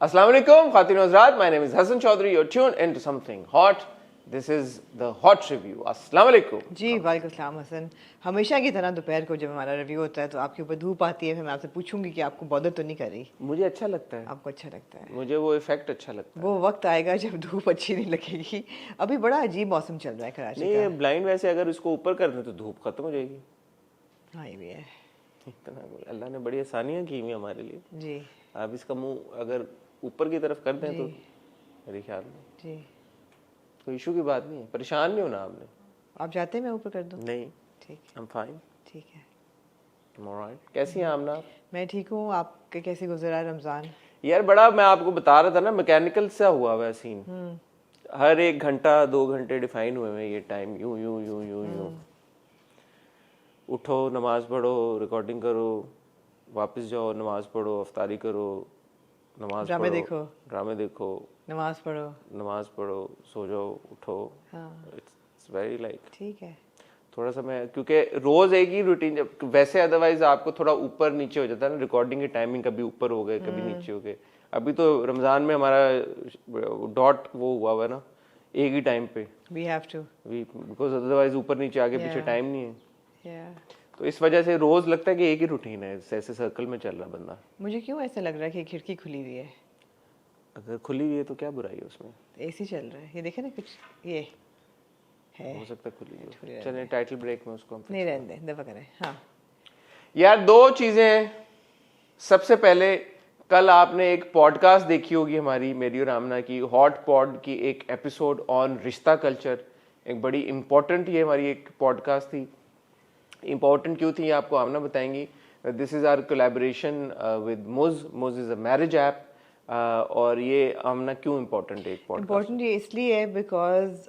Assalamu alaikum, Khatin Hazrat. My name is Hassan Chaudhary. You're tuned into something hot. This is the hot review. Assalamu alaikum. जी वालेकुम सलाम हसन। हमेशा की तरह दोपहर को जब हमारा रिव्यू होता है तो आपके ऊपर धूप आती है, फिर मैं आपसे पूछूंगी कि आपको बॉदर तो नहीं कर रही। मुझे अच्छा लगता है। आपको अच्छा लगता है? मुझे वो इफेक्ट अच्छा लगता है। वो वक्त आएगा जब धूप अच्छी नहीं लगेगी। अभी बड़ा अजीब मौसम चल रहा है कराची का। नहीं, ब्लाइंड वैसे अगर इसको ऊपर कर दें तो धूप खत्म हो जाएगी। हाँ ये भी है। इतना अल्लाह ने बड़ी आसानियाँ की हुई हमारे लिए। जी। आप इसका मुंह अगर ऊपर की तरफ कर दें तो मेरे ख्याल में जी कोई इशू की बात नहीं है। परेशान नहीं होना आपने। आप चाहते हैं मैं ऊपर कर दूं? नहीं, ठीक है। I am fine. ठीक है। ऑलराइट। कैसी हैं आमना? मैं ठीक हूँ। आपके कैसे गुजरा रमजान? यार बड़ा, मैं आपको बता रहा था ना, मैकेनिकल सा हुआ हुआ है सीन। हर 1 घंटा 2 घंटे डिफाइन हुए हैं ये टाइम, यूं यूं यूं यूं यूं। उठो, नमाज पढ़ो, रिकॉर्डिंग करो, वापस जाओ, नमाज पढ़ो, अफ्तारी करो, नमाज ड्रामे पढ़ो, देखो, ड्रामे देखो, नमाज पढ़ो, नमाज पढ़ो, सो जाओ, उठो। हाँ इट्स वेरी लाइक ठीक है। थोड़ा सा मैं, क्योंकि रोज एक ही रूटीन, जब वैसे अदरवाइज आपको थोड़ा ऊपर नीचे हो जाता है ना, रिकॉर्डिंग की टाइमिंग कभी ऊपर हो गए कभी नीचे हो गए। अभी तो रमजान में हमारा डॉट वो हुआ है ना, एक ही टाइम पे we have to, because otherwise ऊपर नीचे आगे पीछे टाइम नहीं है। तो इस वजह से रोज लगता है कि एक ही रूटीन है, ऐसे सर्कल में चल रहा बंदा। मुझे क्यों ऐसा लग रहा है कि खिड़की खुली हुई है? अगर खुली हुई है तो क्या बुराई है उसमें? एसी चल रहा है, ये देखे ना, कुछ ये है। हो सकता है खुली हो। चलिए टाइटल ब्रेक में उसको हम नहीं रहने दें, दफा करें। हाँ यार, 2 चीजें। सबसे पहले, कल आपने एक पॉडकास्ट देखी होगी हमारी, मेरी और आमना की, हॉट पॉड की एक एपिसोड ऑन रिश्ता कल्चर। एक बड़ी इंपॉर्टेंट ये हमारी एक पॉडकास्ट थी। इम्पॉर्टेंट क्यों थी आपको आमना बताएंगी। This is our collaboration with Muzz is a marriage app. और ये आमना क्यों इम्पोर्टेंट है एक पॉडकास्ट? इम्पोर्टेंट ये इसलिए है बिकॉज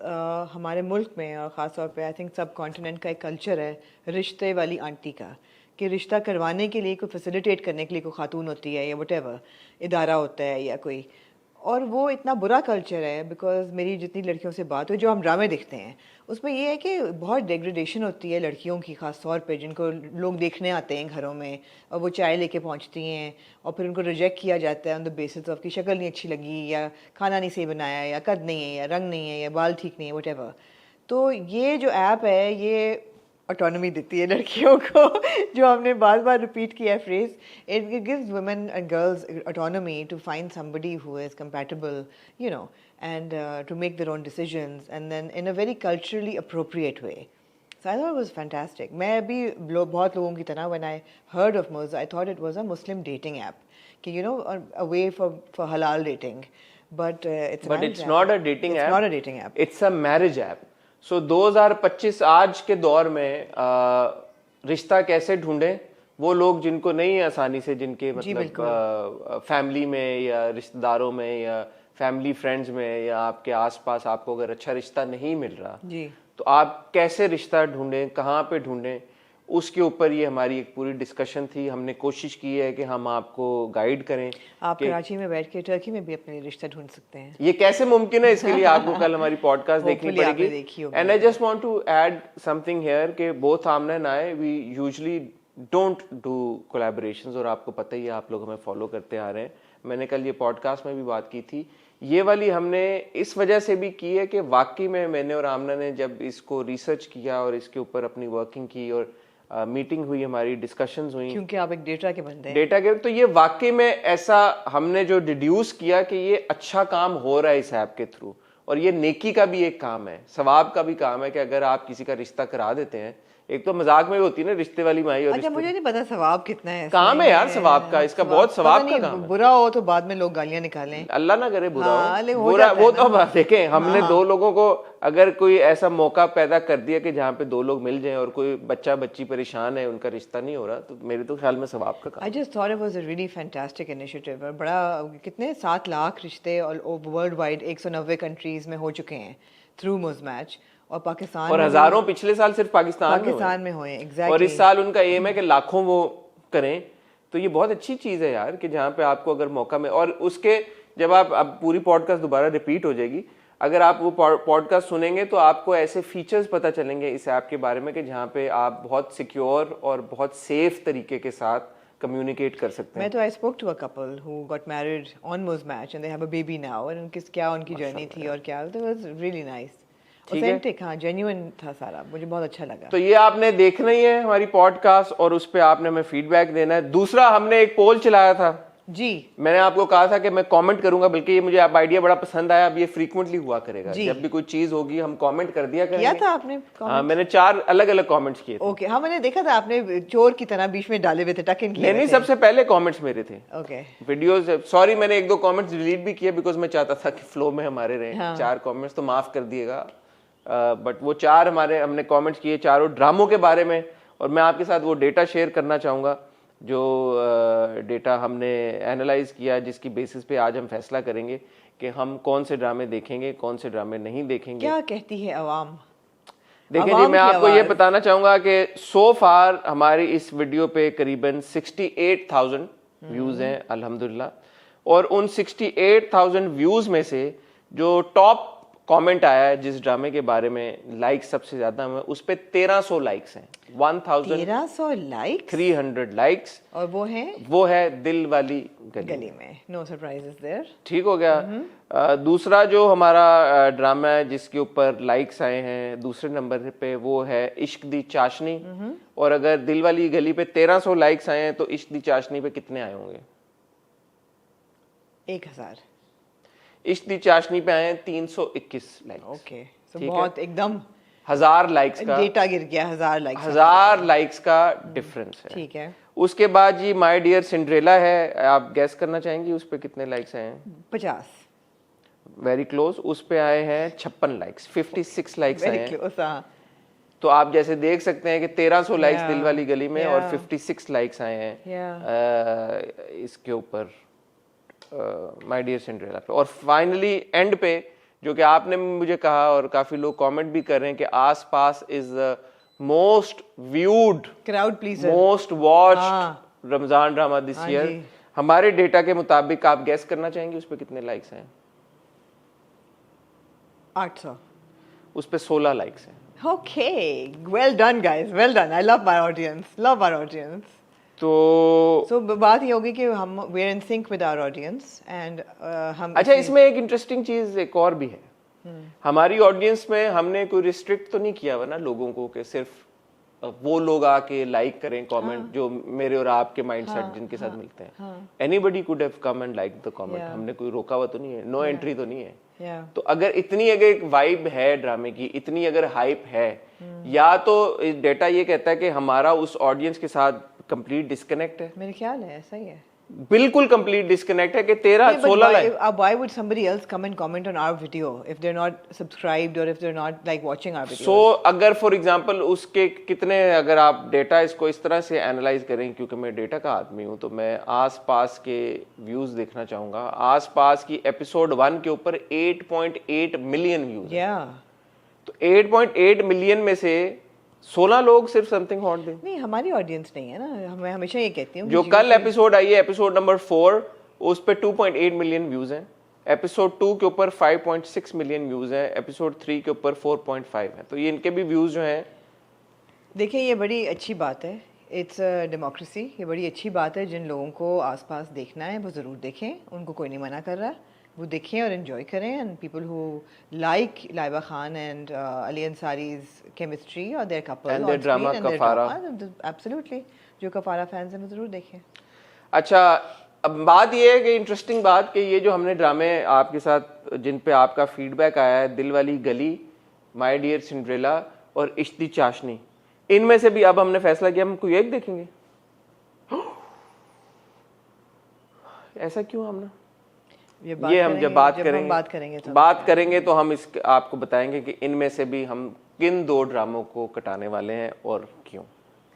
हमारे मुल्क में और ख़ास तौर पे आई थिंक सब कॉन्टिनेंट का एक कल्चर है रिश्ते वाली आंटी का, कि रिश्ता करवाने के लिए कोई फैसिलिटेट करने के लिए कोई खातून होती है या व्हाटएवर इदारा होता है या कोई, और वो इतना बुरा कल्चर है। बिकॉज मेरी जितनी लड़कियों से बात हुई, जो हम ड्रामे देखते हैं उसमें ये है कि बहुत डिग्रेडेशन होती है लड़कियों की, ख़ास तौर पे जिनको लोग देखने आते हैं घरों में और वो चाय लेके पहुंचती हैं और फिर उनको रिजेक्ट किया जाता है ऑन द बेसिस ऑफ की शक्ल नहीं अच्छी लगी या खाना नहीं सही बनाया या कद नहीं है या रंग नहीं है या बाल ठीक नहीं है, व्हाटएवर। तो ये जो ऐप है ये ऑटोनॉमी देती है लड़कियों को जो हमने बार बार रिपीट किया है phrase, it gives women and girls autonomy to find somebody who is compatible, you know, and to make their own decisions, and then in a very culturally appropriate way. So I thought it was fantastic. मैं भी बहुत लोगों की तरह when I heard of Muz, I thought it was a Muslim dating app, कि you know a way for halal dating, but it's not a dating app. It's not a dating app. It's a marriage app. So 2025 आज के दौर में रिश्ता कैसे ढूंढें वो लोग जिनको नहीं है आसानी से, जिनके मतलब फैमिली में या रिश्तेदारों में या फैमिली फ्रेंड्स में या आपके आसपास आपको अगर अच्छा रिश्ता नहीं मिल रहा जी, तो आप कैसे रिश्ता ढूंढें, कहाँ पे ढूंढें, उसके ऊपर ये हमारी एक पूरी डिस्कशन थी। हमने कोशिश की है कि हम आपको गाइड करें। आप कराची में बैठ के टर्की में भी अपने रिश्ता ढूंढ सकते हैं। ये कैसे मुमकिन है, इसके लिए आपको कल हमारी पॉडकास्ट देखनी पड़ेगी। And I just want to add something here कि both Aamna and I, we usually don't do collaborations, और आपको पता ही है, आप लोग हमें फॉलो करते आ रहे हैं। मैंने कल ये पॉडकास्ट में भी बात की थी। ये वाली हमने इस वजह से भी की है कि वाकई में मैंने और आमना ने जब इसको रिसर्च किया और इसके ऊपर अपनी वर्किंग की और मीटिंग हुई, हमारी डिस्कशंस हुई, क्योंकि आप एक डेटा के बंदे हैं, डेटा के, तो ये वाकई में ऐसा हमने जो डिड्यूस किया कि ये अच्छा काम हो रहा है इस ऐप के थ्रू। और ये नेकी का भी एक काम है, सवाब का भी काम है कि अगर आप किसी का रिश्ता करा देते हैं, एक तो मजाक में होती है ना रिश्ते वाली माई, और अच्छा मुझे नहीं पता सवाब कितना है, काम है यार सवाब का, इसका बहुत सवाब का काम है। बुरा हो तो बाद में लोग गालियां निकालें, अल्लाह ना करे बुरा हो, बुरा वो तो अब देखें, हमने 2 लोगों को अगर कोई ऐसा मौका पैदा कर दिया कि जहाँ पे 2 लोग मिल जाएं और कोई बच्चा बच्ची परेशान है, उनका रिश्ता नहीं हो रहा, तो मेरे तो ख्याल में सवाब का काम। I just thought it was a really fantastic initiative. और बड़ा, कितने 7 लाख रिश्ते और वर्ल्ड वाइड 190 कंट्रीज में हो चुके हैं थ्रू मुज मैच, और पाकिस्तान और हजारों पिछले साल सिर्फ पाकिस्तान में हुए। एग्जैक्टली। और इस साल उनका एम है कि लाखों वो करें। तो ये बहुत अच्छी चीज है यार कि जहाँ पे आपको अगर मौका में, और उसके जब आप, अब पूरी पॉडकास्ट दोबारा रिपीट हो जाएगी, अगर आप वो पॉडकास्ट सुनेंगे तो आपको ऐसे फीचर्स पता चलेंगे इस ऐप के बारे में कि जहाँ पे आप बहुत सिक्योर और बहुत सेफ तरीके के साथ कम्युनिकेट कर सकते हैं। मैं तो I spoke to a couple who got married on Muzz Match and they have a baby now and क्या उनकी जर्नी थी और क्या, it was really nice, authentic, हाँ जेन्युइन था सारा, मुझे बहुत अच्छा लगा। तो ये आपने देखना ही है हमारी पॉडकास्ट और उस पे आपने हमें फीडबैक देना है। दूसरा, हमने एक पोल चलाया था जी, मैंने आपको कहा था कि मैं कमेंट करूंगा, बल्कि ये मुझे आइडिया बड़ा पसंद आया। अब ये फ्रीक्वेंटली हुआ करेगा, जब भी कोई चीज होगी हम कमेंट कर दिया करेंगे। किया था आपने? हाँ, मैंने 4 अलग अलग कमेंट्स किए थे। ओके, हाँ मैंने देखा था आपने चोर की तरह बीच में डाले हुए थे, टक इन किए नहीं, सबसे पहले कमेंट्स मेरे थे। ओके, वीडियोस, सॉरी मैंने 1-2 कमेंट्स डिलीट भी किए बिकॉज मैं चाहता था कि फ्लो में हमारे रहे। 4 कमेंट्स तो माफ कर दिएगा, बट वो 4 हमने कमेंट्स किए चारों ड्रामों के बारे में। और मैं आपके साथ वो डेटा शेयर करना चाहूँगा जो डेटा हमने एनालाइज किया, जिसकी बेसिस पे आज हम फैसला करेंगे कि हम कौन से ड्रामे देखेंगे, कौन से ड्रामे नहीं देखेंगे। क्या कहती है अवाम? देखिए जी, मैं आपको ये बताना चाहूँगा कि सो फार हमारी इस वीडियो पे करीबन 68,000 व्यूज़ हैं अल्हम्दुलिल्लाह। और उन 68,000 व्यूज़ में से जो टॉप कमेंट आया है जिस ड्रामे के बारे में, लाइक्स सबसे ज्यादा हैं, उस पे 1300 लाइक्स हैं। 1300 लाइक्स, 300 लाइक्स। और वो है दिल Wali Gali Mein. No surprises there. ठीक हो गया। दूसरा जो हमारा ड्रामा है जिसके ऊपर लाइक्स आए हैं दूसरे नंबर पे, वो है इश्क दी चाशनी। और अगर दिल वाली गली पे 1300 लाइक्स आए हैं तो इश्क दी चाशनी पे कितने आए होंगे? 1000। इश्क दी चाशनी पे आए हैं 321 लाइक्स। ओके, तो बहुत एकदम 1000 लाइक्स का डेटा गिर गया, 1000 लाइक्स का डिफरेंस है। ठीक है। उसके बाद जी माय डियर सिंड्रेला है, आप गैस करना चाहेंगी उस पे कितने लाइक्स आए हैं? 50। वेरी क्लोज, उस पे आए हैं 56 लाइक्स, 56 लाइक्स आए हैं। क्लोज, हाँ। तो आप जैसे देख सकते हैं कि 1300 लाइक्स दिल वाली गली में और 56 लाइक्स आए हैं इसके ऊपर माय डियर सिंड्रेला पे। और फाइनली एंड पे जो कि आपने मुझे कहा और काफी लोग कमेंट भी कर रहे हैं कि Aas Paas is the most viewed, crowd pleaser, most watched Ramzan drama this year. हमारे डेटा के मुताबिक आप गैस करना चाहेंगे उस पे कितने लाइक्स हैं? 800। उस पे 16 लाइक्स हैं। Okay, well done guys, well done. I love my audience, love our audience. तो बात ये होगी कि हम we are in sync with our audience and हम अच्छा, इसमें एक इंटरेस्टिंग चीज एक और भी है। हमारी ऑडियंस में हमने कोई रिस्ट्रिक्ट तो नहीं किया हुआ ना लोगों को कि सिर्फ वो लोग आके लाइक करें कमेंट जो मेरे और आपके माइंडसेट जिनके साथ मिलते हैं। Anybody could have come and like the comment. हमने कोई रोका हुआ तो नहीं है, नो एंट्री तो नहीं है। तो अगर इतनी अगर एक वाइब है ड्रामे की, इतनी अगर हाइप है, या तो डेटा ये कहता है कि हमारा उस ऑडियंस के साथ कंप्लीट डिस्कनेक्ट है। मेरे ख्याल है ऐसा ही है, बिल्कुल कंप्लीट डिस्कनेक्ट है कि 13-16 like. Why would somebody else come and comment on our video if they're not subscribed or if they're not like watching our videos? So अगर फॉर एग्जांपल उसके कितने, अगर आप डेटा इसको इस तरह से एनालाइज करें, क्योंकि मैं डेटा का आदमी हूं तो मैं आसपास के व्यूज देखना चाहूंगा। आसपास की एपिसोड 1 के ऊपर 8.8 मिलियन व्यूज। तो 8.8 मिलियन में से 16 लोग सिर्फ समथिंग हॉट दें। नहीं, हमारी ऑडियंस नहीं है ना, मैं हमेशा ये कहती हूँ। जो कल एपिसोड आई है, एपिसोड नंबर 4, उस पे 2.8 मिलियन व्यूज हैं। एपिसोड 2 के ऊपर 5.6 मिलियन व्यूज हैं। एपिसोड 3 के ऊपर 4.5 है। तो ये इनके भी व्यूज जो हैं, देखिए ये बड़ी अच्छी बात है। इट्स डेमोक्रेसी, ये बड़ी अच्छी बात है। जिन लोगों को आसपास देखना है वो ज़रूर देखें, उनको कोई नहीं मना कर रहा, वो देखें और एंजॉय करें। And people who like Laiba Khan and Ali Ansari's chemistry और their couple and their drama Kaffara, absolutely, जो कफारा फैंस हैं वो ज़रूर देखें। अच्छा, अब बात ये है कि इंटरेस्टिंग बात कि ये जो हमने ड्रामे आपके साथ जिन पे आपका फीडबैक आया है, दिल वाली गली, माय डियर सिंड्रेला और इश्क दी चाशनी, इनमें से भी अब हमने फैसला किया हम कोई एक देखेंगे। ऐसा क्यों? हमने ये हम जब बात करेंगे तो हम इस आपको बताएंगे कि इनमें से भी हम किन 2 ड्रामों को कटाने वाले हैं और क्यों।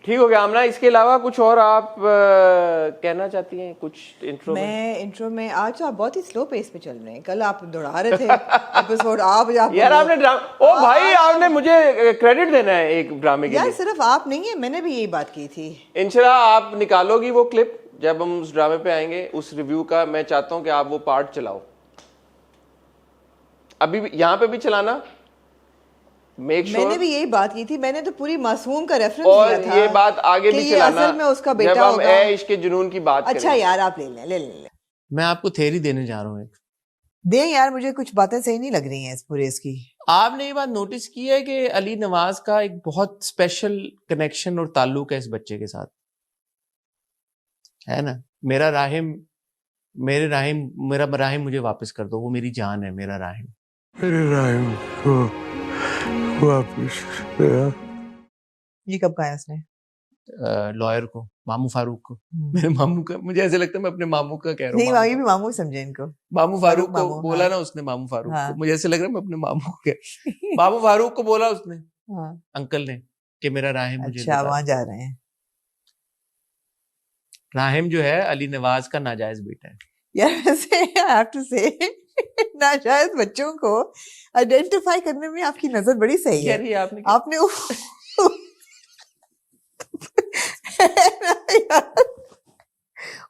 ठीक हो गया आमना? इसके अलावा कुछ और आप कहना चाहती हैं कुछ इंट्रो में? मैं इंट्रो में आज तो आप बहुत ही स्लो पेस पे चल रहे हैं। कल आप दौड़ा रहे थे एपिसोड। आप यार आपने ओ भाई आपने मुझे क्रेडिट देना है एक ड्रामे के लिए। यार सिर्फ आप नहीं है, मैंने भी यही बात की थी। इंशाल्लाह आप निकालोगी वो क्लिप जब हम उस ड्रामे पे आएंगे, उस रिव्यू का। मैं चाहता हूं कि आप वो पार्ट चलाओ, अभी यहाँ पे भी चलाना, मेक श्योर मैंने भी यही बात की थी, मैंने तो पूरी मासूम का रेफरेंस और दिया था ये बात आगे भी चलाना असल में उसका बेटा जब हम होगा। इश्क के जुनून की बात अच्छा करें। यार आप ले लें। मैं आपको थ्योरी देने जा रहा हूँ एक। दें यार, मुझे कुछ बातें सही नहीं लग रही हैं इस पूरे इसकी। आपने ये बात नोटिस की है कि अली नवाज का एक बहुत स्पेशल कनेक्शन और ताल्लुक है इस बच्चे के साथ, है ना? मेरा राहिम मुझे वापस कर दो, वो मेरी जान है, मेरे राहिम को वापस। ये कब कहा है उसने? लॉयर को, मामू फारूक को। मेरे मामू का, मुझे ऐसे लगता है मैं अपने मामू का कह रहा हूँ। नहीं, मामी भी मामू समझे इनको। मामू फारूक को मामू, बोला हाँ। ना उसने, मामू फारूक हाँ। को, मुझे ऐसे लग रहा है मैं अपने मामू के मामू फारूक को बोला उसने, हाँ। अंकल ने, कि मेरा राहिम मुझे अच्छा, बता वहां दो। जा रहे हैं। राहिम जो है अली नवाज का नाजायज बेटा है। यार वैसे आई हैव टू से नाजायज बच्चों को आइडेंटिफाई करने में आपकी नजर बड़ी सही है। ये आपने आपने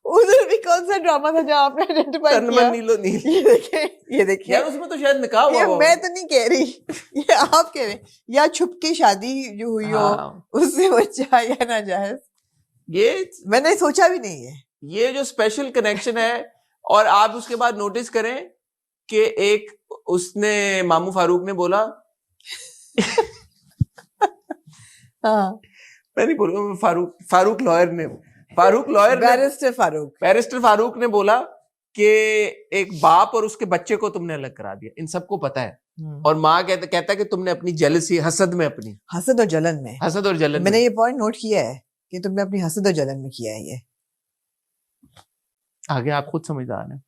उधर भी कौन सा ड्रामा था जहाँ आपने आइडेंटिफाई किया? नीलो नील। ये देखिए यार उसमें तो शायद निकाह हुआ ये हो। मैं तो नहीं कह रही, ये आप कह रहे हैं। या छुप के शादी जो हुई हो हाँ। उससे बच्चा या नाजायज, ये मैंने सोचा भी नहीं है। ये जो स्पेशल कनेक्शन है, और आप उसके बाद नोटिस करें कि एक उसने मामू फारूक ने बोला हाँ, मैं नहीं बोलूंगा, फारूक लॉयर ने बैरिस्टर फारूक ने बोला कि एक बाप और उसके बच्चे को तुमने अलग करा दिया, इन सबको पता है। और माँ कहता है कि तुमने अपनी जेलसी, हसद और जलन मैंने ये पॉइंट नोट किया है कि तुमने अपनी हसद और जलन में किया है ये। आगे आप खुद समझदार हैं।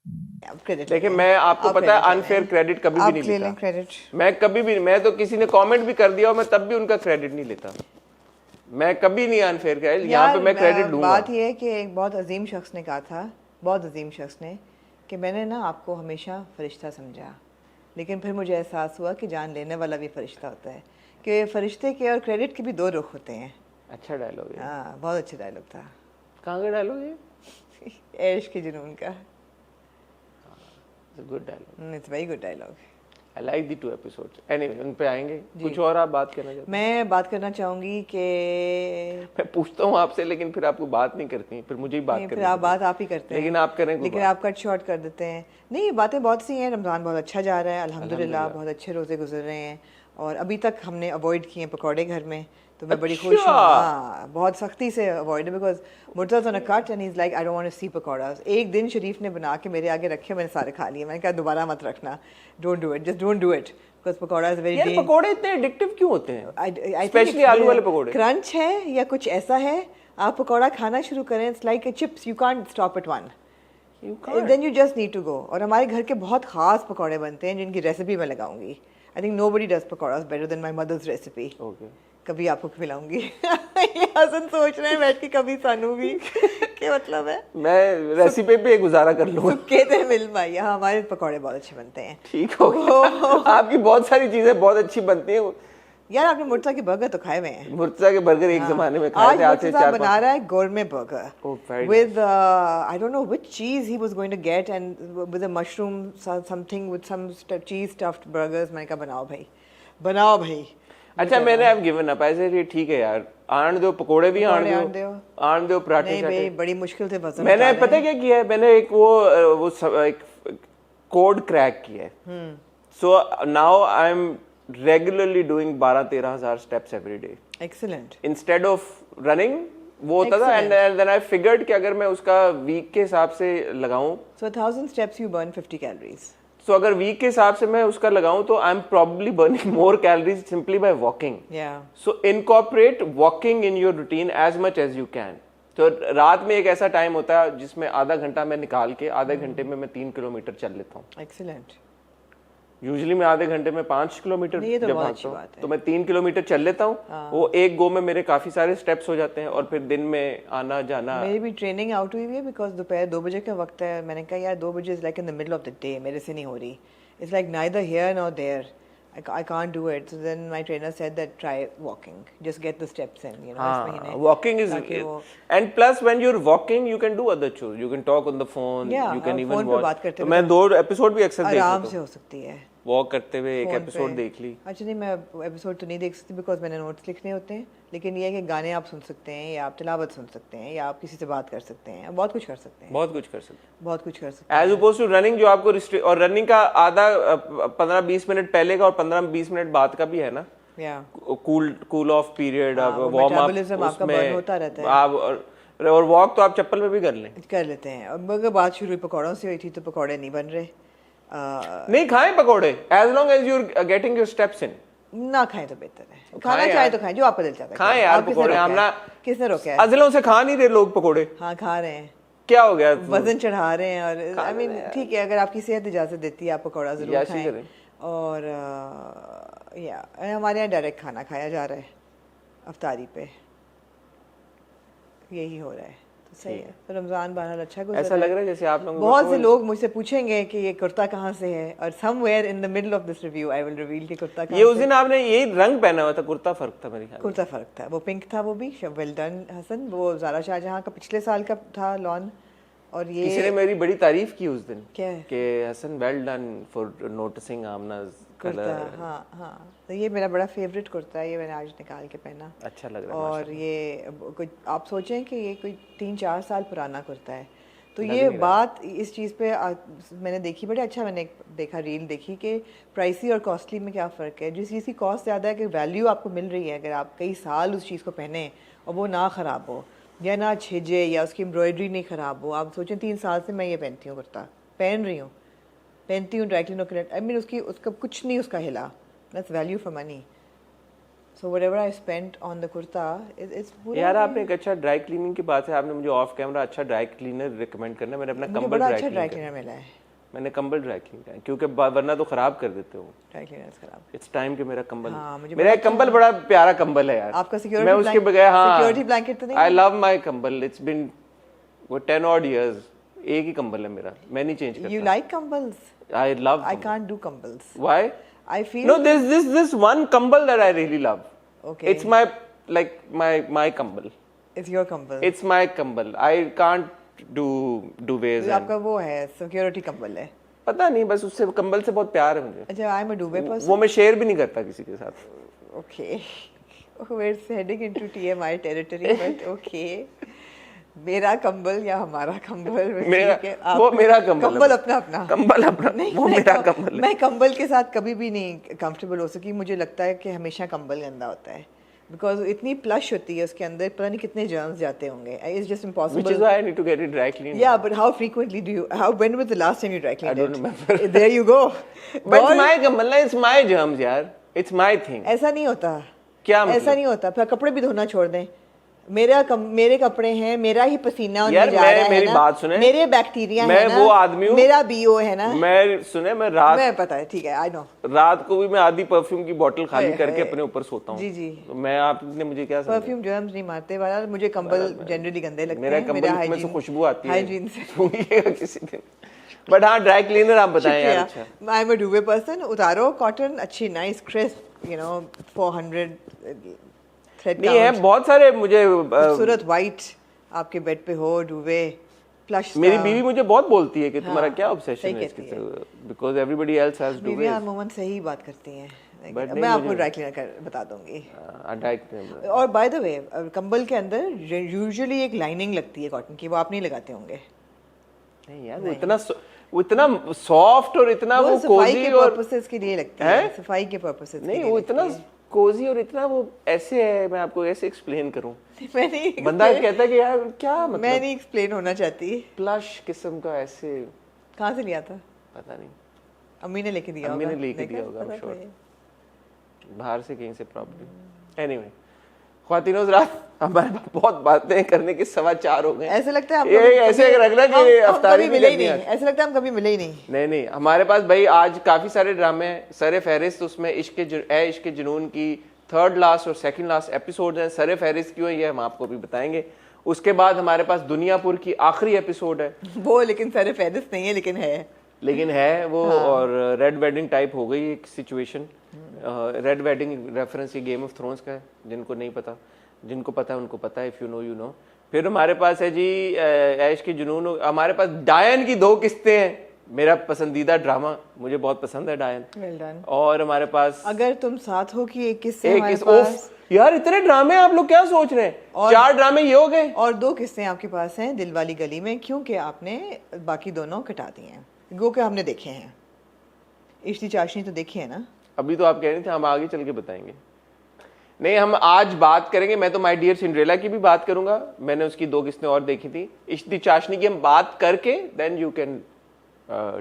देखिए मैं आपको पता है अनफेयर क्रेडिट कभी भी नहीं लेता। क्रेडिट मैं कभी भी, मैं तो किसी ने कमेंट भी कर दिया और मैं तब भी उनका क्रेडिट नहीं लेता। मैं कभी नहीं अनफेयर क्रेडिट, यहाँ पे मैं क्रेडिट लूंगा। बात ये है कि एक बहुत अजीम शख्स ने कहा था, बहुत अजीम शख्स ने, कि मैंने ना आपको हमेशा फरिश्ता समझा, लेकिन फिर मुझे एहसास हुआ कि जान लेने वाला भी फरिश्ता होता है, कि फरिश्ते के और क्रेडिट के भी दो रुख होते हैं। अच्छा डायलॉग है। हाँ, बहुत अच्छा डायलॉग था। कहाँ का डायलॉग है? ऐश के जुनून का। Good dialogue, it's very good dialogue. I like the 2 episodes. Anyway उन पे आएंगे। कुछ और आप बात करना चाहते हैं? मैं बात करना चाहूंगी कि मैं पूछता हूँ आपसे, लेकिन फिर आपको बात नहीं करती, फिर मुझे ही बात करनी। फिर आप बात आप ही करते हैं, लेकिन आप करें, लेकिन आप कट शॉर्ट कर देते हैं। नहीं, बातें बहुत सी हैं। रमज़ान बहुत अच्छा जा रहा है अल्हम्दुलिल्लाह, बहुत अच्छे रोज़े गुजर रहे हैं, और अभी तक हमने अवॉइड किए पकौड़े घर में, तो मैं बड़ी खुश हूँ। हाँ, बहुत सख्ती से avoid, because Murtaza on a cut and he is like I don't want to see pakoras. एक दिन शरीफ ने बना के मेरे आगे रखे, मैंने सारे खा लिए। मैंने कहा दोबारा मत रखना, don't do it, just don't do it, because pakora is very. यार पकौड़े इतने एडिक्टिव क्यों होते हैं, स्पेशली आलू वाले पकौड़े? क्रंच है या कुछ ऐसा है, आप पकौड़ा खाना शुरू करें, it's like chips, you can't stop at one, then you just need to go. और हमारे घर के बहुत खास पकौड़े बनते हैं जिनकी रेसिपी मैं लगाऊंगी। I think nobody does pakoras better than my mother's recipe. कभी आपको खिलाऊंगी। ये हसन सोच रहे हैं बैठ के, कभी सानू भी क्या मतलब है, मैं रेसिपी पे गुजारा कर लूंगा। कहते मिल भाई, यहाँ हमारे पकौड़े बहुत अच्छे बनते हैं। ठीक हो गया। आपकी बहुत सारी चीजें बहुत अच्छी बनती हैं। यार आपने मुर्तज़ा के बर्गर तो खाए हुए हैं? मुर्तज़ा के बर्गर एक जमाने में खाए थे, आज से 4-5 बना रहा है गोरमे burger with I don't know which cheese he was going to get, and with a mushroom something with some cheese stuffed burgers। मैंने कहा बनाओ भाई। अच्छा, मैंने अब गिवन अप, ऐसे ये ठीक है यार, आन दो पकोड़े भी, आन दो पराठे। नहीं भाई, बड़ी मुश्किल से वजन मैंने पता क्या किया है, मैंने एक एक कोड क्रैक किया है। So now I am regularly doing 12-13,000 steps every day. Excellent. Instead of running वो होता था, एंड देन आई फिगर्ड कि अगर मैं उसका वीक के हिसाब से लगाऊं, so 1000 steps you burn 50 calories. So अगर वीक के हिसाब से मैं उसका लगाऊं तो I am probably burning more calories simply by walking. So incorporate walking in your routine as much as you can. तो रात में एक ऐसा टाइम होता है जिसमें आधा घंटा मैं निकाल के, आधे घंटे में मैं 3 किलोमीटर चल लेता हूँ। एक्सीलेंट। यूजुअली मैं आधे घंटे में 5 किलोमीटर जब भागता हूँ तो मैं 3 किलोमीटर चल लेता हूँ। वो एक गो में मेरे काफी सारे स्टेप्स हो जाते हैं, और फिर दिन में आना जाना। मेरी भी ट्रेनिंग आउट हुई है, बिकॉज दोपहर 2 बजे का वक्त है। मैंने कहा यार 2 बजे is like in the middle of the day, मेरे से नहीं हो रही। It's like neither here nor there, I can't do it. So then my trainer said that try walking, just get the steps in, you know. Walking is, and plus when you're walking you can do other chores, you can talk on the phone, you can even watch. तो मैं 2 episode भी अक्सर देख लेता हूँ, आराम से हो सकती है। वॉक करते हुए एक एपिसोड देख ली। अच्छा नहीं, मैं एपिसोड तो नहीं देख सकती बिकॉज मैंने नोट्स लिखने होते हैं, लेकिन ये है कि गाने आप सुन सकते हैं या आप तिलावत सुन सकते हैं या आप किसी से बात कर सकते हैं, बहुत कुछ कर सकते हैं, बहुत कुछ कर सकते हैं, बहुत कुछ कर सकते हैं एज अपोज टू रनिंग जो आपको और रनिंग का आधा 15-20 मिनट पहले का और 15-20 मिनट बाद का भी है ना, या cool off period, warm up आपका बर्न होता रहता है। आप और वॉक तो आप चप्पल में भी कर लेते हैं। अब अगर बात शुरू पकौड़ों से हुई थी तो पकौड़े नहीं बन रहे, नहीं खाएं पकौड़े, as long as you are getting your steps in. ना खाएं तो बेहतर है, खाना चाहे तो खाएं, जो आपका दिल चाहता है खाएं यार पकौड़े। हमने किसने रोका है? अजलों से खा नहीं रहे लोग पकौड़े। हाँ खा रहे हैं, क्या हो गया? वजन चढ़ा रहे हैं। और आई मीन ठीक है, अगर आपकी सेहत इजाजत देती है आप पकौड़ा जरूर खाएं। और या हमारे यहाँ डायरेक्ट खाना खाया जा रहा है अफ्तारी पे, यही हो रहा है, तो सही है। तो रमजान बहरहाल अच्छा गुजरा। ऐसा लग रहा है जैसे आप लोग, बहुत से लोग मुझसे पूछेंगे कि ये कुर्ता कहाँ से है, और somewhere in the middle of this review I will reveal कि कुर्ता कहाँ ये उस दिन आपने यही रंग पहना हुआ था, कुर्ता फर्क था मेरे ख्याल में। कुर्ता फर्क था, वो पिंक था, वो भी वेल डन हसन, वो ज़ारा शाहजहां का पिछले साल का था लॉन। और ये किसी ने मेरी बड़ी तारीफ की उस दिन क्या कि Hasan well done for noticing Aamna's colour. हाँ हाँ, तो ये मेरा बड़ा फेवरेट कुर्ता है, ये मैंने आज निकाल के पहना, अच्छा लग रहा है। और ये कोई आप सोचें कि ये कोई 3-4 साल पुराना कुर्ता है। तो ये बात इस चीज़ पे मैंने देखी, बड़े अच्छा मैंने देखा, रील देखी कि प्राइसी और कॉस्टली में क्या फ़र्क है। जिस चीज़ की कॉस्ट ज़्यादा है कि वैल्यू आपको मिल रही है, अगर आप कई साल उस चीज़ को पहने और वो ना ख़राब हो या ना छिजे या उसकी एम्ब्रॉयडरी नहीं ख़राब हो। आप सोचें 3 साल से मैं ये पहनती हूँ कुर्ता, पहनती हूँ ड्राई क्लीनर के, आई मीन उसका कुछ नहीं उसका हिला, that's value for money. So whatever I spent on the kurta, it's पूरा। यार आपने एक अच्छा ड्राई क्लीनिंग की बात है, आपने मुझे ऑफ कैमरा अच्छा ड्राई क्लीनर रिकमेंड करना। मैंने अपना कंबल बड़ा अच्छा ड्राई क्लीनर मिला है, मैंने कंबल ड्राई क्लीन किया क्योंकि वरना तो खराब कर देते हो ड्राई क्लीनर्स खराब। इट्स टाइम कि मेरा कंबल, हाँ, मेरा एक कंबल बड़ा प्यारा कंबल है यार आपका सिक्योरिटी, मैं उसके बगैर, हाँ सिक्योरिटी ब्लैंकेट तो नहीं। आई लव माय कंबल, इट्स बीन वो 10 odd years, एक ही कंबल है मेरा, मैं नहीं चेंज करता। You like कंबल्स? I love I can't do कंबल्स। Why? I feel no, this one कंबल that I really love. Okay. It's my like my कंबल. It's your कंबल। It's my कंबल. I can't do duvets. आपका वो है security कंबल है? पता नहीं, बस उससे कंबल से बहुत प्यार है मुझे। अच्छा, I'm a duvet person। वो मैं शेयर भी नहीं करता किसी के साथ। Okay, we're heading into TMI territory, but okay। मेरा कंबल या हमारा कंबल, मेरा वो मेरा कंबल अपना अपना, कंबल अपना, वो मेरा कंबल है। मैं कंबल के साथ कभी भी नहीं कंफर्टेबल हो सकी। मुझे लगता है कि हमेशा कंबल गंदा होता है, बिकॉज इतनी प्लश होती है उसके अंदर, पता नहीं कितने जर्म्स जाते होंगे। It's just impossible, which is why I need to get it dry cleaned. Yeah, but how frequently do you, when was the last time you dry cleaned I don't it? remember. There you go। But it's my कंबल, it's my germs यार, it's my thing। ऐसा नहीं होता, क्या मतलब? ऐसा नहीं होता। फिर कपड़े भी धोना छोड़ दें, मेरे कपड़े हैं, मेरा ही पसीना उनमें यार जा रहा है मेरी ना, बात सुने, मेरे बैक्टीरिया मैं है ना, वो आदमी हूँ, मेरा बीओ है ना। मैं सुने, मैं रात, मैं पता है, ठीक है, आई नो, रात को भी मैं आधी परफ्यूम की बोतल खाली करके अपने ऊपर सोता हूँ। जी जी। तो मैं, आपने मुझे क्या समझा? परफ्यूम जर्म्स नहीं मारते वाला, मुझे कंबल जनरली गंदे लगते हैं। मेरा कंबल में से खुशबू आती है, हाइजीन से सूंघिएगा किसी दिन। बट हाँ, ड्राई क्लीनर आप बताएं यार। अच्छा, आई एम अ डुवे पर्सन। उतारो कॉटन अच्छी, nice crisp, you know 400 thread नहीं है, बहुत सारे मुझे खूबसूरत वाइट आपके बेड पे हो डुवे प्लश। मेरी बीवी मुझे बहुत बोलती है कि तुम्हारा क्या ऑब्सेशन है इसके, बिकॉज़ एवरीबॉडी एल्स हैज डुवे। बीवियां अमूमन सही बात करती हैं, मैं आपको ड्राई क्लीनर बता दूंगी। और बाय द वे, कंबल के अंदर यूजुअली एक लाइनिंग लगती है कॉटन की, वो आप नहीं लगाते होंगे? नहीं यार, वो इतना सॉफ्ट और इतना वो कोजी और पर्पसेस के लिए लगती है, सफाई के पर्पसेस के लिए नहीं, वो इतना कोजी और इतना वो ऐसे है, मैं आपको ऐसे एक्सप्लेन करूं। मैं नहीं, बंदा कहता है कि यार क्या मतलब, मैं नहीं एक्सप्लेन होना चाहती। प्लश किस्म का ऐसे, कहाँ से लिया था पता नहीं, अम्मी ने लेके दिया होगा। अम्मी ने लेके दिया होगा श्योर, बाहर से कहीं से प्रॉब्लम। एनीवे ख्वातीनो हज़रात, हमारे पास बहुत बातें करने के 4:15 हो गए। ऐसे लगता है ये ऐसे लग रहा है कि अफ्तारी मिले ही नहीं, ऐसे लगता है हम कभी मिले ही नहीं। नहीं, हमारे पास भाई आज काफी सारे ड्रामे सर फहरिस्त, उसमें इश्क जुनून की 3rd लास्ट और 2nd लास्ट एपिसोड हैं। सर फहरिस्त क्यों है ये हम आपको भी बताएंगे। उसके बाद हमारे पास दुनियापुर की आखिरी एपिसोड है वो, लेकिन सर फहरिस्त नहीं है, लेकिन है वो। हाँ। और रेड वेडिंग टाइप हो गई एक सिचुएशन। रेड वेडिंग रेफरेंस ये गेम ऑफ थ्रोन्स का है, जिनको नहीं पता, जिनको पता है उनको पता है, if you know you know. फिर हमारे पास है जी ऐश के जुनून, हमारे पास डायन की 2 किस्तें हैं मेरा पसंदीदा ड्रामा, मुझे बहुत पसंद है डायन। Well done. और हमारे पास अगर तुम साथ हो कि एक किस्से एक हमारे किस पास यार इतने ड्रामे आप लोग क्या सोच रहे हैं? और- 4 ड्रामे ये हो गए। और 2 किस्से आपके पास हैं दिल वाली गली में, क्योंकि आपने बाकी दोनों कटा दिए हैं, गो के हमने देखे हैं। इश्ती चाशनी तो देखी है ना? अभी तो आप कह रहे थे हम आगे चल के बताएंगे। नहीं, हम आज बात करेंगे। मैं तो माय डियर सिंड्रेला की भी बात करूंगा, मैंने उसकी 2 किस्तें और देखी थी। इश्ती चाशनी की हम बात करके then you can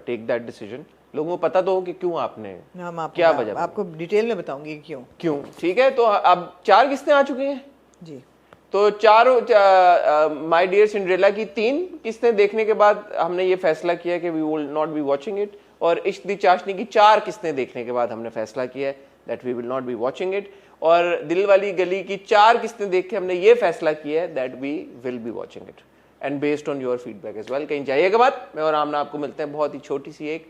take that decision. लोगों को पता तो हो कि क्यों आपने हम आपको क्या वजह आपको डिटेल में बताऊंगी क्यों। ठीक है, तो अब 4 किस्तें आ चुकी हैं जी। तो 4 माय डियर सिंड्रेला की 3 किस्तें देखने के बाद हमने ये फैसला किया कि we will not be watching it. और इश्ती चाशनी की 4 किस्तें देखने के बाद हमने फैसला किया है that we will not be watching it. और दिल वाली गली की 4 किस्तें देख के हमने ये फैसला किया है that we will be watching it and based on your feedback as well. कहीं जाइएगा बात, मैं और आमना आपको मिलते हैं बहुत ही छोटी सी एक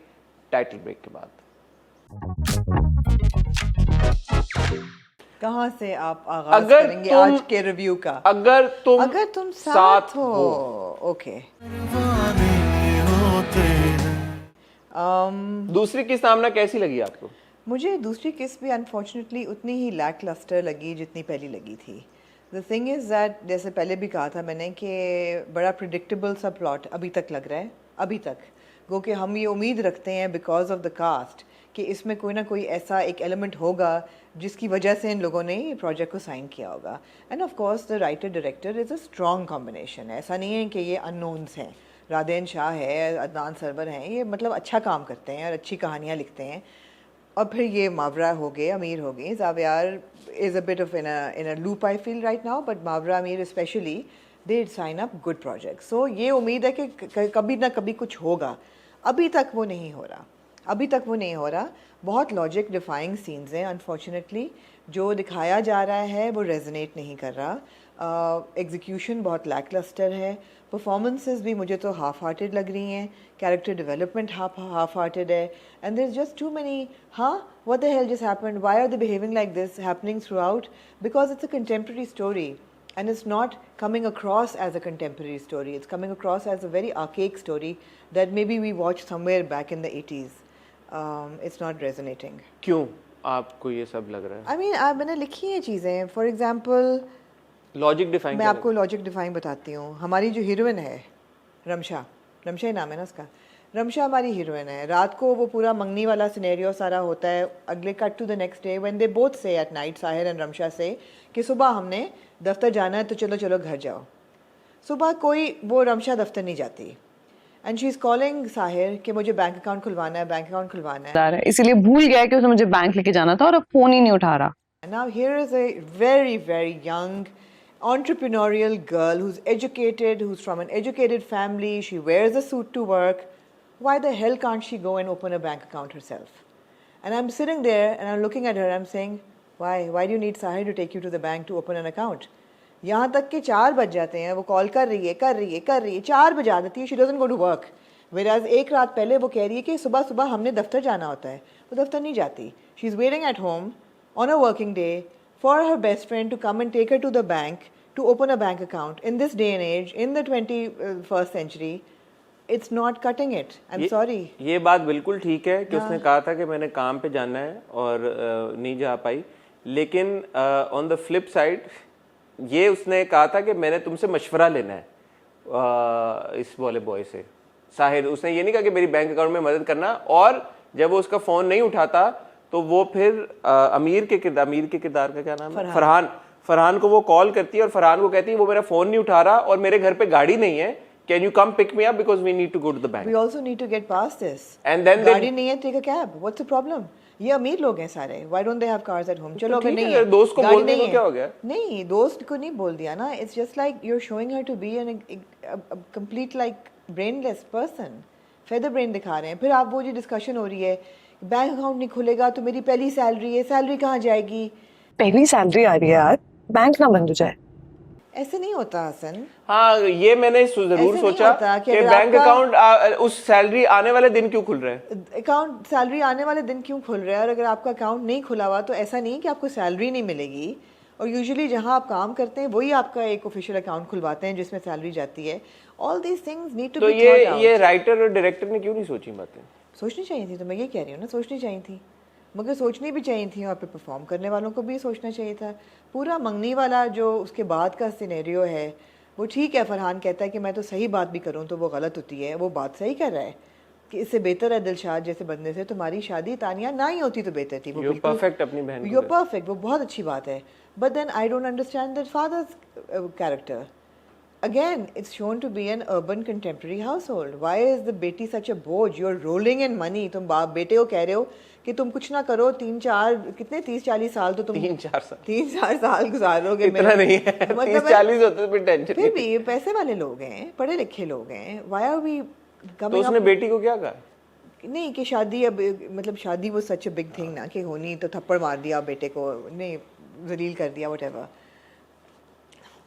टाइटल ब्रेक के बाद। कहाँ से आप आगाज करेंगे आज के रिव्यू का? अगर तुम साथ हो। ओके। दूसरी किस्त आमना कैसी लगी आपको? मुझे दूसरी किस्त भी अनफॉर्चुनेटली उतनी ही लैक लस्टर लगी जितनी पहली लगी थी। द थिंग इज़ दैट, जैसे पहले भी कहा था मैंने कि बड़ा प्रिडिक्टेबल सा प्लॉट अभी तक लग रहा है, अभी तक। गो कि हम ये उम्मीद रखते हैं बिकॉज ऑफ द कास्ट कि इसमें कोई ना कोई ऐसा एक एलिमेंट होगा जिसकी वजह से इन लोगों ने ये प्रोजेक्ट को साइन किया होगा। And of course the writer director is a strong combination. ऐसा नहीं है कि ये अननोन्स हैं, राधेन शाह है, अदनान सरवर हैं, ये मतलब अच्छा काम करते हैं और अच्छी कहानियाँ लिखते हैं। और फिर ये मावरा हो गए, अमीर हो गई। Zaviyar is a bit of in a loop I feel right now, but Mawra, Amir specially, they sign up good project. So ये उम्मीद है कि कभी ना कभी कुछ होगा। अभी तक वो नहीं हो रहा। बहुत लॉजिक डिफाइंग सीन्स हैं अनफॉर्चुनेटली। जो दिखाया जा रहा है वो रेजोनेट नहीं कर रहा। एग्जीक्यूशन बहुत लैकलस्टर है। परफॉर्मेंसेस भी मुझे तो हाफ हार्टेड लग रही हैं। कैरेक्टर डेवलपमेंट हाफ हार्टेड है। And there is just too many what the hell just happened, why are they behaving like this happening throughout, because it's a contemporary story and it's not coming across as a contemporary story. It's coming across as a very archaic story that maybe we watched somewhere back in the 80s. It's not resonating. क्यों आपको ये सब लग रहा है? I mean, मैंने लिखी हैं चीज़ें। For example, लॉजिक डिफाइन मैं आपको लॉजिक डिफाइन बताती हूँ। हमारी जो हीरोइन है रमशा ही नाम है ना उसका, रमशा हमारी हीरोइन है। रात को वो पूरा मंगनी वाला सिनेरियो सारा होता है। अगले cut to the next day when they both say at night, Sahir and Ramsha say, कि सुबह हमने दफ्तर जाना है तो चलो चलो घर जाओ। सुबह कोई वो रमशा दफ्तर नहीं जाती and she is calling Sahir कि मुझे बैंक अकाउंट खुलवाना है। इसीलिए भूल गया कि उसे मुझे बैंक लेके जाना था और अब फोन ही नहीं उठा रहा। Now here is a very, very young entrepreneurial girl who's educated, who's from an educated family. She wears a suit to work. Why the hell can't she go and open a bank account herself? And I'm sitting there and I'm looking at her. I'm saying, why? Why do you need Sahir to take you to the bank to open an account? यहाँ तक कि 4 बज जाते हैं, वो call कर रही है, 4 बजा देती है, she doesn't go to work. Whereas एक रात पहले वो कह रही है कि सुबह सुबह हमने दफ्तर जाना होता है, वो दफ्तर नहीं जाती. She's waiting at home on a working day for her best friend to come and take her to the bank to open a bank account. In this day and age, in the 21st century, it's not cutting it. I'm sorry. ये बात बिल्कुल ठीक है कि उसने कहा था कि मैंने काम पे जाना है और नहीं जा पाई, लेकिन ऑन द फ्लिप साइड ये उसने कहा था कि मैंने तुमसे मशवरा लेना है इस वाले बॉय से, साहिर. उसने ये नहीं कहा कि मेरी बैंक अकाउंट में मदद करना. और जब वो उसका फ़ोन नहीं उठाता तो वो फिर अमीर के किरदार का क्या नाम है, फरहान को वो कॉल करती है और फरहान को कहती है वो मेरा फ़ोन नहीं उठा रहा और मेरे घर पे गाड़ी नहीं है, can you come pick me up because we need to go to the bank. We also need to get past this. And then गाड़ी नहीं है, take a cab. What's the problem? ये अमीर लोग हैं सारे. Why don't they have cars at home? चलो अगर नहीं है, दोस्त को बोल दिया तो क्या हो गया? नहीं, दोस्त को नहीं बोल दिया ना. It's just like you're showing her to be a complete like brainless person. feather brain दिखा रहे हैं. फिर आप वो जो डिस्कशन हो रही है, बैंक अकाउंट नहीं खुलेगा तो मेरी पहली सैलरी है, सैलरी कहाँ जाएगी? पहली सैलरी आ रही है यार, बैंक ना बंद हो जाए. ऐसे नहीं होता हसन. हाँ, ये मैंने जरूर सोचा कि बैंक अकाउंट उस सैलरी आने वाले दिन क्यों खुल रहा है, अकाउंट सैलरी आने वाले दिन क्यों खुल रहा है. और अगर आपका अकाउंट नहीं खुला हुआ तो ऐसा नहीं कि आपको सैलरी नहीं मिलेगी और यूजुअली जहाँ आप काम करते हैं वही आपका एक ऑफिशियल अकाउंट खुलवाते हैं जिसमें सैलरी जाती है. All these things need to to be thought out. ये राइटर और डायरेक्टर ने क्यों नहीं सोची बातें? सोचनी चाहिए थी, तो मैं ये कह रही हूँ ना, सोचनी चाहिए थी, मगर सोचनी भी चाहिए थी और पे परफॉर्म करने वालों को भी सोचना चाहिए था. पूरा मंगनी वाला जो उसके बाद का सिनेरियो है वो ठीक है. फरहान कहता है कि मैं तो सही बात भी करूँ तो वो गलत होती है, वो बात सही कर रहा है कि इससे बेहतर है दिलशाद जैसे बंदे से तुम्हारी शादी तानिया ना ही होती तो बेहतर थी. वो परफेक्ट अपनी बहन यू परफेक्ट, वो बहुत अच्छी बात है. But then I don't understand that father's character. Again, it's shown to be an urban contemporary household. Why is the beti such a boझ? You're rolling in money. तुम बाप बेटे को कह रहे हो कि तुम कुछ ना करो, 3-4 कितने 30-40 साल तो तुम 3-4 साल गुजारोगे. इतना नहीं है, 30-40 होते तो फिर टेंशन. फिर भी पैसे वाले लोग हैं, पढ़े लिखे लोग हैं. Why are we तो उसने बेटी को क्या कहा? नहीं कि शादी अब मतलब शादी वो सच अ बिग थिंग ना कि होनी, तो थप्पड़ मार दिया बेटे को, नहीं जलील कर दिया व्हाटएवर.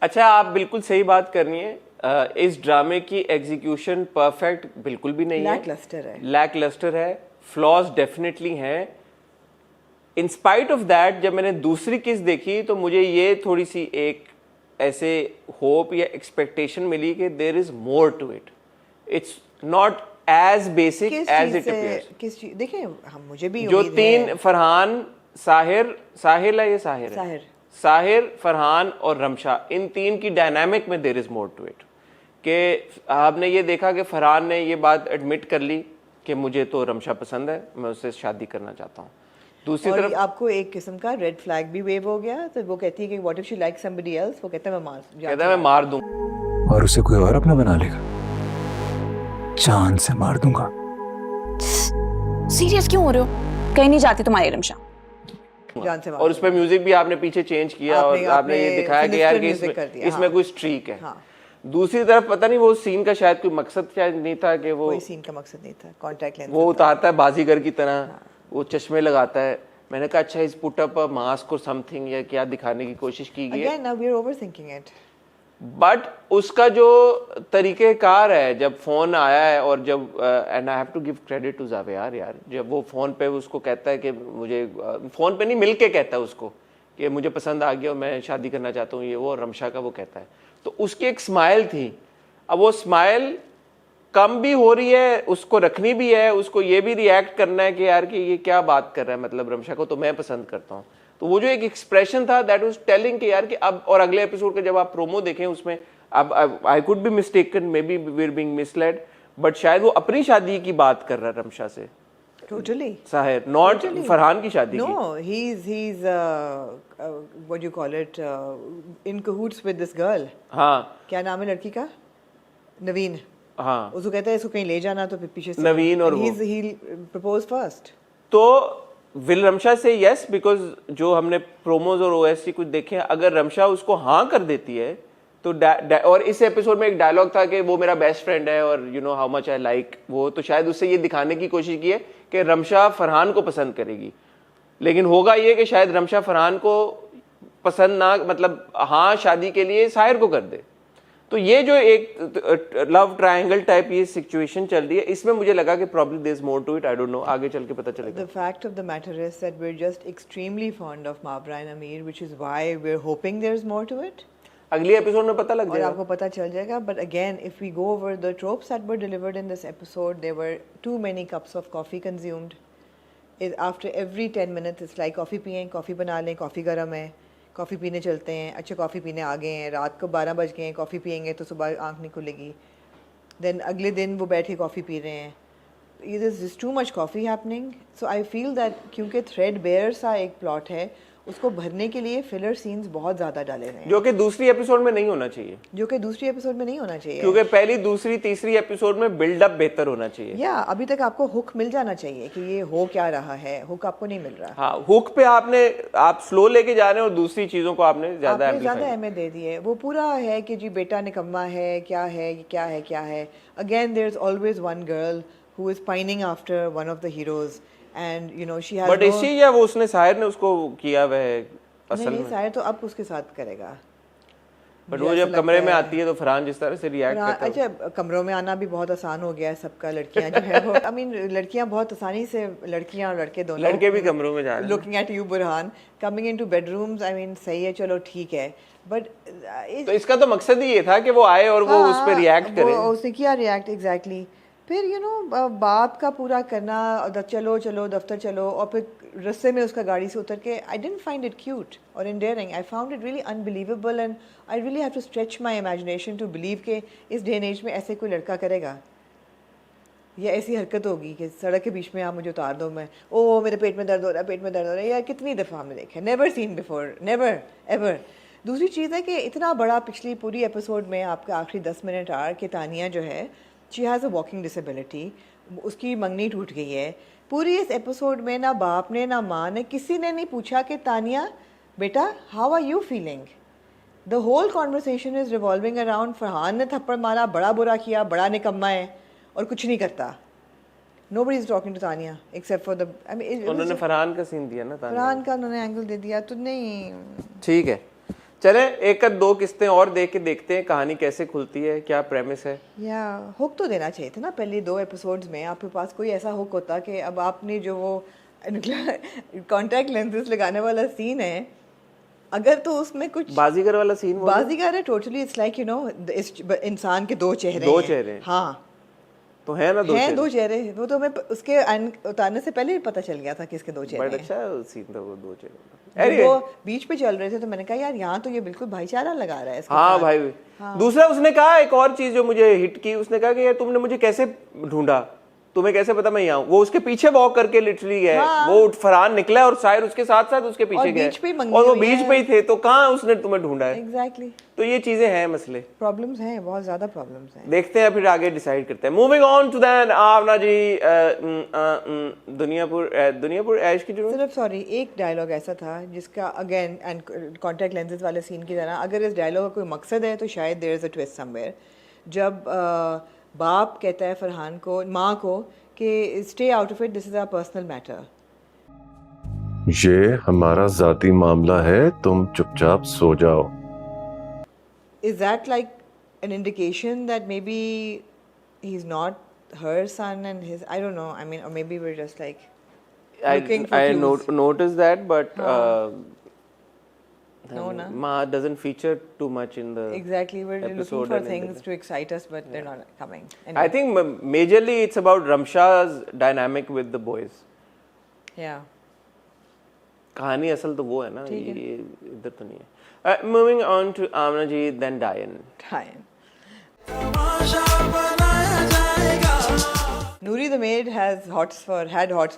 अच्छा, आप बिल्कुल सही बात करनी है. इस ड्रामे की एग्जीक्यूशन परफेक्ट बिल्कुल भी नहीं है. लैकलस्टर है. फ्लॉज डेफिनेटली हैं. इन स्पाइट ऑफ दैट जब मैंने दूसरी किस देखी तो मुझे ये थोड़ी सी एक ऐसे होप या एक्सपेक्टेशन मिली कि there is more to it. It's not as basic as it appears. किस चीज देखिए, हम मुझे भी जो तीन फरहान, साहिर है साहिर, फरहान और रमशा, इन तीन की डायनामिक में there is more to it. कि आपने ये देखा कि फरहान ने ये बात एडमिट कर ली कि मुझे तो रमशा पसंद है, मैं उससे शादी करना चाहता हूँ. दूसरी तरफ आपको एक किस्म का रेड फ्लैग भी वेव हो गया. तो वो कहती है कि what if she like somebody else, वो कहता है मैं मार दूं और उसे कोई और अपना बना लेगा, जान से मार दूंगा. सीरियस क्यों हो रहे हो? कहीं नहीं जाती तुम्हारी रमशा. और उस पर म्यूजिक भी आपने पीछे चेंज किया और आपने ये दिखाया कि यार कि इसमें कोई स्ट्रीक है. दूसरी तरफ पता नहीं वो सीन का शायद कोई मकसद शायद नहीं था कि वो कोई सीन का मकसद नहीं था. कॉन्टैक्ट लेंस वो उतारता है बाजीगर की तरह, वो चश्मे लगाता है. मैंने कहा अच्छा is put up a mask और समथिंग या क्या दिखाने की कोशिश की गई है. Again now we are overthinking it. But उसका जो तरीकेकार है, जब फोन आया है और जब and I have to give credit to Javed यार, जब वो फोन पे उसको कहता है कि मुझे फोन पे नहीं मिल के कहता है उसको कि मुझे पसंद आ गया और मैं शादी करना चाहता हूँ, ये वो रमशा का वो कहता है. तो उसकी एक स्माइल थी. अब वो स्माइल कम भी हो रही है, उसको रखनी भी है, उसको ये भी रिएक्ट करना है कि यार कि ये क्या बात कर रहा है, मतलब रमशा को तो मैं पसंद करता हूँ. तो वो जो एक एक्सप्रेशन था दैट वाज टेलिंग कि यार कि अब, और अगले एपिसोड के जब आप प्रोमो देखें उसमें, अब I could be mistaken, maybe we are being misled, but शायद वो अपनी शादी की बात कर रहा है रमशा से. Totally. साहिर, नॉट फरहान की शादी की. No, he's what do you call it, in cahoots with this girl. हाँ. क्या नाम है लड़की का? नवीन. हाँ. उसको कहता है इसको कहीं ले जाना, तो फिर पीछे से नवीन और वो. He'll propose first. तो विल रमशा से यस, बिकॉज जो हमने प्रोमोज और ओएससी कुछ देखे हैं, अगर रमशा उसको हाँ कर देती है तो और इस एपिसोड में एक डायलॉग था कि वो मेरा बेस्ट फ्रेंड है और you know how much I like वो, तो शायद उससे ये दिखाने की कोशिश की है कि रमशा फरहान को पसंद करेगी. लेकिन होगा ये कि शायद रमशा फरहान को पसंद ना, मतलब हाँ शादी के लिए साहिर को कर दे. तो ये जो एक लव ट्रायंगल टाइप ये सिचुएशन चल रही है, इसमें मुझे लगा कि probably there is more to it. I don't know, आगे चल के पता चलेगा. The fact of the matter is that we're just extremely fond of Mabra and Amir, which is why we're hoping there's more to it. अगले episode में पता लग जाएगा और आपको पता चल जाएगा. But again, if we go over the tropes that were delivered in this episode, there were too many cups of coffee consumed. After every 10 minutes, it's like coffee पिएं, कॉफ़ी बना लें, कॉफ़ी गर्म है, कॉफ़ी पीने चलते हैं, अच्छा coffee पीने आ गए हैं, रात को 12 बज गए हैं, कॉफ़ी पिएंगे तो सुबह आँख नहीं खुलेगी. देन अगले दिन वो बैठ के कॉफ़ी पी रहे हैं. There's just too much coffee happening. So I feel that क्योंकि threadbare सा एक प्लॉट है, उसको भरने के लिए फिलर सीन्स बहुत ज़्यादा डाले गए हैं, जो कि दूसरी एपिसोड में नहीं होना चाहिए. क्योंकि पहली, दूसरी, तीसरी एपिसोड में बिल्डअप बेहतर होना चाहिए. या अभी तक आपको हुक मिल जाना चाहिए कि ये हो क्या रहा है. हुक आपको नहीं मिल रहा. हाँ, हुक पे आप स्लो लेके जा रहे हैं और दूसरी चीजों को आपने ज्यादा अहमियत दे दी है. वो पूरा है कि जी बेटा निकम्मा है, क्या है. Again there is always one girl who is pining after one of the heroes, and you know she has. But is she, या वो उसने साहिर ने उसको किया हुआ है असल में? नहीं, साहिर तो अब उसके साथ करेगा. बट वो जब कमरे में आती है तो फरहान जिस तरह से रिएक्ट करता है, अच्छा कमरों में आना भी बहुत आसान हो गया है सबका, लड़कियां जो है वो आई मीन लड़कियां बहुत आसानी से, लड़कियां और लड़के दोनों, लड़के भी कमरों में जा रहे हैं। Looking at you Burhan coming into bedrooms, I mean सही है, चलो ठीक है, बट तो इसका तो मकसद ही ये था कि वो आए और वो उस पर रिएक्ट करे। उसने किया रिएक्ट एग्जैक्टली। फिर यू नो बाप का पूरा करना, चलो चलो दफ्तर चलो, और फिर रस्ते में उसका गाड़ी से उतर के, I didn't find it cute और endearing, I found it really unbelievable and I really have to stretch my imagination to believe के इस डे एंड एज में ऐसे कोई लड़का करेगा या ऐसी हरकत होगी कि सड़क के बीच में आप मुझे उतार दो, मैं ओ मेरे पेट में दर्द हो रहा है, पेट में दर्द हो रहा है, या कितनी दफ़ा हमने देखा, never seen before, never ever. दूसरी चीज़ है कि इतना बड़ा पिछली पूरी एपिसोड में आपका आखिरी 10 मिनट आर कि तानिया जो है she has a walking disability, उसकी मंगनी टूट गई है। पूरी इस एपिसोड में ना बाप ने ना माँ ने किसी ने नहीं पूछा कि तानिया बेटा how are you feeling. The whole conversation is revolving around Farhan ने थप्पड़ मारा, बड़ा बुरा किया, बड़ा निकम्मा है और कुछ नहीं करता। Nobody is talking to Tanya except for the, I mean, उन्होंने फरहान का सीन दिया ना, फरहान का उन्होंने एंगल दे दिया तो नहीं। ठीक है, चले एक का दो किस्तें और देख के देखते हैं कहानी कैसे खुलती है, क्या प्रेमिस है। या हुक तो देना चाहिए था ना पहले 2 एपिसोड्स में, आपके पास कोई ऐसा हुक होता कि अब आपने जो वो कॉन्टैक्ट लेंसेज लगाने वाला सीन है, अगर तो उसमें कुछ बाजीगर वाला सीन, बाजीगर है totally, it's like you no इंसान के 2 चेहरे, 2 चेहरे, हाँ तो है ना 2 चेहरे, वो तो हमें उसके उतारने से पहले ही पता चल गया था कि इसके 2 चेहरे बड़ा अच्छा सीन था वो 2 चेहरे। अरे वो बीच पे चल रहे थे तो मैंने कहा यार यहाँ तो ये बिल्कुल भाईचारा लगा रहा है इसके हाँ साथ। भाई दूसरा उसने कहा एक और चीज जो मुझे हिट की, उसने कहा कि यार तुमने मुझे कैसे ढूंढा, तुम्हें कैसे पता मैं यहाँ हूँ। वो उसके पीछे वॉक करके लिटरली गए, वो फरहान निकला और शायर उसके साथ साथ उसके पीछे गए और वो बीच पे ही थे, तो कहाँ उसने तुम्हें ढूंढा है। एग्जैक्टली, तो ये चीजें हैं, मसले प्रॉब्लम्स हैं, बहुत ज्यादा प्रॉब्लम्स हैं। देखते हैं फिर आगे डिसाइड करते हैं। मूविंग ऑन टू दैन आवना जी, दुनियापुर ऐश की जुनून। सिर्फ सॉरी एक डायलॉग ऐसा था जिसका अगेन एंड कॉन्टैक्ट लेंसेज वाले सीन की तरह, अगर इस डायलॉग का कोई मकसद है तो शायद there is a twist somewhere. जब बाप कहता है फरहान को, माँ को, कि stay out of it, this is our personal matter. ये हमारा जाती मामला है, तुम चुपचाप सो जाओ। Is that like an indication that maybe he's not her son and his, I don't know, I mean, or maybe we're just like looking for clues. noticed that, but No, na? Ma doesn't feature too much in the Exactly, we're looking episode for and things to excite us, but they're not coming. I think majorly it's about Ramsha's dynamic with the boys. Yeah. कहानी असल तो वो है ना, ये इधर तो नहीं है। Moving on to Amna ji, then Diane. Noori the maid had hots for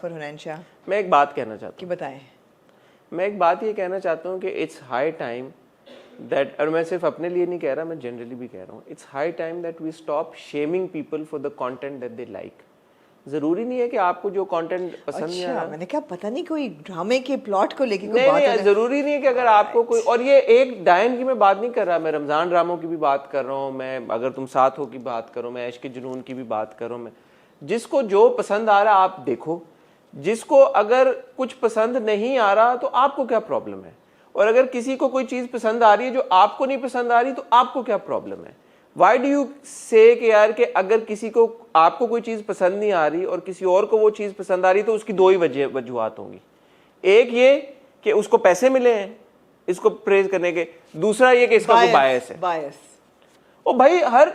Hunansha. मैं एक बात कहना चाहता कि हूँ, बताएं। मैं एक बात ये कहना चाहता हूँ कि इट्स हाई टाइम दैट, और मैं सिर्फ अपने लिए नहीं कह रहा, मैं जनरली भी कह रहा हूँ, it's high time that we stop shaming people for the content that they like. जरूरी नहीं है कि आपको जो कंटेंट पसंद नहीं आ रहा, मैंने कहा पता नहीं कोई ड्रामे के प्लॉट को लेके कोई नहीं, बात नहीं, जरूरी नहीं है कि अगर आपको कोई, और ये एक डायन की मैं बात नहीं कर रहा, मैं रमजान ड्रामों की भी बात कर रहा हूँ, मैं अगर तुम साथ हो की बात करो, मैं ऐश के जुनून की भी बात कर रहा हूँ, मैं जिसको जो पसंद आ रहा आप देखो, जिसको अगर कुछ पसंद नहीं आ रहा तो आपको क्या प्रॉब्लम है, और अगर किसी को कोई चीज पसंद आ रही है जो आपको नहीं पसंद आ रही तो आपको क्या प्रॉब्लम है। वाई डू यू से कि यार कि अगर किसी को, आपको कोई चीज पसंद नहीं आ रही और किसी और को वो चीज पसंद आ रही तो उसकी 2 ही वजूहत होंगी, एक ये कि उसको पैसे मिले हैं इसको प्रेज करने के, दूसरा ये कि इसका कोई बायस है। ओ भाई, हर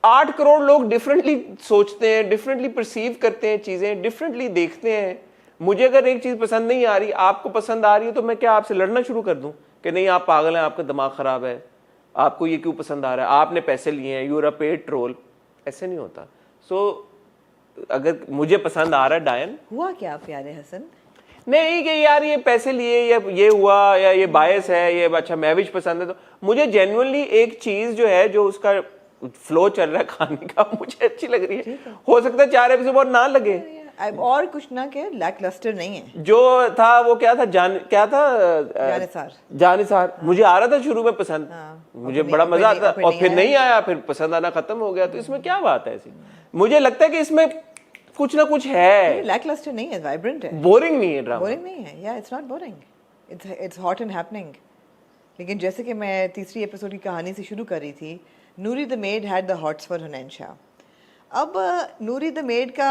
8 करोड़ लोग डिफरेंटली सोचते हैं, डिफरेंटली परसीव करते हैं, चीजें डिफरेंटली देखते हैं। मुझे अगर एक चीज पसंद नहीं आ रही, आपको पसंद आ रही है, तो मैं क्या आपसे लड़ना शुरू कर दूं कि नहीं आप पागल हैं, आपका दिमाग खराब है, आपको ये क्यों पसंद आ रहा है, आपने पैसे लिए हैं, you are a paid troll. ऐसे नहीं होता। सो अगर मुझे पसंद आ रहा है डायन, हुआ क्या प्यारे हसन, नहीं कि यार ये पैसे लिए या ये हुआ या ये बायस है, ये अच्छा मैविश पसंद है, तो मुझे जेन्युइनली एक चीज जो है, जो उसका फ्लो चल रहा है खाने का, मुझे अच्छी लग रही है। हो सकता है 4 एपिसोड ना लगे, और कुछ ना के लैकलस्टर नहीं है। जो था वो क्या था, जानिसार मुझे आ रहा था शुरू में पसंद, मुझे बड़ा मजा आता, और फिर नहीं आया, फिर पसंद आना खत्म हो गया। तो इसमें क्या बात है ऐसी, मुझे लगता है कि इसमें कुछ ना कुछ है, लैकलस्टर नहीं है, वाइब्रेंट है, बोरिंग नहीं है ड्रामा, बोरिंग नहीं है, या it's not boring, it's hot and happening. लेकिन जैसे कि मैं तीसरी एपिसोड की कहानी से शुरू कर रही थी, Noori the maid had the hots for Hunain Shah. अब नूरी द मेड का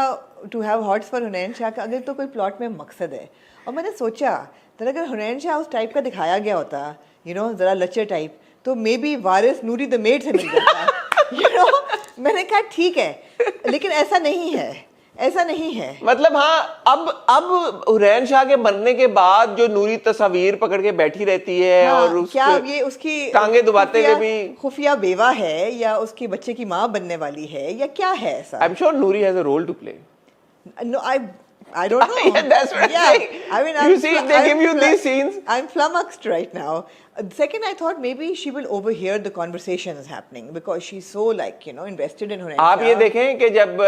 to have hots for Hunain Shah का अगर तो कोई प्लॉट में मकसद है, और मैंने सोचा तो अगर हुनैन शाह उस टाइप का दिखाया गया होता, ज़रा लच्चे टाइप, तो may be Waris Noori the made से मिल जाता। मैंने कहा ठीक है, लेकिन ऐसा नहीं है, ऐसा नहीं है। मतलब हाँ, अब हुरैन शाह के मरने के बाद जो नूरी तस्वीर पकड़ के बैठी रहती है, हाँ, और क्या ये उसकी टांगे दबाते हुए भी खुफिया बेवा है या उसके बच्चे की माँ बनने वाली है या क्या है ऐसा? I am sure Noori has a role to play. No, I don't know. Yeah, that's what I'm saying. I mean, You see, they give you these scenes. I'm flummoxed right now. Second, I thought maybe she will overhear the conversations happening because she's so invested in Hunain आप Shah. ये देखें कि जब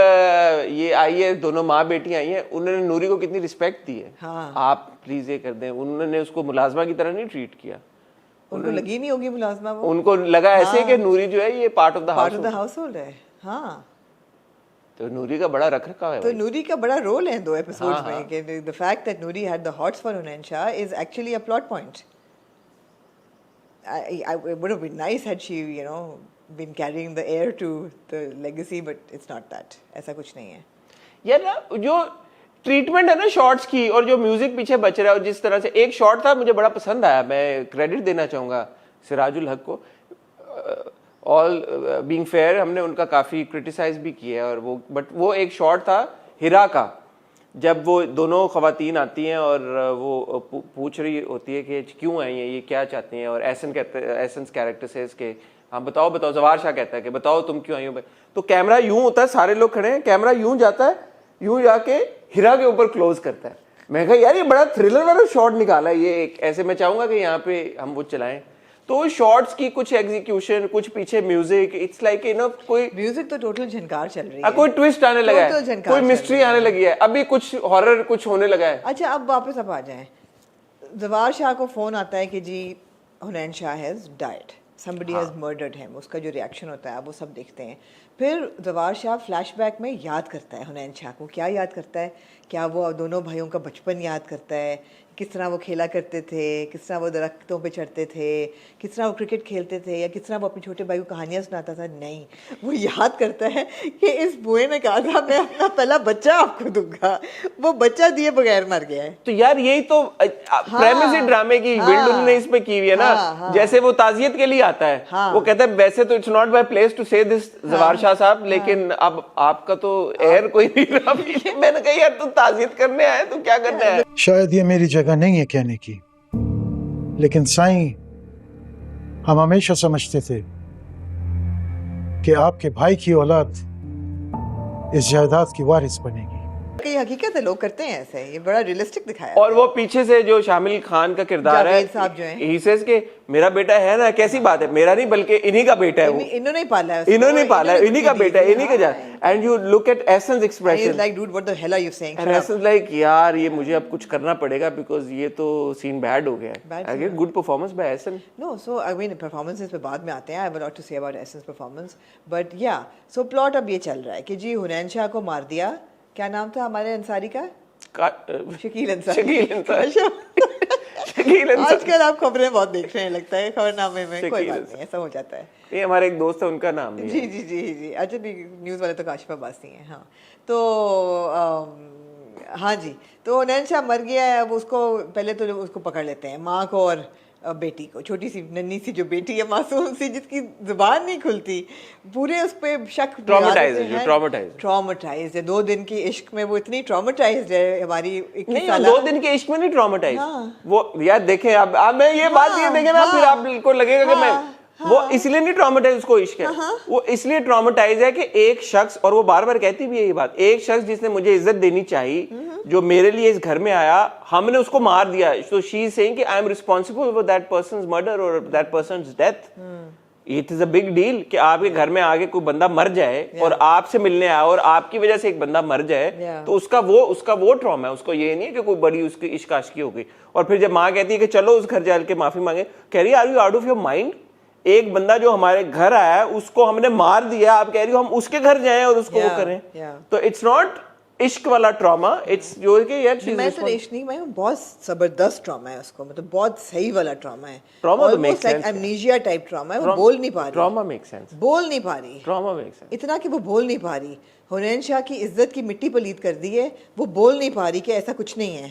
ये आई है, दोनों माँ बेटी आई हैं, उन्होंने नूरी को कितनी रिस्पेक्ट दी है. हाँ. आप प्लीज ये कर दें. उन्होंने उसको मुलाजमा की तरह नहीं ट्रीट किया. उनको लगी नहीं होगी मुलाजमा वो. उनको लगा ऐसे कि नूरी जो है ये part of the house hold है. हाँ. तो नूरी का बड़ा रख रखा है. तो नूरी का बड़ा रोल है 2 एपिसोड्स में कि the fact that Nuri had the hots for Hunain Shah is actually a plot point. It would have been nice had she, been carrying the heir to the legacy, but it's not that. ऐसा कुछ नहीं है. यार ना जो treatment है ना shots की, और जो म्यूजिक पीछे बच रहा है, और जिस तरह से एक शॉट था मुझे बड़ा पसंद आया, मैं क्रेडिट देना चाहूँगा सिराजुल हक को. ऑल बीइंग फेयर हमने उनका काफ़ी क्रिटिसाइज भी किया है, और वो एक शॉट था हिरा का, जब वो दोनों ख़वातीन आती हैं और वो पूछ रही होती है कि क्यों आई हैं, ये क्या चाहती हैं, और एहसन कैरेक्टर से इसके हाँ बताओ. जवार शाह कहता है कि बताओ तुम क्यों आई हो. तो कैमरा यूं होता है, सारे लोग खड़े हैं, कैमरा यूं जाता है, यूं जाके हिरा के ऊपर क्लोज करता है. मैं कहा यार ये बड़ा थ्रिलर वाला शॉट निकाला है ये. ऐसे मैं चाहूँगा कि यहाँ पे हम वो चलाएं. तो शॉट्स की कुछ एग्जीक्यूशन, कुछ पीछे म्यूजिक, इट्स लाइक कोई म्यूजिक तो टोटल झनकार चल रही है. कोई ट्विस्ट आने लगा है, कोई मिस्ट्री आने लगी है, अभी कुछ हॉरर कुछ होने लगा है. अच्छा, अब वापस आ जाएं. जवार शाह को फोन आता है कि जी Hunain Shah has died, somebody has murdered him. उसका जो रिएक्शन होता है वो सब देखते हैं. फिर जवार शाह फ्लैशबैक में याद करता है हुनैन शाह को. क्या याद करता है? क्या वो दोनों भाइयों का बचपन याद करता है, किस तरह वो खेला करते थे, किस तरह वो दरख्तों पे चढ़ते थे, किस तरह वो क्रिकेट खेलते थे, या किस तरह वो अपने छोटे भाई को कहानियाँ सुनाता था? नहीं, वो याद करता है कि इस बुए ने कहा था मैं अपना पहला बच्चा आपको दूंगा, वो बच्चा दिए बगैर मर गया है. तो यार यही तो प्रेमिस ही ड्रामे की बिल्ड उन्होंने इस पे की हुई है ना. जैसे वो ताजियत के लिए आता है, वो कहता है वैसे तो it's not my place to say this Jawar Shah साहब, लेकिन अब आपका तो एयर कोई नहीं रहा. मैंने कहा यार तू ताजियत करने आया, तू क्या करने आया? शायद ये मेरी जगह नहीं है कहने की, लेकिन साईं हम हमेशा समझते थे कि आपके भाई की औलाद इस जायदाद की वारिस बनेगी. ये हकीकत है, लोग करते हैं ऐसे. ये बड़ा रियलिस्टिक दिखाया. और वो पीछे से जो शामिल खान का किरदार है, साहब जो हैं, ही सेज के मेरा बेटा है ना. कैसी बात है, मेरा नहीं बल्कि इन्हीं का बेटा है. वो इन्होंने ही पाला है, इन्होंने पाला है, इन्हीं का बेटा है, इन्हीं का जान. And you look at Ehsan's expression, like dude what the hell are you saying. And Ehsan's like यार ये मुझे अब कुछ करना पड़ेगा बिकॉज़ ये तो सीन बैड हो गया है. Again good performance by Ehsan. No, so I mean performances पे बाद में आते हैं. I have a lot to say about Ehsan's performance, but yeah so plot अब ये चल रहा है कि जी हुनैन शाह को मार दिया. क्या नाम था हमारे अंसारी का? शकील अंसारी. आजकल आप खबरें बहुत देख रहे हैं लगता है खबरनामे में. कोई बात नहीं, ऐसा हो जाता है. ये हमारे एक दोस्त है, उनका नाम भी जी जी जी जी. अच्छा, न्यूज़ वाले तो काशिफ अब्बासी हैं. हाँ, तो हाँ जी, तो हुनैन शाह मर गया है. अब उसको पहले तो उसको पकड़ लेते हैं, माँ को और बेटी को. छोटी सी नन्ही सी जो बेटी है, मासूम सी, जिसकी जुबान नहीं खुलती. पूरे उस पे शक. ट्रॉमेटाइज्ड है. 2 दिन के इश्क में वो इतनी ट्रॉमेटाइज्ड है. हमारी 21 साल 2 दिन के इश्क में नहीं ट्रॉमेटाइज्ड. वो यार देखें, अब मैं ये बात ये देखें ना, फिर आपको लगेगा कि मैं वो इसलिए नहीं ट्रॉमेटाइज उसको इश्क है. वो इसलिए ट्रॉमेटाइज है कि एक शख्स, और वो बार बार कहती भी है ये बात, एक शख्स जिसने मुझे इज्जत देनी चाहिए, जो मेरे लिए इस घर में आया, हमने उसको मार दिया. सो शी इज सेइंग कि I am responsible for that person's murder और that person's death. It is a big deal कि आपके घर में आगे कोई बंदा मर जाए और आपसे मिलने आया और आपकी वजह से एक बंदा मर जाए, तो उसका वो ट्रॉमा है. उसको ये नहीं है कि कोई बड़ी उसकी इश्क आशिकी हो गई. और फिर जब माँ कहती है कि चलो उस घर जाके माफी मांगे, कह रही है are you out of your mind? एक बंदा जो हमारे घर आया है उसको हमने मार दिया, आप कह रही हो हम उसके घर जाएं और उसको वो करें. तो इट्स नॉट इश्क वाला ट्रॉमा, इट्स जो कि यार मैं तो इश्क नहीं, मैं बहुत जबरदस्त ट्रॉमा है उसको, मतलब बहुत सही वाला ट्रॉमा है। ट्रॉमा तो make sense, amnesia type trauma है, वो बोल नहीं पा रही। ट्रॉमा मेक सेंस, बोल नहीं पा रही, ट्रॉमा मेक सेंस। इतना कि वो बोल नहीं पा रही। हुनैन शाह की इज्जत की मिट्टी पलीद कर दी है, वो बोल नहीं पा रही कि ऐसा कुछ नहीं है।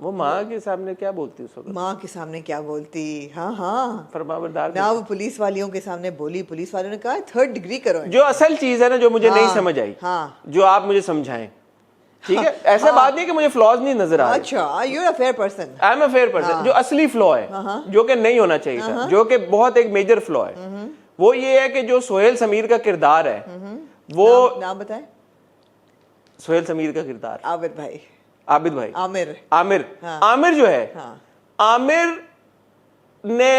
वो माँ के सामने क्या बोलती उस वक्त? माँ के सामने क्या बोलती? हाँ हाँ, फरमाबरदार ना वो पुलिस वालियों के सामने बोली, पुलिस वालों ने कहा 3rd डिग्री करो। जो असल चीज है ना, जो मुझे हाँ, नहीं समझ आई, हाँ, जो आप मुझे समझाएं, ठीक है? ऐसा बात नहीं कि मुझे फ्लॉज नहीं नजर आ रहे। अच्छा, you are a fair person. I am a fair person. जो असली फ्लॉ है, जो कि नहीं होना चाहिए था, जो कि बहुत एक मेजर फ्लॉ है, वो ये है कि जो सोहेल समीर का किरदार है, वो नाम बताएं। सोहेल समीर का किरदार, आबिद भाई, आबिद भाई, आमिर, आमिर, हाँ। आमिर जो है, हाँ, आमिर ने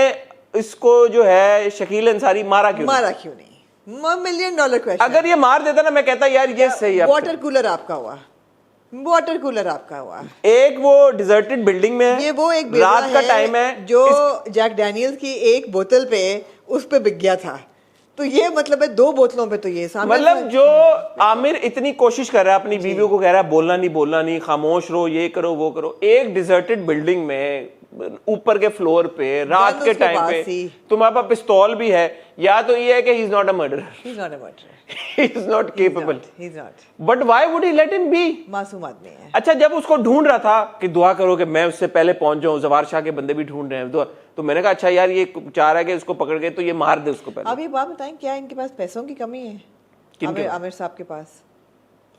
इसको जो है शकील अंसारी मारा क्यों? मारा क्यों नहीं? $1 million क्वेश्चन। अगर ये मार देता ना, मैं कहता यार ये सही है। वाटर कूलर आपका हुआ, वाटर कूलर आपका हुआ। एक वो डिजर्टेड बिल्डिंग में है, ये वो एक रात का टाइम है, जो जैक डैनियल्स की एक बोतल पे उस पे बिक गया था, तो ये मतलब है 2 बोतलों पे तो ये सामने मतलब जो आमिर इतनी कोशिश कर रहा है, अपनी बीवियों को कह रहा है बोलना नहीं, खामोश रहो, ये करो वो करो, एक डिजर्टेड बिल्डिंग में ऊपर के फ्लोर पे रात के टाइम पे तुम्हारे पास पिस्तौल भी है, या तो ये है कि he is not a murderer, he is not a murderer, he is not capable, he is not, but why would he let him be? मासूम आदमी है। अच्छा, जब उसको ढूंढ रहा था कि दुआ करो कि मैं उससे पहले पहुंच जाऊं, जवार शाह के बंदे भी ढूंढ रहे हैं दुआ, तो मैंने कहा अच्छा यार ये चाह रहा है कि उसको पकड़ के तो ये मार दे उसको पहले। अब ये बात बताएं, क्या इनके पास पैसों की कमी है? आमिर साहब के पास,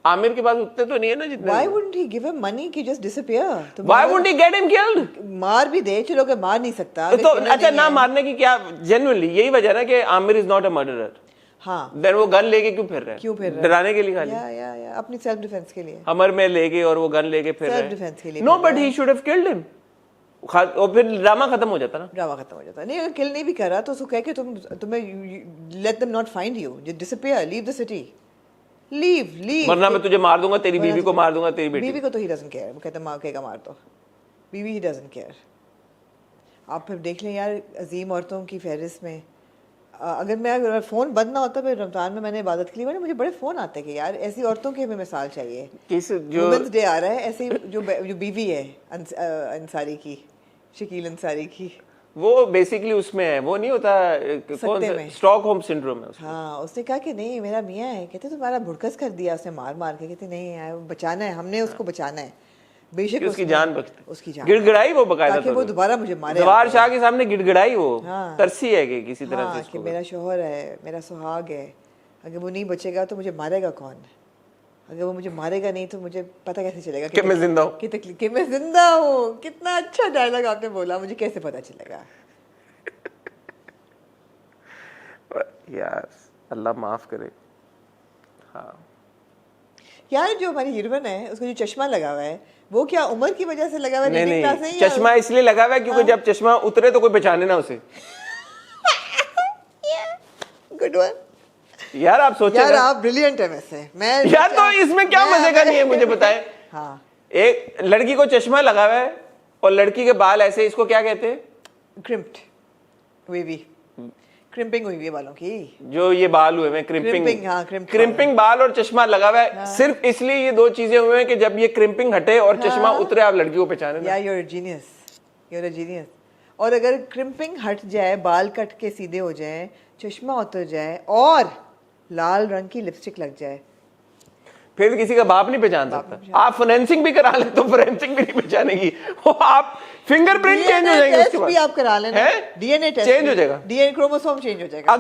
आमिर के पास उतने तो नहीं है ना जितने। Why wouldn't he give him money कि just disappear? तो Why wouldn't he get him killed? मार भी दे, चलो कि मार नहीं सकता, तो अच्छा ना मारने की क्या जेन्युइनली यही वजह ना कि Aamir is not a murderer. हाँ, देन वो गन लेके क्यों फिर रहा है? क्यों फिर रहा है? डराने के लिए खाली, या अपनी सेल्फ डिफेंस के लिए, हमर में लेके और वो गन लेके फिर रहा है। सेल्फ डिफेंस के लिए। No but he should have killed him, और फिर ड्रामा खत्म हो जाता ना। ड्रामा खत्म हो जाता नहीं, अगर किल नहीं भी करा तो उसको कह के तुम्हें let them not find you, just disappear, leave the city, leave, वरना मैं तुझे मार दूंगा, तेरी बीवी को मार दूंगा, तेरी बीवी को तो ही डजंट केयर, वो कहता मार कहेगा मार दो, बीवी ही डजंट केयर। आप फिर देख लें यार, अजीम औरतों की फहरिस्त में अगर मैं फ़ोन बंद ना होता, फिर रमज़ान में मैंने इबादत के लिए मुझे बड़े फ़ोन आते कि यार ऐसी औरतों की हमें मिसाल चाहिए। जो वुमेंस डे आ रहा है, ऐसी जो बीवी है अंसारी की, शकील अंसारी की, वो बेसिकली उसमें है, वो नहीं होता कौन सा स्टॉकहोम सिंड्रोम है उसमें। हाँ, उसने कहा कि नहीं मेरा मियाँ है, कहते तुम्हारा भुड़कस कर दिया उसने मार मार के, कहते नहीं यार बचाना है, हमने उसको बचाना है, बेशक उसकी जान बचती, उसकी जान गिड़गिड़ाई वो बकायदा, ताकि वो दोबारा मुझे मारे। जवार शाह के सामने गिड़गिड़ाई वो, हाँ, तरसी है कि किसी तरह हाँ, से इसको कि मेरा शोहर है, मेरा सुहाग है, अगर वो नहीं बचेगा तो मुझे मारेगा कौन? अगर वो मुझे मारेगा नहीं तो मुझे पता कैसे चलेगा कि मैं जिंदा हूँ, कि मैं जिंदा हूँ? कितना अच्छा डायलॉग आपने बोला, मुझे कैसे पता चलेगा? यार अल्लाह माफ करे। हाँ यार, जो हमारी हीरोइन है उसको जो चश्मा लगा हुआ है, वो क्या उम्र की वजह से लगा हुआ है? नहीं, चश्मा इसलिए लगा हुआ है क्योंकि जब चश्मा उतरे तो कोई पहचाने ना उसे। गुड वन यार, आप सोचे यार, आप ब्रिलियंट है वैसे। मैं यार, तो इसमें क्या मजे का नहीं है मुझे बताएं। हाँ, एक लड़की को चश्मा लगा हुआ है और लड़की के बाल ऐसे, इसको क्या कहते हैं? क्रिम्प्ड, वेवी, क्रिम्पिंग हुई है बालों की, जो ये बाल हुए हैं क्रिम्पिंग, हाँ, क्रिम्पिंग बाल और चश्मा लगा हुआ है। सिर्फ इसलिए ये 2 चीजें हुए हैं कि जब ये क्रिम्पिंग हटे और चश्मा उतरे, आप लड़की को पहचाने। या you're a genius। और अगर क्रिम्पिंग हट जाए, बाल कट के सीधे हो जाए, चश्मा उतर जाए और लाल रंग की लिपस्टिक लग जाए, फिर किसी का बाप नहीं पहचान सकता। आप फोरेंसिक भी करा ले तो फोरेंसिक भी नहीं पहचानेगी वो। आप फिंगरप्रिंट चेंज हो जाएंगे उसके बाद, भी आप करा लेना, डीएनए टेस्ट चेंज हो जाएगा, डीएनए क्रोमोसोम चेंज हो जाएगा।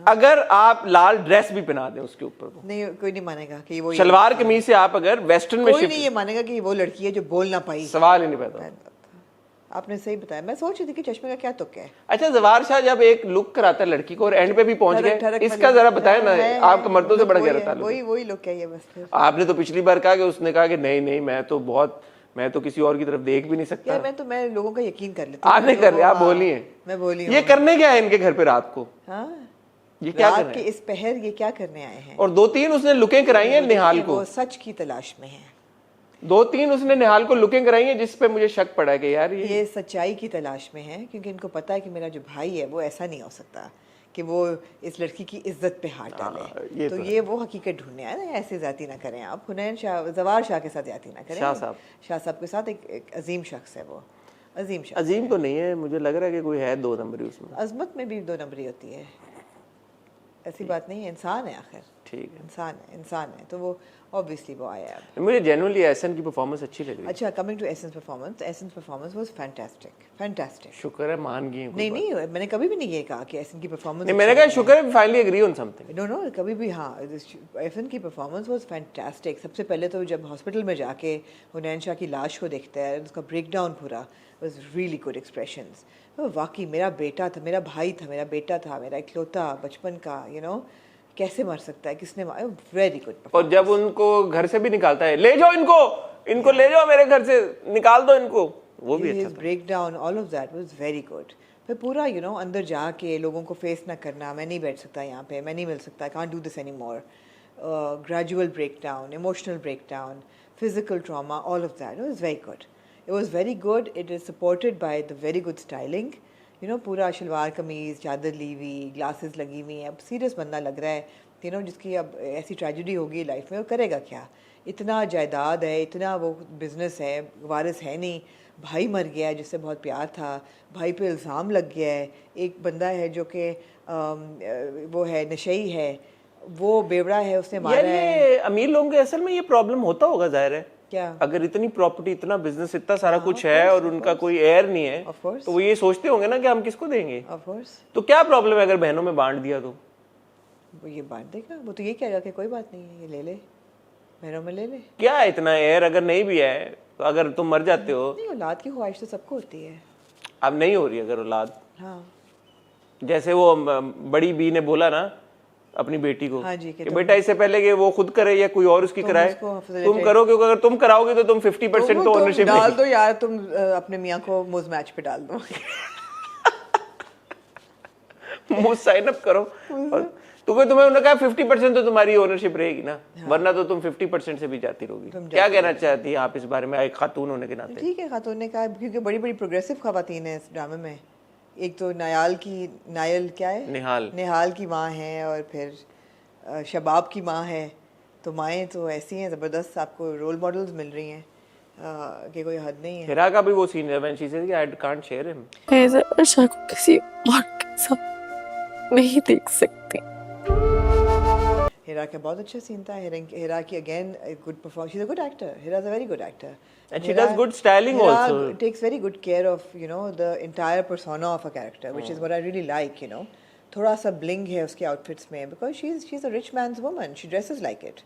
अगर आप लाल ड्रेस भी पहना दें उसके ऊपर, नहीं, कोई नहीं मानेगा कि वो सलवार कमीज से आप अगर वेस्टर्न में कोई नहीं ये मानेगा कि वो लड़की है जो बोल ना पाई। सवाल ही नहीं पैदा। आपने सही बताया, मैं सोच रही थी कि चश्मे का क्या तुक है। अच्छा, जवार शाह जब एक लुक कराता है लड़की को और एंड पे भी पहुंच गए, इसका जरा बताएं ना, आपका मर्दों से बड़ा गहरा ताल्लुक। वही लुक है ये बस। आपने तो पिछली बार कहा कि उसने कहा कि नहीं मैं तो किसी और की तरफ देख भी नहीं सकता। यार, मैं लोगों का यकीन कर लेती हूँ। आप नहीं कर रहे, आप बोलिए। मैं बोली ये करने क्या है इनके घर पे रात को? हाँ, ये क्या कर रात रहे के हैं? इस पहर ये क्या करने आए हैं? और 2-3 उसने लुकें कराई हैं निहाल को, वो सच की तलाश में है। 2-3 उसने निहाल को लुकें कराई हैं जिस पे मुझे शक पड़ा है कि यार ये सच्चाई की तलाश में है, क्योंकि इनको पता है कि मेरा जो भाई है वो ऐसा नहीं हो सकता कि वो इस लड़की की इज्जत पे हाथ डाले। तो ये वो हकीकत ढूंढने आए ना, ऐसे ज़्यादती ना करें आप। हुनैन शाह, जवार शाह के साथ ज़्यादती ना करें। शाह साहब के साथ एक अजीम शख्स है वो, अजीम शख्स। अजीम तो नहीं है, मुझे लग रहा है कि कोई है 2 नंबरी उसमें। अजमत में भी 2 नंबरी होती है, ऐसी बात नहीं है, इंसान है आखिर। ठीक है, इंसान है तो वो ऑब्वियसली वो आया है। मुझे जेन्युइनली एहसन की परफॉर्मेंस अच्छी लग रही है। अच्छा, coming to Ehsan's performance was fantastic. शुक्र है मान गई। नहीं, मैंने कभी भी नहीं ये कहा कि एहसन की परफॉर्मेंस नहीं, मैंने कहा शुक्र है finally agree on something. No कभी भी। हाँ, एहसन की परफॉर्मेंस वाज फैंटास्टिक। सबसे पहले तो जब हॉस्पिटल में जाके हुनैन शाह की लाश को देखता है, उसका ब्रेकडाउन पूरा, वाज रियली गुड एक्सप्रेशंस। वाकई मेरा बेटा था, मेरा भाई था, मेरा बेटा था, मेरा इकलौता बचपन का, यू नो, कैसे मर सकता है, किसने मारा। Very good. और जब उनको घर से भी निकालता है, ले जाओ इनको ले जाओ मेरे घर से, निकाल दो इनको, वो भी अच्छा था। Breakdown, all of that was very good. फिर पूरा यू नो अंदर जाके लोगों को फेस ना करना, मैं नहीं बैठ सकता यहाँ पे, मैं नहीं मिल सकता, I can't do this any more. Gradual breakdown, emotional breakdown, physical trauma, all of that was very good. It was very good. It is supported by the very good styling. You know, पूरा शलवार कमीज़, चादर ली हुई, glasses लगी हुई हैं। अब serious बंदा लग रहा है, you know, जिसकी अब ऐसी ट्रेजेडी होगी लाइफ में, वो करेगा क्या? इतना जायदाद है, इतना वो बिजनेस है, वारिस है नहीं, भाई मर गया है जिससे बहुत प्यार था, भाई पे इल्ज़ाम लग गया है, एक बंदा है जो कि वो है नशई है, वो बेवड़ा है, उसने मारा है। अमीर लोगों के असल में ये प्रॉब्लम होता होगा, जाहिर है। क्या? अगर इतनी प्रॉपर्टी, इतना बिजनेस, इतना सारा कुछ है और उनका कोई एयर नहीं है, तो वो ये सोचते होंगे ना कि हम किसको देंगे। तो क्या प्रॉब्लम है अगर बहनों में बांट दिया तो? वो ये बांट देगा, वो तो ये कहेगा कि कोई बात नहीं है, ये ले ले, बहनों में ले ले। क्या है इतना एयर? अगर नहीं भी है तो अगर तुम मर जाते हो। नहीं, औलाद की ख्वाहिश तो सबको होती है। अब नहीं हो रही अगर औलाद। हाँ, जैसे वो बड़ी बी ने बोला ना अपनी बेटी को, हाँ जी, कि बेटा इससे पहले कि वो खुद करे या कोई और उसकी कराए, तुम करो, क्योंकि अगर तुम कराओगे तो तुम 50% तो ओनरशिप डाल दो यार, तुम अपने मियाँ को मुझ मैच पे डाल दो। मुझ साइन अप करो, तुम्हें उन्होंने कहा 50% तो तुम्हारी ओनरशिप रहेगी ना। हाँ। वरना तो तुम 50% से भी जाती रहोगी। क्या कहना चाहती है आप इस बारे में, एक खातून होने के नाते? ठीक है, खातून ने कहा, क्योंकि बड़ी बड़ी प्रोग्रेसिव खवातीन है इस ड्रामे में। एक तो नायल क्या है, निहाल की माँ है, और फिर शबाब की माँ है। तो माएँ तो ऐसी हैं ज़बरदस्त, आपको रोल मॉडल्स मिल रही हैं कि कोई हद नहीं है। हिरा का भी वो सीन है when she said I can't share him, ऐसा को किसी और के साथ नहीं देख सकती। हिरा का बहुत अच्छा सीन था। हिरा की again good performance, she is a good actor, Hira is a very good actor and she does good styling also. Takes very good care of, you know, the entire persona of a character, which is what I really like, you know. थोड़ा सा bling है उसके outfits में, because she's a rich man's woman, she dresses like it.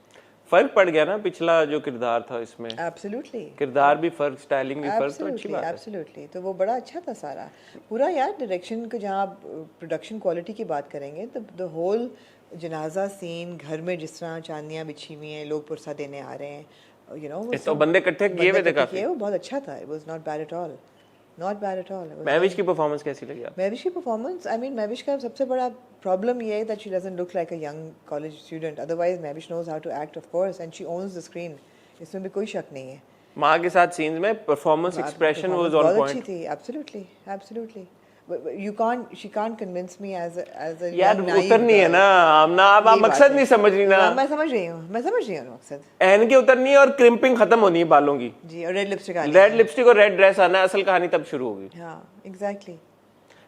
फर्क पड़ गया ना पिछला जो किरदार था इसमें। Absolutely. किरदार भी फर्क, स्टाइलिंग भी फर्क, तो अच्छी बात है। Absolutely. तो वो बड़ा अच्छा था सारा पूरा यार। डायरेक्शन को जहाँ प्रोडक्शन क्वालिटी की बात करेंगे तो the whole जनाजा सीन, घर में जिस तरह चांदियाँ बिछी हुई हैं, लोग पुरसा देने आ रहे हैं, you know, तो बंदे इकट्ठे किए हुए थे काफी, वो बहुत अच्छा था। It was not bad at all. Not bad at all. Mahwish की परफॉर्मेंस कैसी लगी आपको? महविश की परफॉर्मेंस, आई मीन महविश का सबसे बड़ा प्रॉब्लम ये है that she doesn't look like a young college student. Otherwise Mahwish knows how to act, of course, and she owns the screen. इसमें भी कोई शक नहीं है। माँ के साथ सीन्स में performance, expression was on point. बहुत अच्छी थी, absolutely. She can't convince me as a यार उतरनी है ना, आप मकसद नहीं समझ रही ना। मैं समझ रही हूँ मकसद। एन के उतरनी है और क्रिम्पिंग खत्म होनी है बालों की जी, और रेड लिपस्टिक और रेड ड्रेस आना, असल कहानी तब शुरू होगी। हाँ, एग्जैक्टली।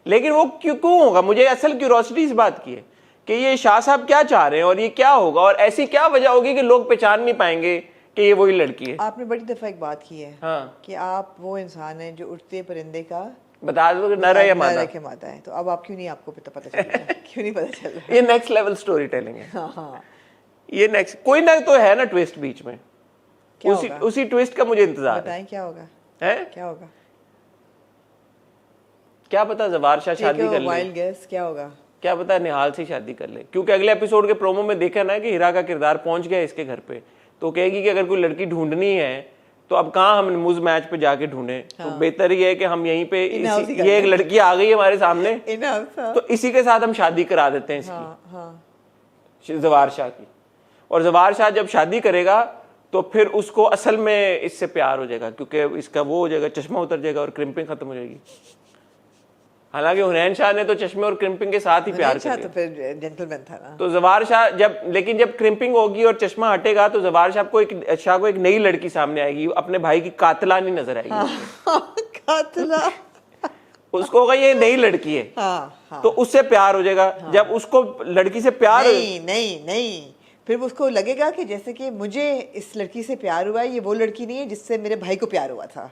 लेकिन वो क्यों होगा? मुझे असल क्यूरोसिटी इस बात की है कि ये शाह साहब क्या चाह रहे हैं और ये क्या होगा, और ऐसी क्या वजह होगी कि लोग पहचान नहीं पाएंगे कि ये वही लड़की है। आपने बड़ी दफा एक बात की है, हाँ, कि आप वो इंसान हैं जो उड़ते परिंदे का बता दो नर है या मादा है। तो अब आप क्यों नहीं, आपको पता चल रहा क्यों नहीं पता चल रहा? ये नेक्स्ट लेवल स्टोरी टेलिंग है। हाँ, ये नेक्स्ट कोई ना तो है ना ट्विस्ट बीच में, उसी ट्विस्ट का मुझे इंतजार है। बताएं क्या होगा? क्या होगा? क्या पता जवार शाह शादी कर ले, वाइल्ड गेस क्या होगा? क्या पता निहाल से शादी कर ले, क्योंकि अगले एपिसोड के प्रोमो में देखा ना कि हिरा का किरदार पहुंच गया इसके घर पे, तो कहेगी कि अगर कोई लड़की ढूंढनी है तो अब कहाँ हम मुझ मैच पे जाके ढूंढे। हाँ। तो बेहतर ये है कि हम यहीं पे ये एक लड़की आ गई हमारे सामने, तो इसी के साथ हम शादी करा देते हैं इसकी, जवार शाह की। और जवार शाह जब शादी करेगा तो फिर उसको असल में इससे प्यार हो जाएगा, क्योंकि इसका वो हो जाएगा, चश्मा उतर जाएगा और क्रिम्पिंग खत्म हो जाएगी। हालांकि हुनैन शाह ने तो चश्मे और क्रिम्पिंग के साथ ही प्यार अच्छा कर तो फिर जेंटलमैन था ना। तो जवार शाह जब क्रिम्पिंग होगी और चश्मा हटेगा तो जवार शाह को एक नई लड़की सामने आएगी, अपने भाई की कातलानी नजर आएगी। कातला उसको होगा ये नई लड़की है, हाँ। तो उससे प्यार हो जाएगा। जब उसको लड़की से प्यार नहीं, फिर उसको लगेगा कि जैसे कि मुझे इस लड़की से प्यार हुआ है, ये वो लड़की नहीं है जिससे मेरे भाई को प्यार हुआ था,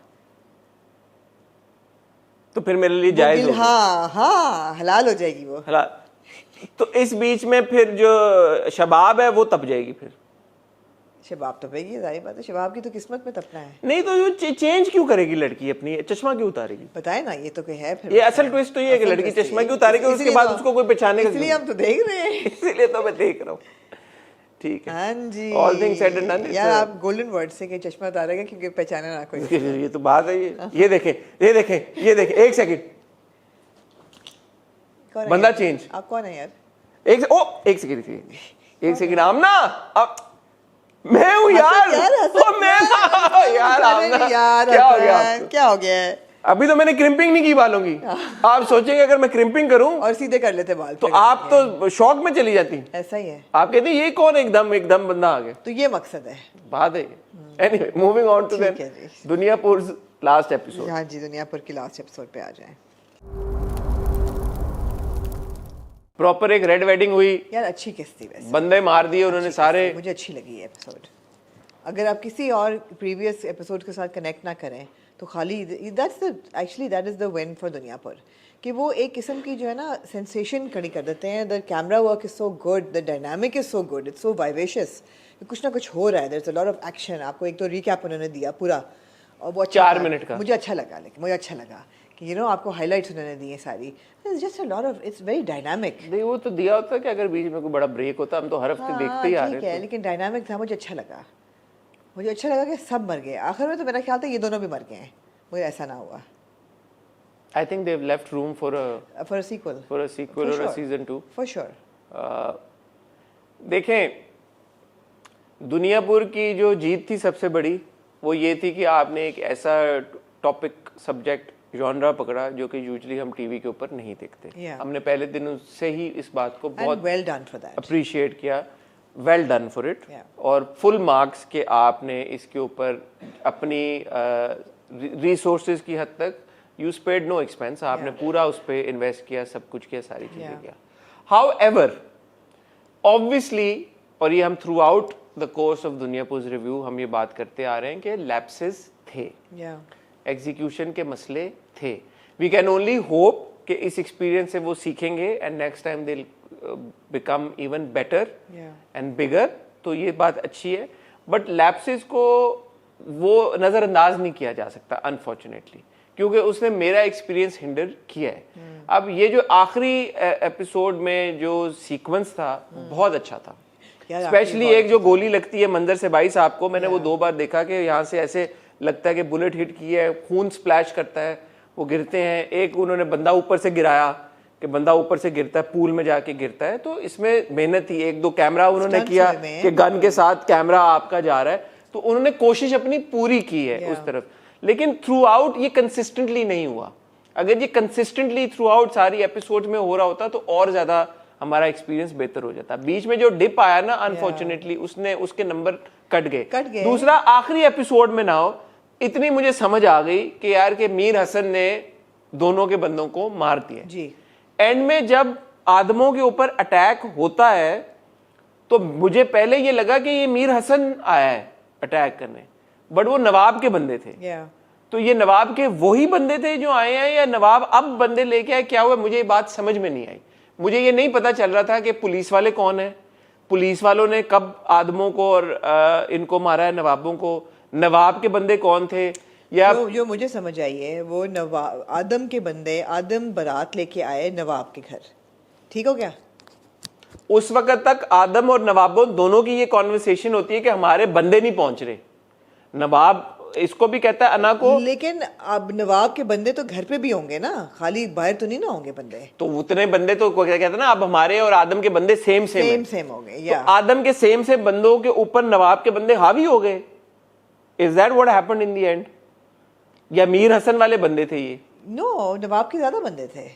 तो फिर मेरे लिए जायज होगी। हाँ हलाल हो जाएगी वो। हलाल। तो इस बीच में फिर जो शबाब है वो तप जाएगी। फिर शबाब तपेगी, जाहिर बात है, शबाब की तो किस्मत में तपना है। नहीं तो जो चेंज क्यों करेगी लड़की, अपनी चश्मा क्यों उतारेगी? बताए ना, ये तो कोई है फिर। ये असल ट्विस्ट तो ये है कि लड़की चश्मा क्यों उतारेगी और उसके बाद उसको कोई पहचाने का, इसलिए हम तो देख रहे हैं। इसलिए तो मैं देख रहा हूँ। ठीक है, हाँ जी, all things said and done. यार आप गोल्डन वर्ड से कि चश्मा उतारेगा क्योंकि पहचाना ना कोई। ये तो बात है। ये देखें एक सेकंड, बंदा चेंज। आप कौन है यार? एक सेकंड आमना, मैं हूँ यार। यार आमना, क्या हो गया है? अभी तो मैंने क्रिम्पिंग नहीं की बालों की। आप सोचेंगे अगर मैं क्रिम्पिंग करूं और सीधे कर लेते बाल, तो आप तो शौक में चली जाती। ऐसा ही है। आप कहते ये कौन एकदम बंदा आ गया। तो ये मकसद है, बात है। Anyway, moving on to Duniyapur last episode. हाँ जी, दुनियापुर की लास्ट एपिसोड पे आ जाए। प्रॉपर एक रेड वेडिंग हुई यार अच्छी किस्ती वैसे, बंदे मार दिए उन्होंने सारे। मुझे अच्छी लगी ये एपिसोड। अगर आप किसी और प्रीवियस एपिसोड के साथ कनेक्ट ना करें तो खाली that is the win for Duniyapur, कि वो एक किस्म की जो है ना सेंसेशन खड़ी कर देते हैं। The camera work is so good, the dynamic is so good, it's so vivacious, कुछ ना कुछ हो रहा है, there is a lot of action. आपको एक तो रिकैप उन्होंने दिया पूरा, और वो 4 मिनट का मुझे अच्छा लगा। लेकिन मुझे अच्छा लगा कि आपको हाइलाइट्स उन्होंने दिए सारी। It's just a lot of, it's very dynamic. नहीं वो तो दिया होता कि अगर बीच में कोई बड़ा ब्रेक होता, हम तो हर हफ्ते देखते ही आ रहे हैं। लेकिन डायनामिक था, मुझे अच्छा लगा। मुझे अच्छा लगा कि सब मर गए आखिर में। तो मेरा ख्याल था ये दोनों भी मर गए हैं, मुझे ऐसा ना हुआ। I think they've left room for a sequel, or a season 2 for sure. देखें, दुनियापुर की जो जीत थी सबसे बड़ी वो ये थी कि आपने एक ऐसा टॉपिक सब्जेक्ट जॉनरा पकड़ा जो कि यूजुअली हम टीवी के ऊपर नहीं देखते। हमने पहले दिनों से ही इस बात को बहुत well done for that. Appreciate किया, वेल डन फॉर इट। और फुल मार्क्स के आपने इसके ऊपर अपनी रिसोर्सेज की हद तक यू स्पेड नो एक्सपेंस, आपने पूरा उस पर इन्वेस्ट किया, सब कुछ किया, सारी चीजें किया। हाउएवर ऑब्वियसली, और ये हम through out the course of Duniyapur review हम ये बात करते आ रहे हैं कि लैप्सेस थे, एग्जीक्यूशन के मसले थे। वी कैन ओनली होप कि इस एक्सपीरियंस से वो सीखेंगे and next time they become even better and bigger. तो ये बात अच्छी है, बट लैप्सेस को वो नजरअंदाज नहीं किया जा सकता अनफॉर्चुनेटली, क्योंकि उसने मेरा एक्सपीरियंस हिंडर किया है। अब ये जो आखिरी एपिसोड में जो सीक्वेंस था बहुत अच्छा था, स्पेशली एक जो गोली लगती है मंजर से भाई साहब को, मैंने वो 2 बार देखा कि यहाँ से ऐसे लगता है कि बुलेट हिट की है, खून स्प्लैश करता है, वो गिरते हैं। एक उन्होंने बंदा ऊपर से गिराया कि बंदा ऊपर से गिरता है, पूल में जाके गिरता है, तो इसमें मेहनत थी। 1-2 कैमरा उन्होंने किया कि गन के साथ कैमरा आपका जा रहा है, तो उन्होंने कोशिश अपनी पूरी की है उस तरफ। लेकिन थ्रू आउट ये कंसिस्टेंटली नहीं हुआ। अगर ये कंसिस्टेंटली थ्रू आउट सारी एपिसोड में हो रहा होता तो और ज्यादा हमारा एक्सपीरियंस बेहतर हो जाता। बीच में जो डिप आया ना अनफॉर्चुनेटली उसके नंबर कट गए। दूसरा, आखिरी एपिसोड में ना हो, इतनी मुझे समझ आ गई कि यार के मीर हसन ने दोनों के बंदों को मार दिया जी। एंड में जब आदमों के ऊपर अटैक होता है तो मुझे पहले ये लगा कि ये मीर हसन आया है अटैक करने, बट वो नवाब के बंदे थे। तो ये नवाब के वही बंदे थे जो आए हैं या नवाब अब बंदे लेके आए, क्या हुआ मुझे ये बात समझ में नहीं आई। मुझे ये नहीं पता चल रहा था कि पुलिस वाले कौन है, पुलिस वालों ने कब आदमों को और इनको मारा है, नवाबों को, नवाब के बंदे कौन थे। या जो मुझे समझ आई है वो नवाब आदम के बंदे, आदम बारात लेके आए नवाब के घर, ठीक हो गया। उस वक्त तक आदम और नवाबों दोनों की ये कॉन्वर्सेशन होती है कि हमारे बंदे नहीं पहुंच रहे। नवाब इसको भी कहता है अना को, लेकिन अब नवाब के बंदे तो घर पे भी होंगे ना, खाली बाहर तो नहीं ना होंगे बंदे। तो उतने बंदे तो क्या कहते हैं ना, अब हमारे और आदम के बंदे सेम हो गए। तो आदम के सेम बंदों के ऊपर नवाब के बंदे हावी हो गए। Is that what happened in the end, या मीर हसन वाले बंदे थे ये? नो, नवाब के ज्यादा बंदे थे।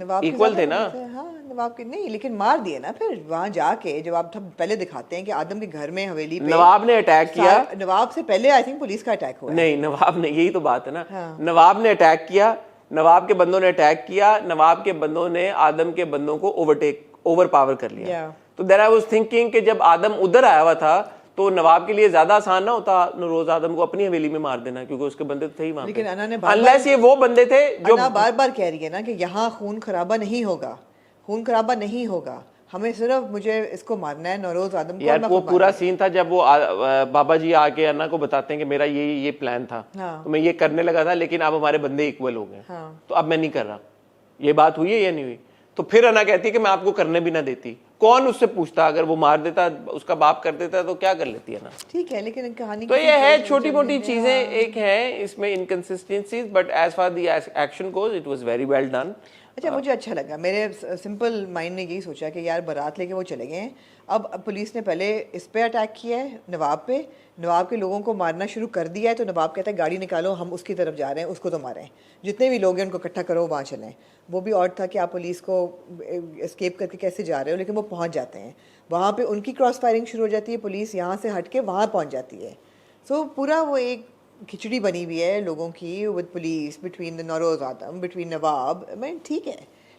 नवाब के इक्वल थे ज़्यादा ना। थे, हाँ नवाब के नहीं, लेकिन मार दिए ना फिर वहाँ जाके। जब आप पहले दिखाते हैं कि आदम के घर में हवेली पे नवाब ने अटैक किया। नवाब से पहले आई थिंक पुलिस का अटैक हुआ है। नहीं, नवाब ने, यही तो बात है ना। हाँ। नवाब ने अटैक किया, नवाब के बंदों ने अटैक किया, नवाब के बंदों ने आदम के बंदों को ओवर पावर कर लिया। Yeah. तो देन आई वाज थिंकिंग कि जब आदम उधर आया हुआ था तो नवाब के लिए ज्यादा आसान ना होता नौरोज आदम को अपनी हवेली में मार देना, क्योंकि उसके बंदे तो थे ही वहां पे। लेकिन अना ने अनलेस ये वो बंदे थे जो अना बार बार कह रही है ना कि यहाँ खून खराबा नहीं होगा, खून खराबा नहीं होगा, हमें सिर्फ मुझे इसको मारना है नौरोज आदम को। यार वो पूरा सीन था जब वो बाबा जी आके अन्ना को बताते हैं कि मेरा ये प्लान था। हाँ। तो मैं ये करने लगा था, लेकिन अब हमारे बंदे इक्वल हो गए। हाँ। तो अब मैं नहीं कर रहा। ये बात हुई है या नहीं हुई? तो फिर अन्ना कहती है कि मैं आपको करने भी ना देती। कौन उससे पूछता? अगर वो मार देता, उसका बाप कर देता, तो क्या कर लेती है ना। ठीक है, लेकिन कहानी तो ये है छोटी मोटी चीजें एक हैं इसमें inconsistencies, but as far the action goes it was very well done. अच्छा, मुझे अच्छा लगा। मेरे सिंपल माइंड ने यही सोचा कि यार बारात लेके वो चले गए हैं। अब पुलिस ने पहले इस पे अटैक किया है, नवाब पे, नवाब के लोगों को मारना शुरू कर दिया है। तो नवाब कहता है गाड़ी निकालो, हम उसकी तरफ जा रहे हैं, उसको तो मारें, जितने भी लोग हैं उनको इकट्ठा करो, वहाँ चलें। वो भी और था कि आप पुलिस को एस्केप करके कैसे जा रहे हो, लेकिन वो पहुँच जाते हैं वहाँ पे। उनकी क्रॉस फायरिंग शुरू हो जाती है, पुलिस यहाँ से हट के वहाँ पहुँच जाती है। सो पूरा वो एक खिचड़ी बनी हुई है लोगों की with police, between the Nauroz Adam, between Nawab. मैं ठीक है,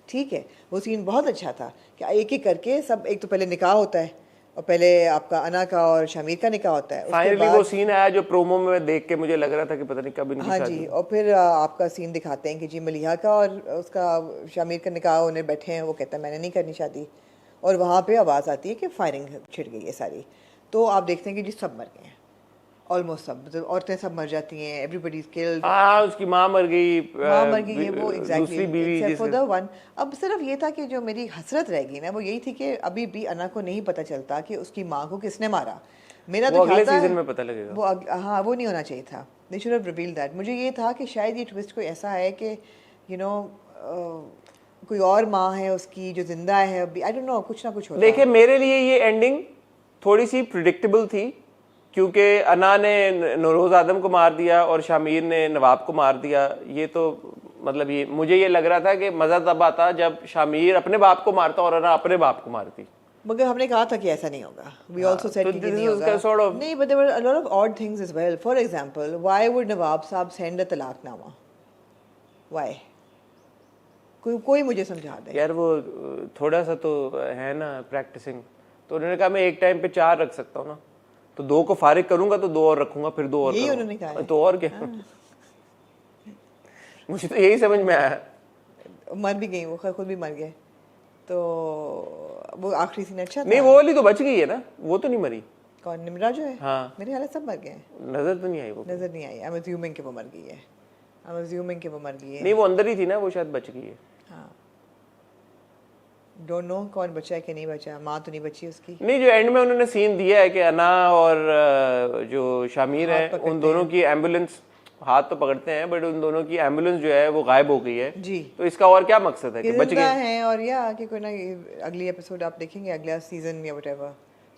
ठीक है, वो सीन बहुत अच्छा था कि एक एक करके सब, एक तो पहले निकाह होता है और पहले आपका अना का और शमीर का निकाह होता है। फाइनली वो सीन आया जो प्रोमो में देख के मुझे लग रहा था कि पता नहीं कब इनकी हाँ शादी जी, और फिर आपका सीन दिखाते हैं कि जी मलिहा का और उसका शमीर का निकाह होने बैठे हैं। वो कहता है मैंने नहीं करनी शादी, और वहाँ पे आवाज़ आती है कि फायरिंग छिड़ गई है सारी। तो आप देखते हैं कि जी सब मर गए हैं, ऑलमोस्ट सब, मतलब औरतें सब मर जाती हैं, एवरीबडी इज किल्ड। हाँ, उसकी माँ मर गई, माँ मर गई है, वो दूसरी बीवी एग्जैक्टली फॉर द जिसने वन। अब सिर्फ ये था कि जो मेरी हसरत रह गई ना, वो यही थी कि अभी भी अना को नहीं पता चलता कि उसकी माँ को किसने मारा। मेरा वो तो अगले ख्याल था सीजन में पता लगेगा। वो हाँ, वो नहीं होना चाहिए था। They should have revealed that. मुझे ये था कि शायद ये ट्विस्ट कोई ऐसा है कि यू नो कोई और माँ है उसकी जो जिंदा है अभी, आई डोंट नो, कुछ ना कुछ होता है। देखिए, मेरे लिए ये एंडिंग थोड़ी सी प्रिडिक्टेबल थी, क्योंकि अना ने नौरोज आदम को मार दिया और शामिर ने नवाब को मार दिया। ये तो मतलब ये मुझे ये लग रहा था कि मज़ा तब आता जब शामिर अपने बाप को मारता और अना अपने बाप को मारती। मगर हमने कहा था कि ऐसा नहीं होगा। We also said तो कि this नहीं is होगा। sort of- नहीं, but there were a lot of odd things as well. For example, why would नवाब साहब send a तलाकनामा? Why? कोई मुझे समझा दे। यार वो थोड़ा सा तो है ना प्रैक्टिसिंग, तो उन्होंने कहा मैं एक टाइम पे 4 रख सकता हूँ ना, तो 2 को फारिग करूंगा तो 2 और रखूंगा, फिर 2 और यही करूंगा। उन्होंने कहा है। तो और क्या मुझे तो यही समझ में आया। मर भी गई, वो खुद भी मर गए। तो वो आखिरी सीन अच्छा था। नहीं, वो वाली तो बच गई है ना, वो तो नहीं मरी। कौन, निम्रा जो है? हाँ। मेरे ख्याल से सब मर गए। नजर तो नहीं आई वो। नजर नहीं आई। आई एम अज्यूमिंग कि वो मर गई है। आई एम अज्यूमिंग कि वो मर गई है। नहीं, वो अंदर ही थी ना, वो शायद बच गई है। हाँ, डोंट नो कौन बचा है कि नहीं बचा। माँ तो नहीं बची उसकी। नहीं, जो एंड में उन्होंने सीन दिया है कि अना और जो शामिर है, उन दोनों की एम्बुलेंस, हाथ तो पकड़ते हैं बट उन दोनों की एम्बुलेंस जो है वो गायब हो गई है जी। तो इसका और क्या मकसद है कि बच जिंदा गए हैं, और या कि कोई ना अगली एपिसोड आप देखेंगे, अगला सीजन या व्हाटएवर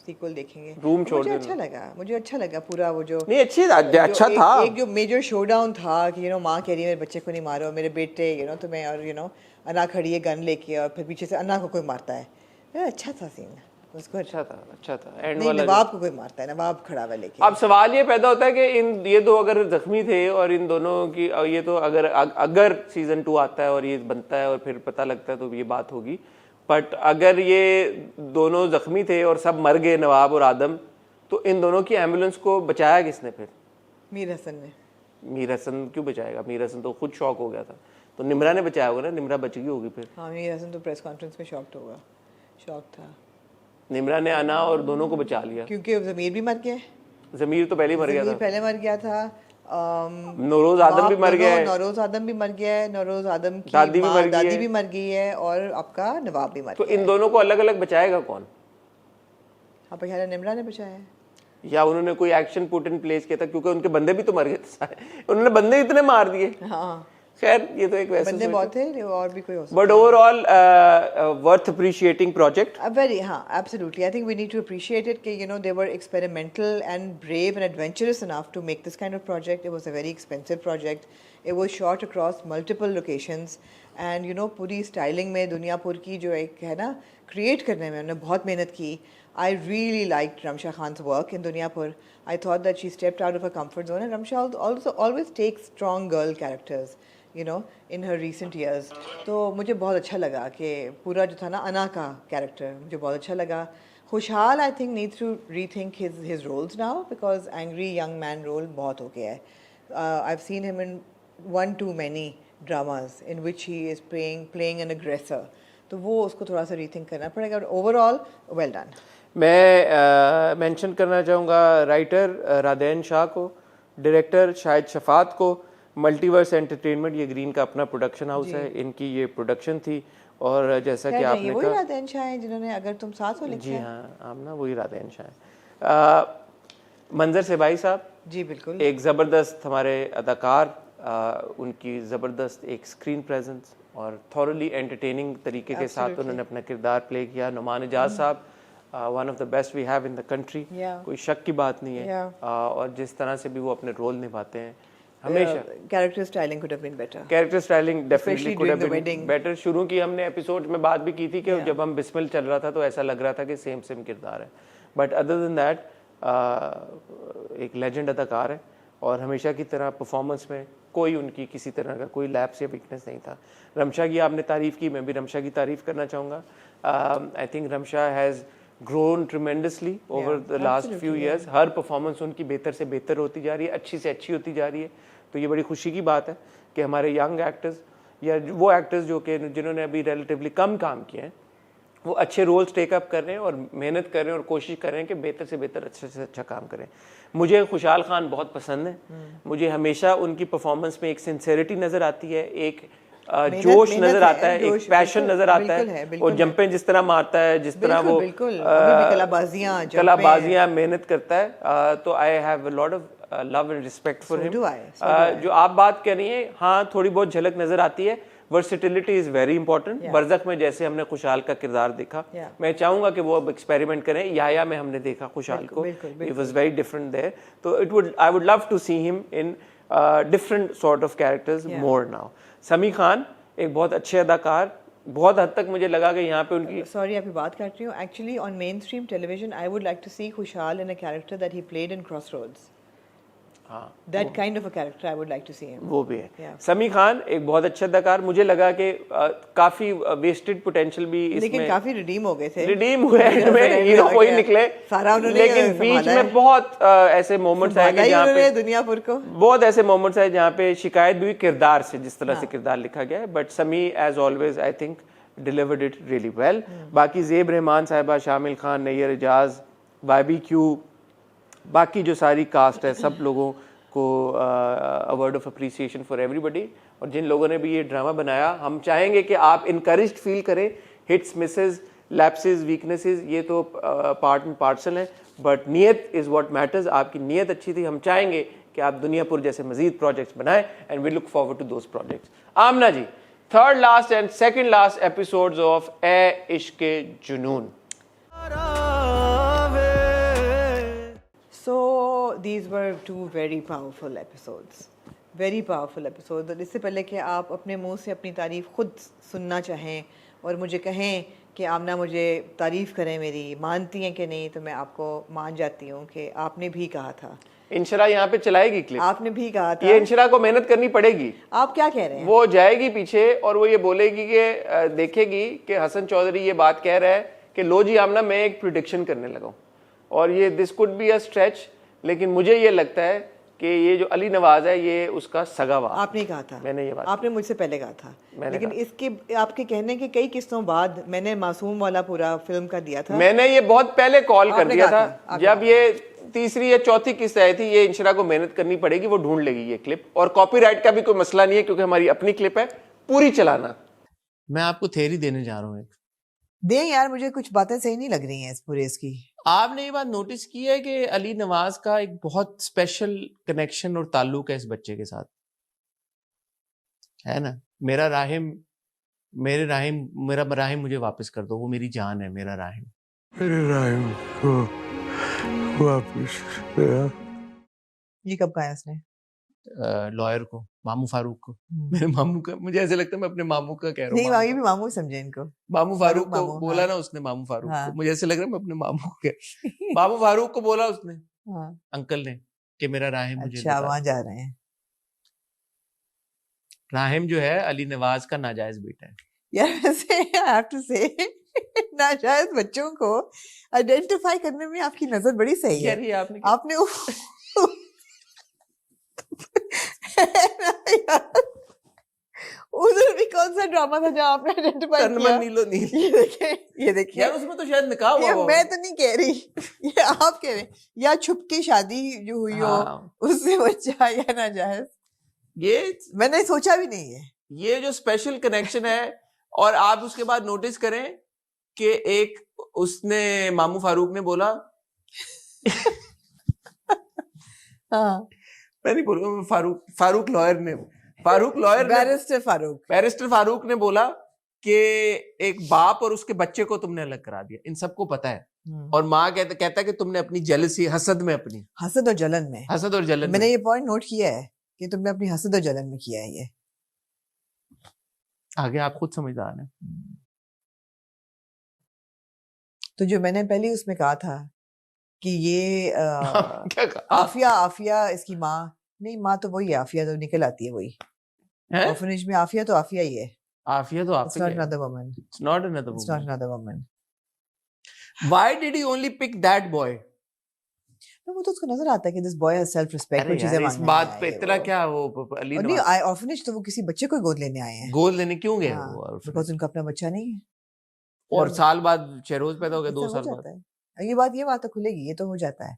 सीक्वल देखेंगे। रूम छोड़ मुझे देना। अच्छा लगा, मुझे अच्छा लगा पूरा वो जो नहीं, अच्छा था। एक जो मेजर शोडाउन था कि माँ कह रही है मेरे बच्चे को नहीं मारो, मेरे बेटे तुम्हें, और अन्ना खड़ी है गन लेके और फिर पीछे से अन्ना को कोई मारता है। अच्छा था सीन उसको। अच्छा था एंड नहीं, वाला। नवाब को कोई मारता है, नवाब खड़ा हुआ लेके। अब सवाल ये पैदा होता है कि ये 2 अगर जख्मी थे और इन दोनों की, ये तो अगर सीजन 2 आता है और ये बनता है और फिर पता लगता है तो ये बात होगी। बट अगर ये दोनों जख्मी थे और सब मर गए, नवाब और आदम, तो इन दोनों की एम्बुलेंस को बचाया किसने फिर? मीर हसन ने। मीर हसन क्यों बचाएगा? मीर हसन तो खुद शॉक हो गया था, तो निम्रा ने बचाया होगा ना, निम्रा बच गई होगी फिर। हाँ, मीर हसन तो प्रेस कॉन्फ्रेंस में शॉक्ड होगा, शॉक था। निम्रा ने अना और दोनों को बचा लिया, क्योंकि ज़मीर भी मर गया। जमीर तो पहले ही मर गया ज़मीर था, पहले मर गया था। नौरोज आदम भी मर गया है, नौरोज आदम भी मर गया है, नौरोज आदम की दादी भी मर गई दादी है। भी मर गई है, और आपका नवाब भी मर तो गया इन दोनों को अलग अलग बचाएगा कौन? आपका ख्याल है निम्रा ने बचाया है? या उन्होंने कोई एक्शन पुट इन प्लेस किया था? क्योंकि उनके बंदे भी तो मर गए थे सारे, उन्होंने बंदे इतने मार दिए। हाँ, खैर ये तो एक वैसे बंदे बहुत थे, और भी कोई हो सकता but overall worth appreciating project. very, हाँ, absolutely. I think we need to appreciate it कि they were experimental and brave and adventurous enough to make this kind of project. It was a very expensive project. It was shot across multiple locations and you know पूरी styling में दुनियापुर की जो एक है ना create करने में उन्होंने बहुत मेहनत की. I really liked Ramsha Khan's work in Dunyapur. I thought that she stepped out of her comfort zone, and Ramsha also always takes strong girl characters, you know, in her recent years. तो मुझे बहुत अच्छा लगा कि पूरा जो था ना अना का character मुझे बहुत अच्छा लगा. खुशहाल I think needs to rethink his roles now because angry young man role बहुत हो गया है. I've seen him in one too many dramas in which he is playing an aggressor. तो वो उसको थोड़ा सा rethink करना पड़ेगा. Overall, well done. मैं मेंशन करना चाहूँगा राइटर राधेन शाह को, डायरेक्टर शाहिद शफात को. मल्टीवर्स एंटरटेनमेंट ये ग्रीन का अपना प्रोडक्शन हाउस है, इनकी ये प्रोडक्शन थी. और जैसा कि आपने कहा, वही राधेन शाह हैं जिन्होंने अगर तुम साथ हो लिखा जी हाँ, आमना वही राधेन शाह है. मंजर से भाई साहब जी बिल्कुल एक ज़बरदस्त हमारे अदाकार, उनकी ज़बरदस्त एक स्क्रीन प्रेजेंस और थॉरली एंटरटेनिंग तरीके के साथ उन्होंने अपना किरदार प्ले किया. Noman Ijaz Sahab one of the best we have in the country, कोई शक की बात नहीं है. और जिस तरह से भी वो अपने रोल निभाते हैं हमेशा. Character styling could have been better. Character styling definitely could have been better. शुरू की हमने एपिसोड में बात भी की थी कि जब हम बिस्मिल चल रहा था तो ऐसा लग रहा था कि सेम किरदार है, बट अदर देन दैट एक लेजेंड अदाकार है और हमेशा की तरह परफॉर्मेंस में कोई उनकी किसी तरह का कोई लैप्स या वीकनेस नहीं था. रमशा की आपने तारीफ़ की, मैं भी रमशा की तारीफ़ करना चाहूँगा. I think Ramsha has grown tremendously over the last few years. Her performance उनकी बेहतर से बेहतर होती जा रही है, अच्छी से अच्छी होती जा रही है. तो ये बड़ी खुशी की बात है कि हमारे यंग एक्टर्स या वो एक्टर्स जो कि जिन्होंने अभी रिलेटिवली कम काम किए हैं वो अच्छे रोल्स टेकअप कर रहे हैं और मेहनत कर रहे हैं और कोशिश कर रहे हैं कि बेहतर से बेहतर अच्छे से अच्छा काम करें. मुझे खुशहाल खान बहुत पसंद है. मुझे हमेशा उनकी परफॉर्मेंस में एक सिंसेरिटी नज़र आती है, एक जोश नजर आता है, एक पैशन नजर आता है. और जंपें जिस तरह मारता है, जिस तरह वो कलाबाजियां मेहनत करता है, तो आई have a lot of love and respect for him. जो आप बात कर रही हैं, हाँ थोड़ी बहुत झलक नजर आती है. Versatility is very important. Barzakh में जैसे हमने खुशहाल का किरदार देखा, मैं चाहूंगा कि वो अब एक्सपेरिमेंट करें. याया में हमने देखा खुशहाल को, it was very different there. तो I would love to see him in different sort of characters more now. Sami Khan एक बहुत अच्छे अदाकार, बहुत हद तक मुझे लगा कि यहाँ पे उनकी सॉरी आपकी बात काट रही हूँ. Actually on main stream television I would like to see Khushhal in a character that he played in Crossroads. That kind of a character I would like to see him. वो भी है. समी खान एक बहुत अच्छा अदाकार. मुझे लगा कि काफी वेस्टेड पोटेंशियल भी इसमें, लेकिन काफी रिडीम हो गए थे. रिडीम हुए में हीरो वही निकले सारा उन्होंने, लेकिन बीच में बहुत ऐसे मोमेंट्स आए कि जहाँ पे दुनियापुर को बहुत ऐसे मोमेंट्स आए जहाँ पे शिकायत भी हुई किरदार से, जिस तरह से किरदार लिखा गया है. But Sami as always I think delivered it really well. बाकी ज़ेब रहमान साहिबा, शामिल खान, नैयर एजाज, बारबीक्यू, बाकी जो सारी कास्ट है, सब लोगों को a word of appreciation for everybody. और जिन लोगों ने भी ये ड्रामा बनाया, हम चाहेंगे कि आप इनकरेज्ड फील करें. हिट्स, मिसेस, लैप्सेस, वीकनेसेस ये तो पार्ट एंड पार्सल हैं, बट नीयत इज़ व्हाट मैटर्स. आपकी नीयत अच्छी थी. हम चाहेंगे कि आप दुनियापुर जैसे मजीद प्रोजेक्ट्स बनाएं and we look forward to those projects. Aamna ji, third last and second last episodes of Ae Ishqe Junoon. So these were two very powerful episodes. Very powerful episodes. इससे पहले कि आप अपने मुंह से अपनी तारीफ़ खुद सुनना चाहें और मुझे कहें कि आमना मुझे तारीफ़ करें मेरी, मानती हैं कि नहीं, तो मैं आपको मान जाती हूँ कि आपने भी कहा था. इंशरा यहाँ पे चलाएगी क्लिप. आपने भी कहा था. ये इंशरा को मेहनत करनी पड़ेगी. आप क्या कह रहे हैं? वो जाएगी पीछे और वो ये बोलेगी कि देखेगी कि हसन चौधरी ये बात कह रहा है कि लो जी आमना मैं एक प्रिडिक्शन करने लगा हूँ और ये this could be a stretch, लेकिन मुझे ये लगता है कि ये जो अली नवाज है ये उसका सगावा. आपने कहा था. मैंने ये बात आपने मुझसे पहले कहा था. लेकिन इसके आपके कहने के कई किस्तों बाद मैंने मासूम वाला पूरा फिल्म का दिया था. मैंने ये बहुत पहले कॉल कर दिया था. जब ये तीसरी या चौथी किस्त आई थी, ये इंशरा को मेहनत करनी पड़ेगी, वो ढूंढ लेगी ये क्लिप. और कॉपीराइट का भी कोई मसला नहीं है क्योंकि हमारी अपनी क्लिप है, पूरी चलाना. मैं आपको थ्योरी देने जा रहा हूँ. दें यार, मुझे कुछ बातें सही नहीं लग रही हैं इस पूरे इसकी. आपने ये बात नोटिस की है कि अली नवाज का एक बहुत स्पेशल कनेक्शन और ताल्लुक है इस बच्चे के साथ, है ना? मेरा राहिम मुझे वापस कर दो, वो मेरी जान है. मेरा राहिम को वापस. ये कब गाया उसने? लॉयर को, मामू फारूक को, मेरे मामू का, मुझे ऐसे लगता है मैं अपने मामू का कह रहा नहीं हूँ, मामी भी मामू समझे इनको। मामू फारूक को मामू, बोला हाँ। ना उसने, मामू फारूक हाँ। को, मुझे ऐसे लग रहा है मैं अपने मामू को कह मामू फारूक को बोला उसने, हाँ। अंकल ने, कि मेरा राहिम मुझे अच्छा बता। वहां जा रहे हैं। राहिम जो है अली नवाज का नाजायज बेटा है। यार वैसे आई हैव टू से नाजायज बच्चों को आइडेंटिफाई करने में आपकी नजर बड़ी सही है। यार ये आपने आपने उधर भी कौन सा ड्रामा था जहाँ आपने आइडेंटिफाई किया? नीलो नील, ये देखिए यार उसमें तो शायद निकाह हुआ ये होगा। मैं तो नहीं कह रही, ये आप कह रहे हैं। या छुप के शादी जो हुई हो हाँ, उससे बच्चा या नाजायज, ये मैंने सोचा भी नहीं है। ये जो स्पेशल कनेक्शन है, और आप उसके बाद नोटिस करें कि एक उसने मामू फारूक ने बोला हाँ मैं नहीं बोलूंगा, फारूक लॉयर ने बैरिस्टर फारूक ने बोला कि एक बाप और उसके बच्चे को तुमने अलग करा दिया, इन सबको पता है। और माँ कहता है कि तुमने अपनी जेलसी, हसद में, अपनी हसद और जलन में, हसद और जलन मैंने में, ये पॉइंट नोट किया है कि तुमने अपनी हसद और जलन में किया है ये। आगे आप खुद समझदार हैं। तो जो मैंने पहले उसमें कहा था कि ये क्या कहा? आफिया इसकी माँ नहीं, माँ तो वही है, आफिया तो निकल आती है वही है? ऑर्फनेज में। आफिया तो आफिया ही है, आफिया तो it's not another woman, It's not another it's woman. not another woman. Why did he only pick that boy? तो वो तो उसको नजर आता है कि this boy has self respect, अरे वो चीजें यार, इस मांगने बात आया पे है इतना वो। क्या वो अली और नहीं, नवाज ऑर्फनेज तो वो किसी बच्चे को ही गोद लेने आए हैं। गोद लेने क्यों गए वो? बिकॉज उनका अपना बच्चा नहीं है और साल बाद शहरोज पैदा हो गया, 2 ऐसा साल हो बाद। जाता है। ये बात तो खुलेगी, ये तो हो जाता है।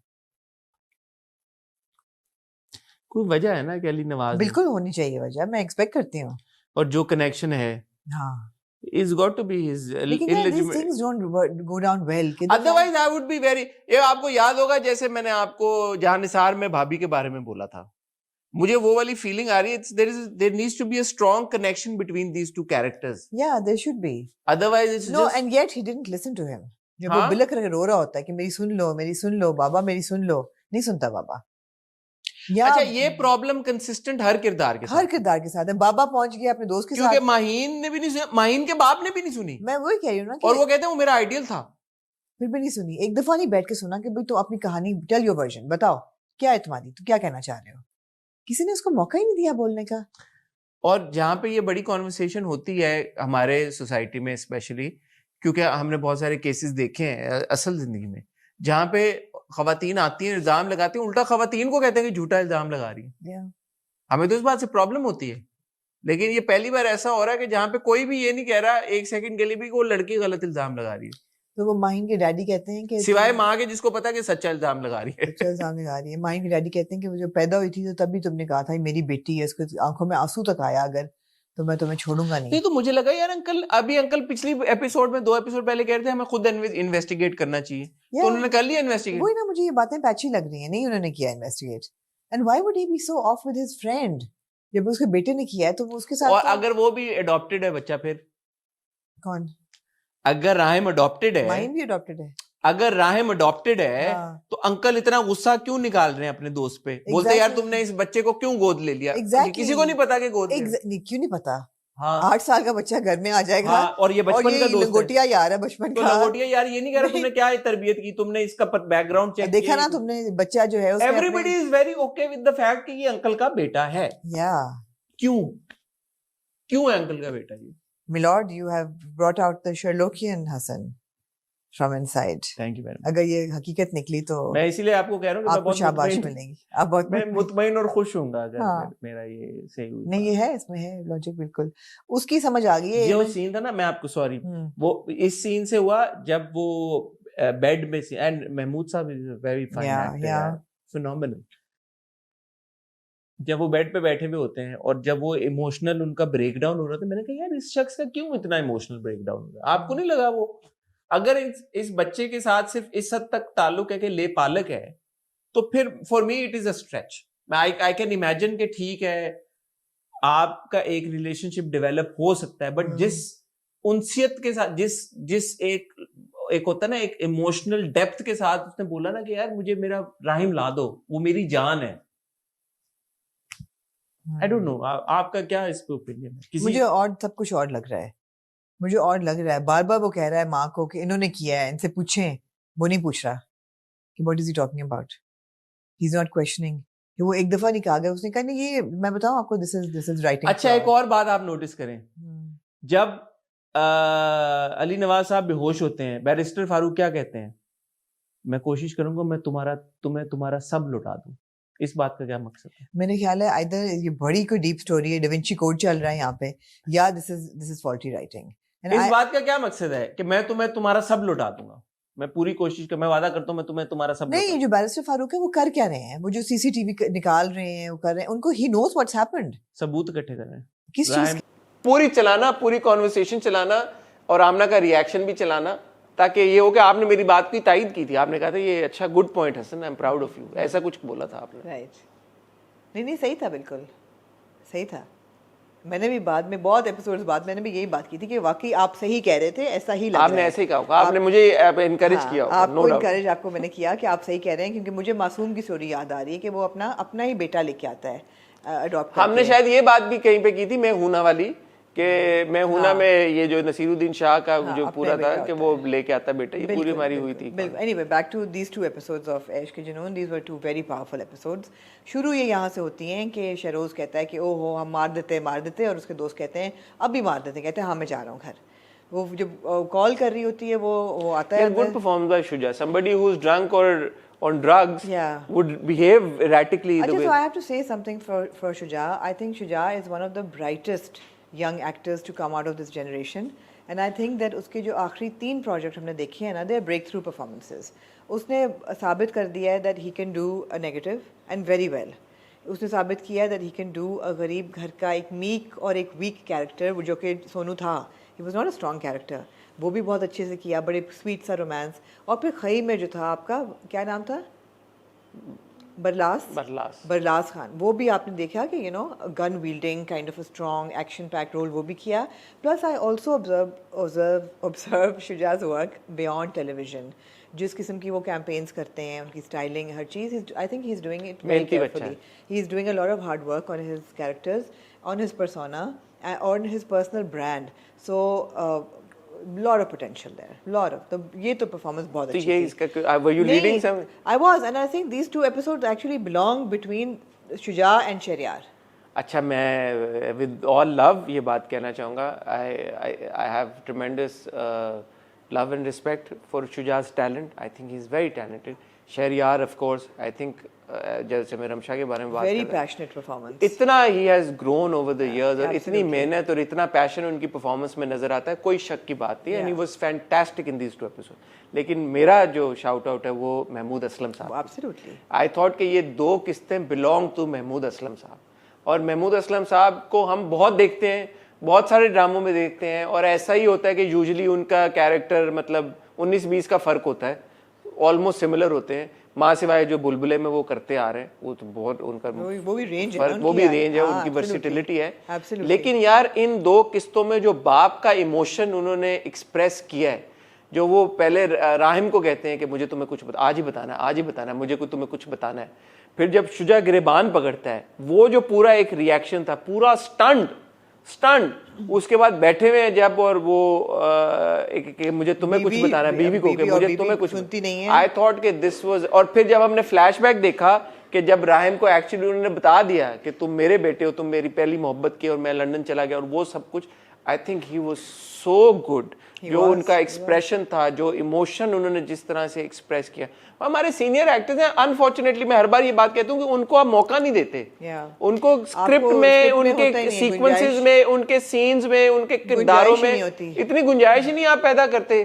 कोई वजह है ना कि अली नवाज बिल्कुल होनी चाहिए वजह, मैं एक्सपेक्ट करती हूँ। और जो कनेक्शन है हाँ, is got to be his लेकिन यार these illegitimate. things don't go down well. Otherwise I would be very, ये आपको याद होगा जैसे मैंने आपको जहां निसार में भाभी के बारे में बोला था, मुझे वो वाली फीलिंग आ रही है, there needs to be a strong connection between these two characters. Yeah, there should be. Otherwise it's No, just, and yet he didn't listen to him. जब हाँ? वो बिलख रहे रो रहा होता है कि मेरी सुन लो बाबा, मेरी सुन लो, नहीं सुनता बाबा। या अच्छा ये प्रॉब्लम कंसिस्टेंट हर किरदार के हर साथ, किरदार के साथ है। बाबा पहुंच गया अपने दोस्त के क्योंकि साथ, माहीन ने भी नहीं सुनी, माहीन के बाप ने भी नहीं सुनी, मैं वही कह रही हूँ ना कि और वो कहते हैं वो मेरा आइडियल था। फिर भी नहीं सुनी। एक दफा नहीं बैठ के सुना कि भाई तुम अपनी कहानी टेल योर वर्जन, बताओ क्या है तुम्हारी, तुम क्या कहना चाह रहे हो। किसी ने उसको मौका ही नहीं दिया बोलने का। और जहाँ पे ये बड़ी कॉन्वर्सेशन होती है हमारे सोसाइटी में स्पेशली, क्योंकि हमने बहुत सारे केसेस देखे हैं असल जिंदगी में, जहाँ पे खवातीन आती हैं, इल्जाम लगाती हैं, उल्टा खवातीन को कहते हैं कि झूठा इल्जाम लगा रही है। हमें तो इस बात से प्रॉब्लम होती है, लेकिन ये पहली बार ऐसा हो रहा है कि जहाँ पे कोई भी ये नहीं कह रहा एक सेकंड के लिए भी कि वो लड़की गलत इल्जाम लगा रही है, तो वो माहिन के डैडी कहते हैं कि सिवाय माँ के जिसको पता है कि सच्चा इल्जाम लगा रही है। सच्चा इल्जाम लगा रही है। माहिन के डैडी कहते हैं कि वो जब पैदा हुई थी तो तभी तुमने कहा था मेरी बेटी है, उसके आंखों में आंसू तक आया अगर, तो मैं तुम्हें छोड़ूंगा नहीं। तो मुझे लगा यार अंकल पिछली एपिसोड में 2 एपिसोड पहले कह रहे थे हमें खुद इन्वेस्टिगेट करना चाहिए, तो उन्होंने कर लिया इन्वेस्टिगेट। वही ना, मुझे ये बातें पैची लग रही हैं, नहीं उन्होंने किया investigate. And why would he be so off with his friend? जब उसके बेटे ने किया है तो वो उसके साथ, और अगर वो भी अडॉप्टेड है बच्चा, फिर कौन? अगर राहिम अडॉप्टेड है, माहिन भी अडॉप्टेड है, अगर राहिम अडॉप्टेड है, हाँ। तो अंकल इतना गुस्सा क्यों निकाल रहे हैं अपने दोस्त पे? बोलते यार तुमने इस बच्चे को क्यों गोद ले लिया? किसी को नहीं पता कि गोद क्यों नहीं पता? हाँ। 8 साल का बच्चा घर में आ जाएगा, हाँ, और ये बचपन का दोस्त लंगोटिया यार है बचपन तो का। लंगोटिया यार ये नहीं कह रहा तुमने क्या तरबियत की, तुमने इसका बैकग्राउंड चेक देखा ना तुमने, बच्चा जो है everybody is very okay with the fact कि ये अंकल का बेटा है। क्यों है अंकल का बेटा? ये milord, you have brought out the Sherlockian Hasan from inside. Thank you very much. अगर ये हकीकत निकली तो मैं इसीलिए आपको कह रहा हूँ कि आपको शाबाश मिलेगी, आप बहुत मैं मुतमईन और खुश हूँगा अगर हाँ। मेरा ये सही हुआ। नहीं, ये है, इसमें है लॉजिक, बिल्कुल उसकी समझ आ गई है। जो सीन था ना, मैं आपको सॉरी, वो इस सीन से हुआ जब वो बेड में, एंड महमूद साहब is very fine actor, phenomenal. जब वो बेड पे बैठे हुए होते हैं और जब वो इमोशनल उनका ब्रेकडाउन हो रहा था, मैंने कहा यार इस शख्स का क्यों इतना इमोशनल ब्रेकडाउन हो रहा है? आपको नहीं लगा वो अगर इस बच्चे के साथ सिर्फ इस हद तक ताल्लुक है कि ले पालक है, तो फिर for me it is a stretch. I can imagine कि ठीक है आपका एक रिलेशनशिप डेवलप हो सकता है, बट जिस उनसियत के साथ, जिस एक होता है ना एक इमोशनल डेप्थ के साथ उसने बोला ना कि यार मुझे मेरा राहिम ला दो, वो मेरी जान है, आई डोंट नो, आपका क्या इस पे ओपिनियन है? किसी मुझे और सब कुछ और लग रहा है, मुझे और लग रहा है। बार बार वो कह रहा है माँ को कि इन्होंने किया है, इनसे पूछें। वो नहीं पूछ रहा कि what is he talking about, he is not questioning. वो एक दफा नहीं कहा गया, उसने कहा नहीं ये मैं बताऊं आपको, दिस इज राइटिंग। अच्छा, एक और बात आप नोटिस करें, जब अली नवाज साहब बेहोश होते हैं, बैरिस्टर फारूक क्या कहते हैं? मैं कोशिश करूंगा मैं तुम्हें तुम्हारा सब लौटा दूं। इस बात का क्या मकसद है? मेरे ख्याल है इधर ये बड़ी कोई डीप स्टोरी है, डिविंची कोड चल रहा है यहाँ पे, या दिस इज फॉल्टी राइटिंग। इस बात का क्या मकसद है कि मैं तुम्हें तुम्हारा सब लौटा दूंगा? मैं पूरी कोशिश कर, मैं वादा करता हूँ मैं तुम्हें तुम्हारा सब नहीं, जो बैरिस्टर फारूक है वो कर क्या रहे हैं? वो जो सीसीटीवी निकाल रहे हैं, वो कर रहे हैं, उनको ही नोज व्हाट्स हैपेंड। सबूत इकट्ठे कर रहे हैं। किस चीज? पूरी चलाना, पूरी कॉन्वर्सेशन चलाना और आमना का रिएक्शन भी चलाना, ताकि ये हो कि आपने मेरी बात की तायद की थी, आपने कहा था ये अच्छा good point Hasan, I am proud of you, ऐसा कुछ बोला था आपने। राइट। नहीं सही था, बिल्कुल सही था। मैंने भी बाद में बहुत एपिसोड्स बाद मैंने भी यही बात की थी कि वाकई आप सही कह रहे थे, ऐसा ही लग आपने रहा है। ऐसे ही कहा होगा, आपने मुझे इनकरेज किया होगा, आपको इनकरेज आपको मैंने किया कि आप सही कह रहे हैं, क्योंकि मुझे मासूम की स्टोरी याद आ रही है कि वो अपना ही बेटा लेके आता है अडॉप्ट। हमने शायद ये बात भी कहीं पे की थी, मैं हूना वाली, कि मैं हूना में ये जो नसीरुद्दीन शाह का जो पूरा था कि वो लेके आता बेटा, ये पूरी हमारी हुई थी। Anyway, back to these 2 episodes of ऐश के जुनून, these were 2 very powerful episodes. शुरू ये यहाँ से होती हैं कि शहरोज कहता है कि ओहो हम मार देते, और उसके दोस्त कहते हैं अब भी मार देते, कहते हैं हाँ मैं जा रहा हूँ घर। वो जब कॉल कर रही होती है वो आता है। Good performance bye Shuja, somebody who is drunk or on drugs would behave erratically the way. So I have to say something for Shuja. I think Shuja is one of the brightest young actors to come out of this generation, and I think that उसके जो आखिरी 3 project हमने देखे हैं ना, they are breakthrough performances. उसने साबित कर दिया है that he can do a negative and very well. उसने साबित किया है that he can do a गरीब घर का एक meek और एक weak character, जो कि सोनू था, he was not a strong character, वो भी बहुत अच्छे से किया, बड़े स्वीट सा रोमांस। और फिर खई में जो था आपका क्या नाम था, बरलास खान, वो भी आपने देखा कि gun wielding kind of a strong action packed role वो भी किया। Plus I also observe Shuja's work beyond television, जिस किस्म की वो कैंपेन्स करते हैं, उनकी स्टाइलिंग, हर चीज़, I think he is doing it very carefully. He is doing a lot of hard work on his characters, on his persona, on his personal brand. So lot of potential there, lot of ये तो performance बहुत अच्छी थी। इसका were you leading some? I was, and I think these 2 episodes actually belong between Shuja and Shehryar. अच्छा, मैं with all love ये बात कहना चाहूँगा, I have tremendous love and respect for Shuja's talent. I think he's very talented. Shehryar of course, I think जैसे मैं रमशा के बारे में बात कर रहा Very passionate performance. इतना he has grown over the years, और इतनी मेहनत और इतना पैशन उनकी परफॉर्मेंस में नजर आता है, कोई शक की बात नहीं, and he was fantastic in these 2 episodes. लेकिन मेरा जो शाउट आउट है वो महमूद असलम साहब। Absolutely. I thought कि ये 2 किस्तें belong to महमूद असलम साहब, और महमूद असलम साहब को हम बहुत देखते हैं, बहुत सारे ड्रामों में देखते हैं, और ऐसा ही होता है कि यूजुअली उनका कैरेक्टर मतलब 19-20 का फर्क होता है, ऑलमोस्ट सिमिलर होते हैं, माँ सिवाय जो बुलबुले में वो करते आ रहे हैं, वो तो बहुत उनका वो भी रेंज है, वो भी रेंज है, उनकी वर्सिटिलिटी है। लेकिन यार इन 2 किस्तों में जो बाप का इमोशन उन्होंने एक्सप्रेस किया है, जो वो पहले राहिम को कहते हैं कि मुझे तुम्हें कुछ आज ही बताना है, मुझे तुम्हें कुछ बताना है, फिर जब शुजा गिरेबान पकड़ता है, वो जो पूरा एक रिएक्शन था, पूरा स्टंट, उसके बाद बैठे हुए हैं जब, और वो मुझे तुम्हें कुछ बताना है, बीवी को कि मुझे तुम्हें कुछ सुनती नहीं है। आई थॉट कि दिस वाज, और फिर जब हमने फ्लैशबैक देखा कि जब राहिम को एक्चुअली उन्होंने बता दिया कि तुम मेरे बेटे हो, तुम मेरी पहली मोहब्बत की, और मैं लंदन चला गया, और वो सब कुछ, आई think he was so good, जो उनका एक्सप्रेशन था, जो इमोशन उन्होंने जिस तरह से एक्सप्रेस किया। हमारे सीनियर एक्टर्स हैं, अनफॉर्चुनेटली मैं हर बार ये बात कहता हूँ कि उनको आप मौका नहीं देते, उनको स्क्रिप्ट में, उनके सीक्वेंसेस में, उनके सीन्स में, उनके किरदारों में इतनी गुंजाइश ही नहीं आप पैदा करते।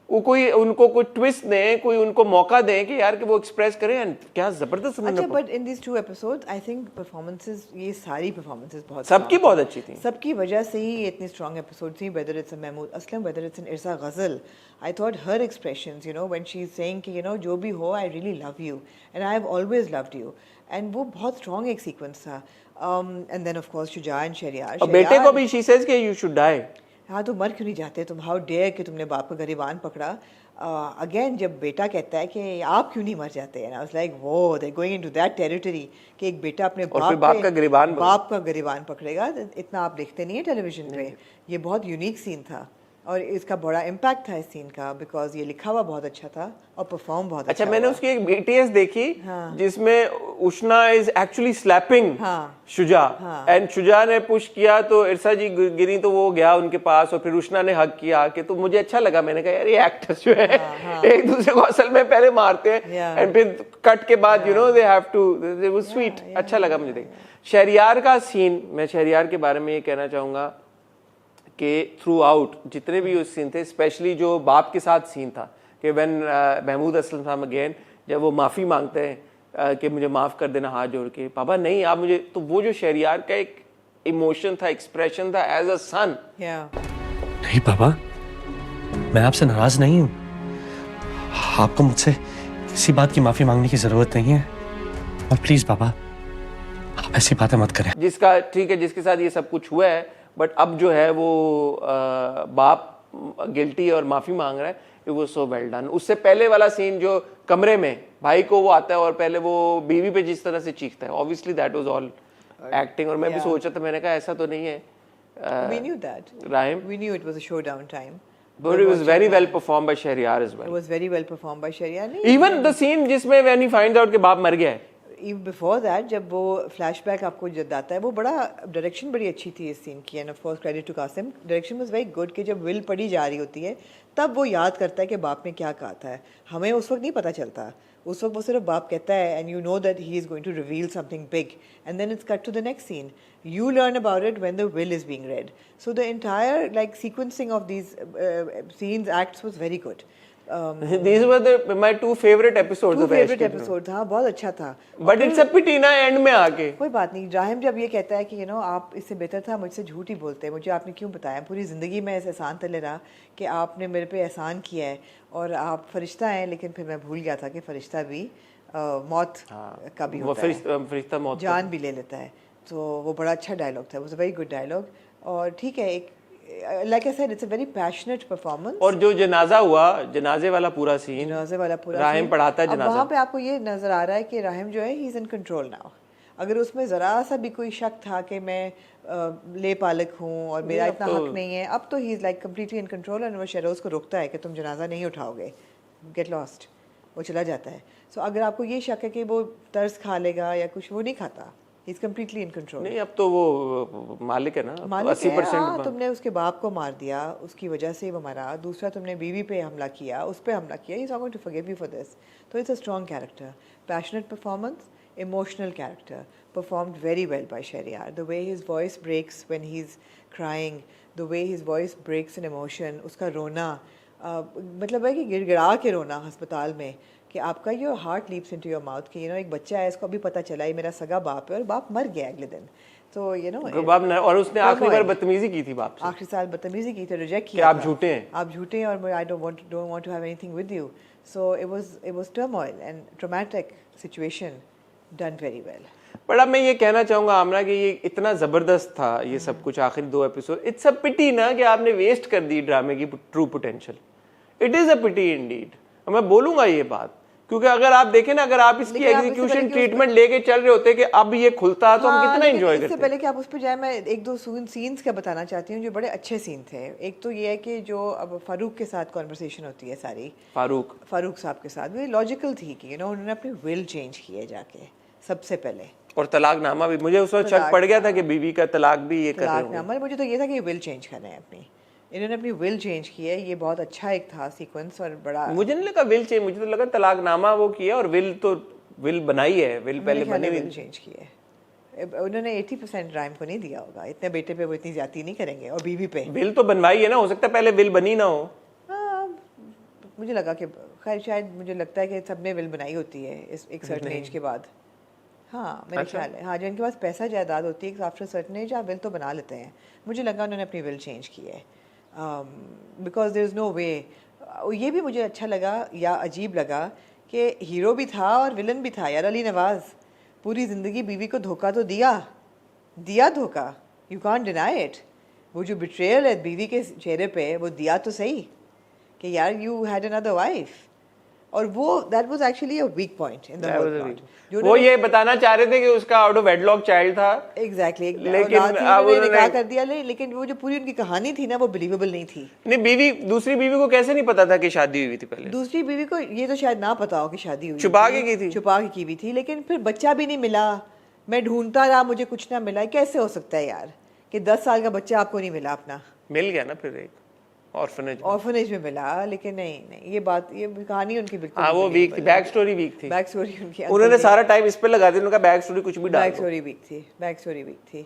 वो कोई उनको कोई ट्विस्ट दें, कोई उनको मौका दें कि यार कि वो एक्सप्रेस करें, एंड क्या जबरदस्त। अच्छा, but in this 2 episodes I think performances, ये सारी परफॉर्मेंसेस बहुत सबकी बहुत अच्छी थी, सबकी वजह से ही ये इतनी स्ट्रॉन्ग एपिसोड थी। Whether it's Mahmood Aslam, whether it's Irsa Ghazal, I thought her expressions, when she is saying कि जो भी हो, I really love you and I have always loved you, and वो बहुत स्ट्रॉन्ग एक सीक्वेंस था। And then of course Shuja and Shahryar, बेटे को भी शी सेज कि यू शुड डाई, हाँ तो मर क्यों नहीं जाते तुम, हाउ डेयर कि तुमने बाप का गिरबान पकड़ा। अगेन जब बेटा कहता है कि आप क्यों नहीं मर जाते, एंड आई वाज लाइक वो they going into that territory कि एक बेटा अपने बाप का गिरबान पकड़ेगा, इतना आप देखते नहीं है टेलीविजन पे। ये बहुत यूनिक सीन था और इसका बड़ा इम्पैक्ट था इस सीन का, बिकॉज ये लिखा हुआ बहुत अच्छा था और परफॉर्म बहुत अच्छा मैंने उसकी एक BTS देखी जिसमें Ushna is actually slapping Shuja, and Shuja ने पुश किया तो इरसा जी गिरी तो वो गया उनके पास और फिर उष्णा ने हक किया कि तो मुझे अच्छा लगा। मैंने कहा यार ये एक्टर्स जो है एक दूसरे को असल में पहले मारते हैं एंड फिर कट के बाद you know they have to, it was sweet, अच्छा लगा मुझे देख। शहरियार का सीन, मैं शहरियार के बारे में ये कहना चाहूंगा कि थ्रू आउट जितने भी उस सीन थे, स्पेशली जो बाप के साथ सीन था कि व्हेन महमूद असलम साहब अगेन जब वो माफ़ी मांगते हैं कि मुझे माफ़ कर देना हाथ जोड़ के, पापा नहीं आप मुझे, तो वो जो शहरियार का एक इमोशन था, एक्सप्रेशन था एज अ सन। नहीं पापा, मैं आपसे नाराज नहीं हूँ, आपको मुझसे किसी बात की माफ़ी मांगने की ज़रूरत नहीं है, और प्लीज़ पापा आप ऐसी बातें मत करें। जिसका ठीक है, जिसके साथ ये सब कुछ हुआ है, बट अब जो है वो बाप गिल्टी और माफी मांग रहा है, it was so well done. उससे पहले वाला सीन जो कमरे में भाई को वो आता है और पहले वो बीवी पे जिस तरह से चीखता है, obviously that was all acting. और मैं भी सोचा था, मैंने कहा ऐसा तो नहीं है, we knew that Rahim, we knew it was a showdown time, but it was very well performed by Shahriyar as well. it was very well performed by Shahriyar. Even the scene जिसमें when he finds out कि बाप मर गया है, Even before that, जब वो flashback आपको जताता है, वो बड़ा डायरेक्शन बड़ी अच्छी थी इस सीन की, and of course credit to Qasim, direction was very good कि जब विल पढ़ी जा रही होती है तब वो याद करता है कि बाप ने क्या कहा था। हमें उस वक्त नहीं पता चलता, उस वक्त वो सिर्फ बाप कहता है and you know that he is going to reveal something big, and then it's cut to the next scene, you learn about it when the will is being read. So the entire like sequencing of these scenes, acts was very good. These were my two favorite episodes of favorite episodes, हाँ बहुत अच्छा था। But it's a pity ना and में आके। कोई बात नहीं, राहिम जब ये कहता है कि आप इससे बेहतर था मुझसे झूठ ही बोलते हैं, मुझे आपने क्यों बताया, पूरी ज़िंदगी में ऐसे एहसान तले रहा कि आपने मेरे पे एहसान किया है और आप फरिश्ता हैं, लेकिन फिर मैं भूल गया था कि फरिश्ता भी मौत का भी होता है, फरिश्ता मौत जान भी ले लेता है। तो वो बड़ा अच्छा डायलॉग था, was a very good dialogue. और ठीक है, एक like I said, it's a very passionate performance. और जो जनाजा हुआ, जनाजे वाला पूरा सीन, राहिम पढ़ाता है जनाजा, वहाँ पे आपको ये नजर आ रहा है कि राहिम जो है he is in control now. अगर उसमें ज़रा सा भी कोई शक था कि मैं ले पालक हूँ और मेरा इतना हक नहीं है, अब तो he is like completely in control, और वो शहरोज़ को रोकता है कि तुम जनाजा नहीं उठाओगे, get lost, वो चला जाता है। So अगर आपको ये शक है कि वो तरस खा लेगा या कुछ, वो नहीं खाता, He's completely in control. नहीं, अब तो वो मालिक है ना, 80%। तुमने उसके बाप को मार दिया, उसकी वजह से वो मरा, दूसरा तुमने बीवी पे हमला किया, उस पे हमला किया, he's not going to forgive you for this. So it's a strong character, passionate performance, emotional character, performed very well by Shahriyar. The way his voice breaks when he's crying, the way his voice breaks in emotion, उसका रोना, मतलब है कि गिड़गिड़ा के रोना अस्पताल में, कि आपका your heart leaps into your mouth कि एक बच्चा है, इसको अभी पता चला ये मेरा सगा बाप है और बाप मर गया अगले दिन। तो बाप ने, और उसने आखिरी बार बदतमीजी की थी बाप से, आखिरी साल बदतमीजी की थी, रिजेक्ट किया, आप झूठे हैं, आप झूठे हैं और I don't want to have anything with you. So it was turmoil and traumatic situation, done very well. पर अब मैं ये कहना चाहूंगा आमना कि ये इतना जबरदस्त था ये सब कुछ, आखिरी 2 एपिसोड, इट्स अ पिटी ना कि आपने वेस्ट कर दी ड्रामे की true potential. It is a pity indeed, मैं बोलूंगा ये बात, क्योंकि अगर आप देखें ना, अगर आप इसकी एग्जीक्यूशन ट्रीटमेंट लेके चल रहे होते कि अब ये खुलता तो हम कितना एंजॉय करते। इससे पहले कि आप उस पर जाए, मैं 1-2 सीन्स का बताना चाहती हूँ जो बड़े अच्छे सीन थे। एक तो ये है कि जो अब फारूक के साथ कॉन्वर्सेशन होती है सारी, फारूक साहब के साथ, वो लॉजिकल थी कि उन्होंने अपनी विल चेंज की है जाके सबसे पहले, और तलाकनामा भी, मुझे उस वक्त शक पड़ गया था कि बीवी का तलाक भी ये कर रहे हैं, मुझे तो ये था कि विल चेंज करना है अपनी, इन्होंने अपनी विल चेंज की है। ये बहुत अच्छा एक था सीक्वेंस, और बड़ा, मुझे नहीं लगा विल चेंज, मुझे तो लगा तलाकनामा वो किया और विल बनाई है, विल पहले बनी, विल चेंज की है। उन्होंने 80% राइम को नहीं दिया होगा, इतने बेटे पे वो इतनी ज्यादती नहीं करेंगे, और बीवी पे विल तो बनवाई है ना, हो सकता है पहले विल बनी ना हो। मुझे लगा कि खैर, शायद मुझे लगता है कि सबने विल बनाई होती है इस एक सर्टेन एज के बाद। हाँ मेरा ख्याल है, हाँ जिनके पास पैसा जायदाद होती है आफ्टर सर्टेन एज आप विल तो बना लेते हैं। मुझे लगा उन्होंने अपनी विल चेंज की है, बिकॉज देयर इज़ नो वे। ये भी मुझे अच्छा लगा या अजीब लगा कि हीरो भी था और विलन भी था यार। अली नवाज़ पूरी ज़िंदगी बीवी को धोखा तो दिया धोखा, यू कांट डिनाई इट। वो जो बिट्रेयल है बीवी के चेहरे पे वो दिया तो सही कि यार यू हैड अनदर वाइफ, और वो that was actually a weak point in the whole plot. वो ये बताना चाह रहे थे कि उसका आउट ऑफ वेडलॉक चाइल्ड था। एग्जैक्टली, लेकिन अब उन्होंने निकाह कर दिया, लेकिन वो जो पूरी उनकी कहानी थी ना वो बिलीवेबल नहीं थी। नहीं, बीवी दूसरी बीवी को कैसे नहीं पता था कि शादी हुई थी पहले? दूसरी बीवी को ये तो शायद ना पता हो कि शादी हुई, छुपा के की थी, छुपा के की हुई थी, लेकिन फिर बच्चा भी नहीं मिला, मैं ढूंढता रहा मुझे कुछ ना मिला। कैसे हो सकता है यार कि 10 साल का बच्चा आपको नहीं मिला? अपना मिल गया ना फिर एक ऑर्फनेज में मिला, लेकिन नहीं ये बात, ये कहानी उनकी बिल्कुल हाँ वो वीक थी, बैक स्टोरी वीक थी। बैक स्टोरी उनकी, उन्होंने सारा टाइम इस पे लगा दिया, उन्होंने कहा बैक स्टोरी कुछ भी डाल दो। बैक स्टोरी वीक थी, बैक स्टोरी वीक थी।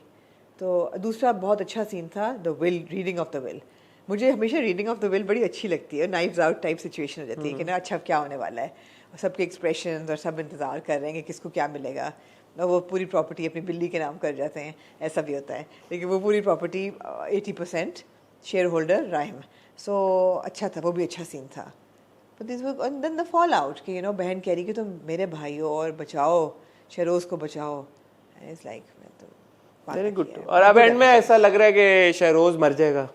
तो दूसरा बहुत अच्छा सीन था the will, reading of the will. मुझे हमेशा रीडिंग ऑफ द विल बड़ी अच्छी लगती है, नाइव्स आउट टाइप सिचुएशन हो जाती है कि ना अच्छा क्या होने वाला है, सबके एक्सप्रेशंस और सब इंतज़ार कर रहे हैं कि किसको क्या मिलेगा, और वो पूरी प्रॉपर्टी अपनी बिल्ली के नाम कर जाते हैं, ऐसा भी होता है, लेकिन वो पूरी प्रॉपर्टी 80% शेयर होल्डर राहिम। सो अच्छा था, वो भी अच्छा सीन था। But this was and then the fall out कि यू नो बहन कह रही कि तुम मेरे भाई हो और बचाओ शहरोज़ को बचाओ, and it's like very good. और अब एंड में ऐसा लग रहा है कि शहरोज़ मर जाएगा।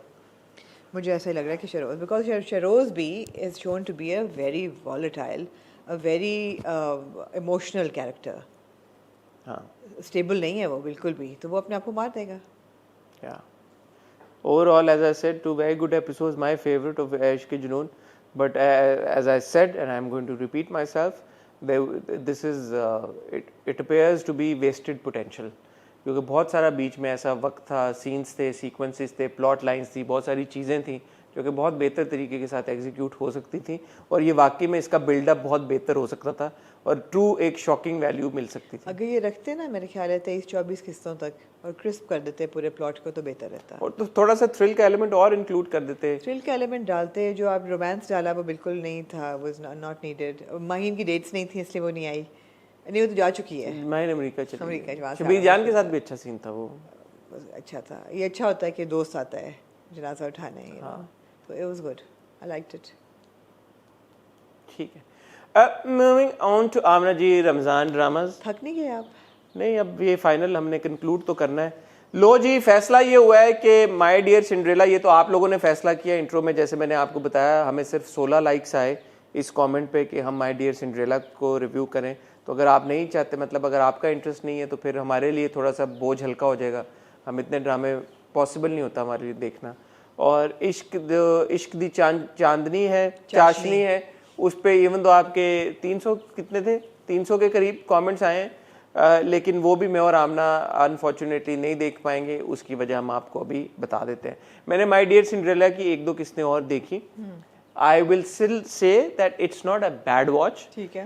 मुझे ऐसा ही लग रहा है कि शहरोज़, बिकॉज शहरोज़ भी is shown to be a very volatile, a very emotional character. हाँ, स्टेबल नहीं है वो बिल्कुल भी, तो वो अपने आप को मार देगा। Yeah. Overall, as I said, 2 very good episodes. My favorite of Ishq Ki Junoon. But as I said, and I'm going to repeat myself, this is it appears to be wasted potential. क्योंकि बहुत सारा बीच में ऐसा वक्त था, scenes थे, sequences थे, plot lines थी, बहुत सारी चीज़ें थी जो कि बहुत बेहतर तरीके के साथ एग्जीक्यूट हो सकती थी, और ये वाकई में इसका बिल्डअप बहुत बेहतर हो सकता था और ट्रू एक शॉकिंग वैल्यू मिल सकती थी। अगर ये रखते ना मेरे ख्याल है 23-24 किस्तों तक और क्रिस्प कर देते पूरे प्लॉट को तो बेहतर रहता। और तो थोड़ा सा थ्रिल का एलिमेंट और इंक्लूड कर देते। थ्रिल का एलिमेंट डालते, जो आप रोमांस डाला वो बिल्कुल नहीं था, वाज नॉट नीडेड। माहीन की डेट्स नहीं थी इसलिए वो नहीं आई, नहीं वो तो जा चुकी है। माहीन अमेरिका चली, अमेरिका शबीर जान के साथ भी अच्छा सीन था वो, अच्छा था। ये अच्छा होता है कि दोस्त आता है जनाजा उठाने, तो it was good, I liked it. ठीक है, moving on to Amna ji, Ramzan dramas. थक नहीं गए आप? नहीं, अब ये फाइनल हमने कंक्लूड तो करना है। लो जी, फैसला ये हुआ है कि माय डियर सिंड्रेला, ये तो आप लोगों ने फैसला किया इंट्रो में, जैसे मैंने आपको बताया, हमें सिर्फ 16 लाइक्स आए इस कमेंट पे कि हम माय डियर सिंड्रेला को रिव्यू करें। तो अगर आप नहीं चाहते, मतलब अगर आपका इंटरेस्ट नहीं है, तो फिर हमारे लिए थोड़ा सा बोझ हल्का हो जाएगा। हम इतने ड्रामे पॉसिबल नहीं होता हमारे लिए देखना। और इश्क दी चांदनी है, चाशनी है, उस पे इवन तो आपके 300 कितने थे, 300 के करीब कमेंट्स आए हैं, लेकिन वो भी मैं और आमना अनफॉर्चुनेटली नहीं देख पाएंगे। उसकी वजह हम आपको अभी बता देते हैं। मैंने माय डियर सिंड्रेला की 1-2 किस्तें और देखी। I will still say that it's not a bad watch, ठीक है,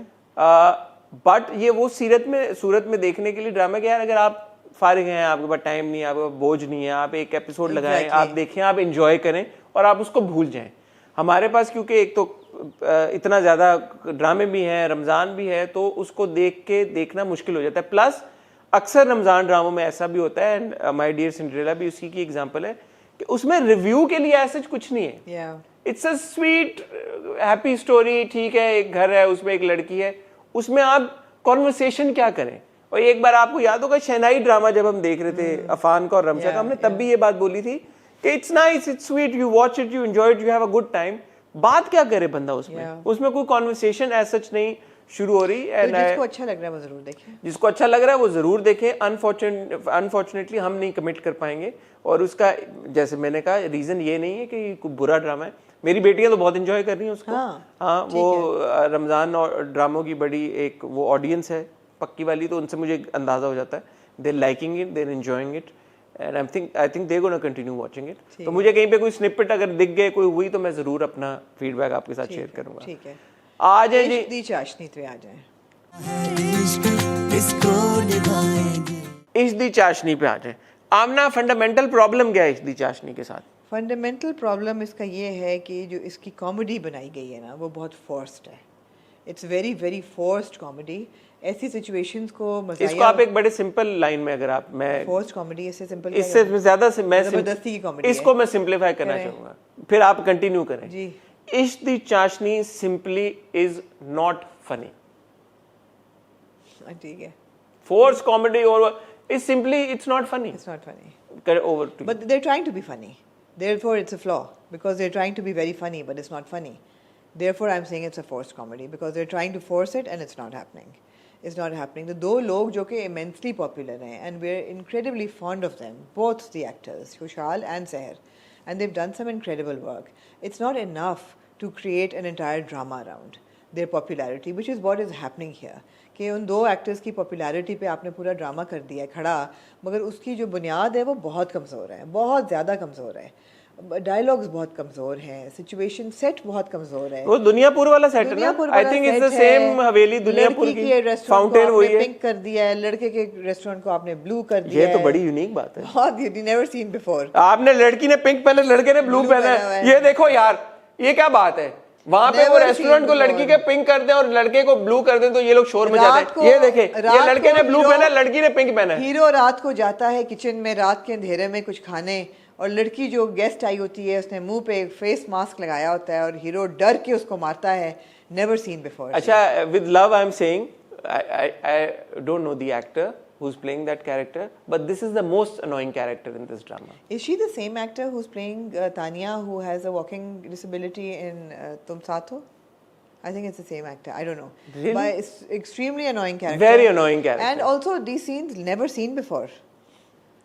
बट ये वो सूरत में देखने के लिए ड्रामा कि यार अगर आप फारिग हैं, आपके पास टाइम नहीं है, आपके पास बोझ नहीं है, आप एक एपिसोड लगाएं, आप देखें, आप एंजॉय करें और आप उसको भूल जाएं। हमारे पास क्योंकि एक तो इतना ज़्यादा ड्रामे भी हैं, रमज़ान भी है, तो उसको देखना मुश्किल हो जाता है। प्लस अक्सर रमज़ान ड्रामों में ऐसा भी होता है, एंड माय डियर सिंड्रेला भी उसी की एग्जांपल है, कि उसमें रिव्यू के लिए ऐसा कुछ नहीं है। It's a sweet happy story, ठीक है, एक घर है, उसमें एक लड़की है, उसमें आप कॉन्वर्सेशन क्या करें। और एक बार आपको याद होगा शहनाई ड्रामा जब हम देख रहे थे अफान का और रमशा का, हमने तब भी ये बात बोली थी कि it's nice, it's sweet, you watch it, you enjoy it, you have a good time. बात क्या करे बंदा उसमें कोई कॉन्वर्सेशन एज सच नहीं शुरू हो रही। तो जिसको अच्छा लग रहा है वो जरूर देखें, जिसको अच्छा लग रहा है वो जरूर देखें। अनफॉर्चुनेटली हम नहीं कमिट कर पाएंगे, और उसका जैसे मैंने कहा रीजन ये नहीं है कि कोई बुरा ड्रामा है। मेरी बेटियां तो बहुत एंजॉय कर रही हैं उसको। हाँ, वो रमजान और ड्रामों की बड़ी एक वो ऑडियंस है पक्की वाली, तो उनसे मुझे अंदाजा हो जाता है they liking it, they enjoying it, and I think they gonna continue watching it. तो मुझे कहीं पे कोई स्निपेट अगर दिख गए, कोई हुई, तो मैं जरूर अपना फीडबैक आपके साथ शेयर करूंगा। ठीक है, आ जाए जी, इश्क दी चाशनी पे आ जाए, इश्क दी चाशनी पे आ जाए। आमना, फंडामेंटल प्रॉब्लम क्या है इश्क दी चाशनी के साथ? फंडामेंटल प्रॉब्लम इसका ये है कि जो इसकी कॉमेडी बनाई गई है ना, वो बहुत फोर्स्ड है। It's very very forced comedy. ऐसी सिचुएशंस को इसको आप एक बड़े सिंपल लाइन में, अगर आप, मैं फोर्स्ड कॉमेडी इससे सिंपल, इससे ज्यादा से मैं जबरदस्ती की कॉमेडी, इसको मैं सिंपलीफाई करना चाहूंगा, फिर आप कंटिन्यू करें जी। इश्क दी चाशनी सिंपली इज नॉट फनी। ठीक है, फोर्स कॉमेडी और is simply it's not funny. It's not funny. over to you. But they're trying to be funny. Therefore, it's a flaw because they're trying to be very funny, but it's not funny. Therefore, I'm saying it's a forced comedy because they're trying to force it and it's not happening. It's not happening. The दो लोग जो कि immensely popular हैं and we're incredibly fond of them, both the actors, Khushal and Seher, and they've done some incredible work. It's not enough to create an entire drama around their popularity, which is what is happening here. कि उन दो actors की popularity पे आपने पूरा drama कर दिया है खड़ा, मगर उसकी जो बुनियाद है वो बहुत कमज़ोर है, बहुत ज़्यादा कमज़ोर है, डायलॉग्स बहुत कमज़ोर हैं, सिचुएशन सेट बहुत कमज़ोर है। वो दुनियापुर वाला सेट है ना? I think it's the same हवेली दुनियापुर की फाउंटेन वही है। पिंक कर दिया है, लड़के के रेस्टोरेंट को आपने ब्लू कर दिया है। ये तो बड़ी यूनिक बात है, बहुत नेवर सीन बिफोर। आपने लड़की ने पिंक पहने, लड़के ने ब्लू पहना है। ये देखो यार, ये क्या बात है? वहां पे वो रेस्टोरेंट को लड़की के पिंक कर दे और लड़के को ब्लू कर दे तो ये लोग शोर मचाते हैं। ये देखे, ये लड़के ने ब्लू पहना, लड़की ने पिंक पहना है। हीरो रात को जाता है किचन में रात के अंधेरे में कुछ खाने, और लड़की जो गेस्ट आई होती है उसने मुंह पे फेस मास्क लगाया होता है और हीरो डर के उसको मारता है। Never seen before. अच्छा, with love I am saying, I don't know the actor who's playing that character, but this is the most annoying character in this drama. Is she the same actor who's playing Tanya, who has a walking disability in Tum Saath Ho? I think it's the same actor. I don't know. Really? But it's extremely annoying character. Very annoying character. And also these scenes never seen before.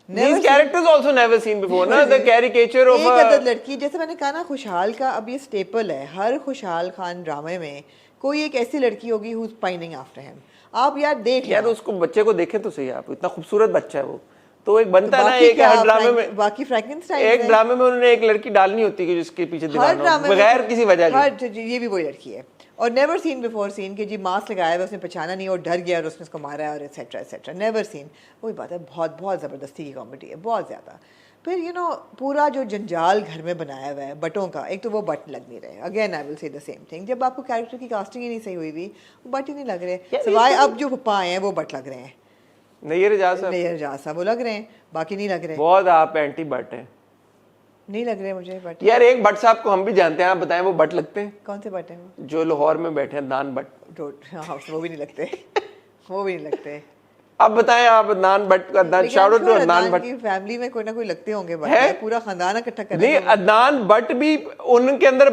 These characters also never seen before. ना the caricature of एक अदद लड़की, जैसे मैंने कहा ना, खुशहाल का अब ये स्टेपल है, हर खुशहाल खान ड्रामे में कोई एक ऐसी लड़की होगी who's pining after him. आप यार देख यार उसको बच्चे को देखें तो सही, आप इतना खूबसूरत बच्चा है वो, तो एक बनता है ना एक हर ड्रामे में, बाकी फ्रैंकनस्टाइन एक ड्रामे में उन्होंने एक लड़की डालनी होती है जिसके पीछे दीवाना हो बगैर किसी वजह के। ये भी वही लड़की है। और नेवर सीन बिफोर सीन के जी मास्क लगाया हुआ, उसने पहचाना नहीं और डर गया और उसने उसको मारा और एटसेट्रा एटसेट्रा। Never seen. वही बात है, बहुत बहुत ज़बरदस्ती की कॉमेडी है, बहुत ज़्यादा। फिर यू नो पूरा जो जंजाल घर में बनाया हुआ है बटों का, एक तो वो बट लग नहीं रहे। Again I will say the same thing, जब आपको कैरेक्टर की कास्टिंग ही नहीं सही हुई, वो बट ही नहीं लग रहे। सिवाय अब जो पप्पा आए हैं वो बट लग रहे हैं, नैयर एजाज साहब वो लग रहे हैं, बाकी नहीं लग रहे। बहुत आप एंटी बट हैं। नहीं लग रहे मुझे बट। यार एक बट साहब को हम भी जानते हैं, आप बताएं वो बट लगते हैं? कौन से बट हैं? जो लाहौर में बैठे हैं, नान बट। हाँ, वो भी नहीं लगते। वो भी नहीं लगते। अब बताएं आप, नान बट का shout out to Adnan Butt की फैमिली में कोई ना कोई लगते होंगे बट, पूरा खानदान इकट्ठा कर नहीं, अदनान बट भी उनके अंदर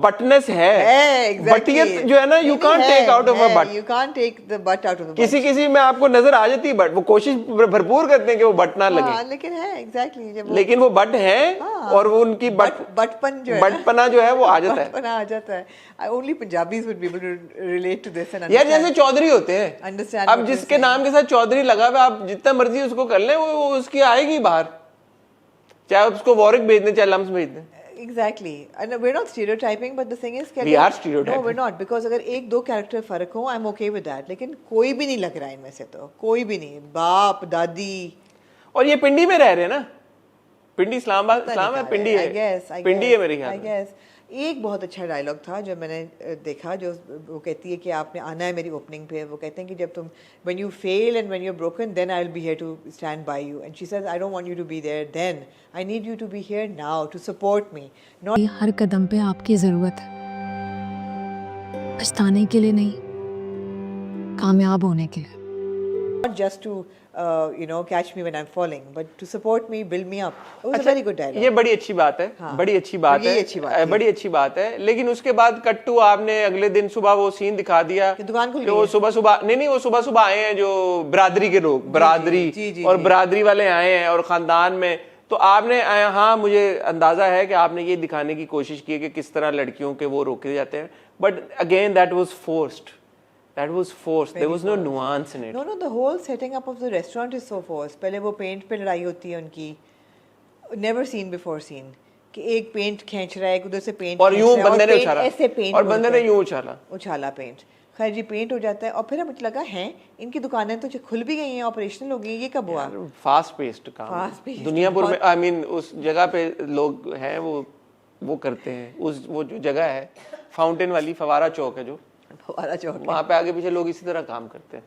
बटनेस है, बटियत जो है ना, you can't take out of a Butt, you can't take the Butt out of the. किसी में आपको नजर आ जाती है बट, वो कोशिश भरपूर करते हैं कि वो बट ना लगे, लेकिन है एग्जैक्टली, लेकिन वो बट है और वो उनकी बटपन जो है, बटपना जो है वो आ जाता है, बटपना आ जाता है। Only Punjabis would be able to relate to this and यार जैसे चौधरी होते हैं, अंडरस्टैंड। अब जिसके नाम के साथ चौधरी लगा हुआ, आप जितना मर्जी उसको कर लें, वो उसकी आएगी बाहर, चाहे उसको वॉरिक भेज दें चाहे लम्स भेज दें। Exactly, and we're not stereotyping, but the thing is, we are stereotyping. No, we're not, because अगर एक दो कैरेक्टर फर्क हो, I'm okay with that, लेकिन कोई भी नहीं लग रहा है इनमें से, तो कोई भी नहीं, बाप दादी। और ये पिंडी में रह रहे हैं ना, पिंडी इस्लामाबाद, इस्लाम है, पिंडी है, पिंडी है मेरे ख्याल में। एक बहुत अच्छा डायलॉग था जब मैंने देखा, जो वो कहती है कि आपने आना है मेरी ओपनिंग पे, वो कहते हैं कि जब तुम when you fail and when you're broken, then I'll be here to stand by you, and she says I don't want you to be there then, I need you to be here now to support me, not हर कदम पे आपकी ज़रूरत है, पछताने के लिए नहीं, कामयाब होने के लिए। not just to catch me when I'm falling, but to support me, build me up. It was a very good dialogue. ये बड़ी अच्छी बात है, हाँ, बड़ी अच्छी बात है, बड़ी अच्छी बात है। लेकिन उसके बाद कट्टू आपने अगले दिन सुबह वो सीन दिखा दिया कि दुकान खुल गई, वो सुबह नहीं वो सुबह आए हैं जो बरादरी के लोग, बरादरी और बरादरी वाले आए हैं और खानदान में, तो आपने हाँ मुझे अंदाजा है कि आपने ये दिखाने की कोशिश की कि किस तरह लड़कियों के वो रोके जाते हैं, but again that was forced, there was no nuance in it. No, the whole setting up of the restaurant is so forced. पहले वो पेंट पे लड़ाई होती है उनकी, never seen before seen, कि एक पेंट खींच रहा है, एक उधर से पेंट और यूं बंदे ने उछाला, ऐसे पेंट और बंदे ने यूं उछाला पेंट, खैर जी पेंट हो जाता है। और फिर मुझे लगा है इनकी दुकानें तो खुल भी गई हैं, ऑपरेशनल हो गई, ये कब हुआ? फास्ट पेस्ड काम, दुनियापुर में, आई मीन उस जगह पे लोग हैं वो करते हैं, उस वो जो जगह है फाउंटेन वाली, फवारा चौक है जो, फवारा चौक, वहाँ पे आगे पीछे लोग इसी तरह काम करते हैं।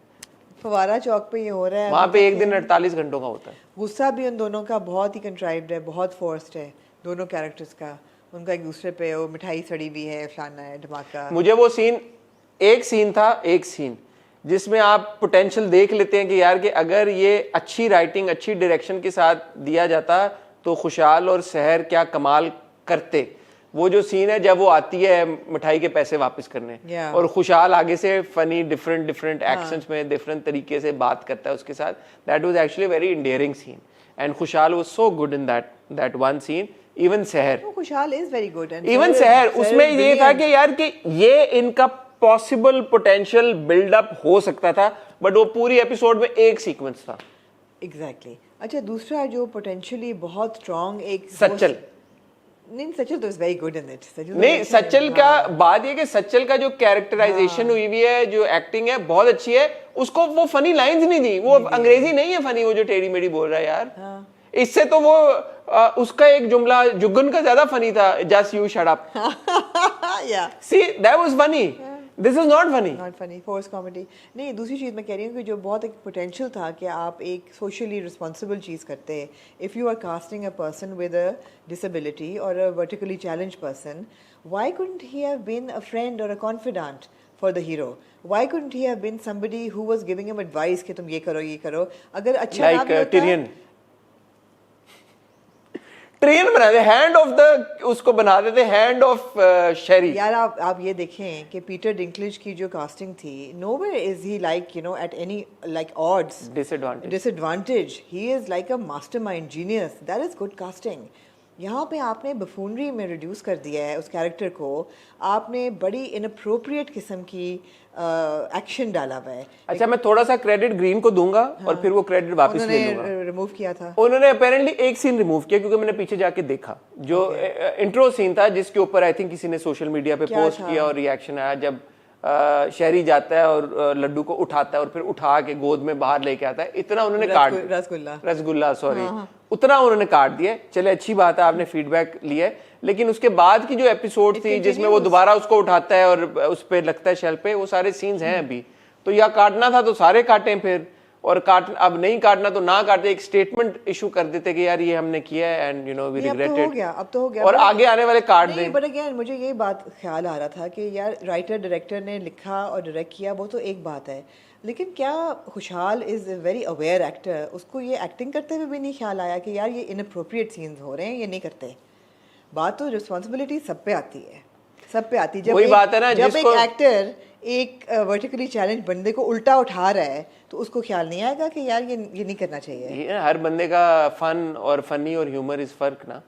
फवारा चौक पे ये हो रहा है, वहाँ पे एक दिन 48 घंटों का होता है। गुस्सा भी उन दोनों का बहुत ही कंट्राइव्ड है, बहुत फोर्स्ड है दोनों कैरेक्टर्स का, उनका एक दूसरे पे वो मिठाई सड़ी हुई है, फलाना है, धमाका। मुझे वो सीन, एक सीन जिसमें आप पोटेंशियल देख लेते हैं कि यार कि अगर ये अच्छी राइटिंग अच्छी डायरेक्शन के साथ दिया जाता तो खुशहाल और सहर क्या कमाल करते। वो जो सीन है जब वो आती है मिठाई के पैसे वापस करने और खुशहाल आगे से फनी डिफरेंट एक्शंस में डिफरेंट तरीके से बात करता है उसके साथ, that was actually very endearing scene and Khushhal was so good in that one scene. Even Sehar, Khushhal is very good, even सहर उसमें ये था कि यार कि ये इनका पॉसिबल पोटेंशियल बिल्डअप हो सकता था, बट वो पूरी एपिसोड में एक सीक्वेंस था। एग्जैक्टली। अच्छा, दूसरा जो पोटेंशियली बहुत स्ट्रॉन्ग एक सच्चल, नहीं सच्चल तो is very good in it. नहीं सच्चल का बात ये कि सच्चल का जो कैरेक्टराइजेशन हुई हुई है, जो एक्टिंग है बहुत अच्छी है। उसको वो फनी लाइंस नहीं दी, वो अंग्रेजी नहीं है फनी, वो जो टेढ़ी मेढ़ी बोल रहा है यार। इससे तो वो उसका एक जुमला जुगन का ज्यादा फनी था, just you shut up. See that was funny, this is not funny, not funny, force comedy. नहीं, दूसरी चीज़ मैं कह रही हूँ कि जो बहुत एक पोटेंशियल था कि आप एक सोशली रिस्पॉन्सिबल चीज़ करते हैं। If you are casting a person with a disability और a vertically challenged person, why couldn't he have been a friend और a confidant for the hero? Why couldn't he have been somebody who was giving him advice कि तुम ये करो? अगर अच्छा ना भी होता, ट्रेन बना दे, हैंड ऑफ द उसको बना देते हैंड ऑफ शेरी। यार आप ये देखें कि पीटर डिंकलेज की जो कास्टिंग थी, nowhere is he like at any like odds, disadvantage. He is like a mastermind genius. That is good casting. यहाँ पे आपने बफूनरी में रिड्यूस कर दिया है उस कैरेक्टर को, आपने बड़ी इनअप्रोप्रिएट किस्म की एक्शन डाला हुआ है। अच्छा, मैं थोड़ा सा क्रेडिट ग्रीन को दूंगा और फिर वो क्रेडिट वापस ले लूंगा। रिमूव किया था उन्होंने अपेरेंटली एक सीन रिमूव किया, क्योंकि मैंने पीछे जाके देखा जो इंट्रो सीन था जिसके ऊपर आई थिंक किसी ने सोशल मीडिया पे पोस्ट किया और रिएक्शन आया, जब शहरी जाता है और लड्डू को उठाता है और फिर उठा के गोद में बाहर लेके आता है, इतना उन्होंने रसगुल्ला सॉरी उतना उन्होंने काट दिया। चले अच्छी बात है, आपने फीडबैक लिया है, लेकिन उसके बाद की जो एपिसोड थी जिसमें वो दोबारा उसको उठाता है और उस पे लगता है शेल्फ पे, वो सारे सीन्स हैं अभी। तो या काटना था तो सारे काटें फिर, और अब नहीं काटना तो ना काटे, एक स्टेटमेंट इशू कर देते कि यार ये हमने किया है and you know we regretted. अब तो हो गया और आगे आने वाले काट दें। बट अगेन मुझे ये बात ख्याल आ रहा था कि यार राइटर डायरेक्टर ने लिखा और डायरेक्ट किया वो तो एक बात है, लेकिन क्या खुशहाल is a very aware actor, उसको ये एक्टिंग करते हुए भी नहीं ख्याल आया कि यार ये इनअप्रोप्रिएट सीन्स हो रहे हैं, ये नहीं करते? बात तो रिस्पॉन्सिबिलिटी सब पे आती है, सब पे आती है। जब बात है ना, जब एक एक्टर एक वर्टिकली चैलेंज बंदे को उल्टा उठा रहा है तो उसको ख्याल नहीं आएगा कि यार ये नहीं करना चाहिए। हर बंदे का फन और फनी और ह्यूमर इज फर्क ना।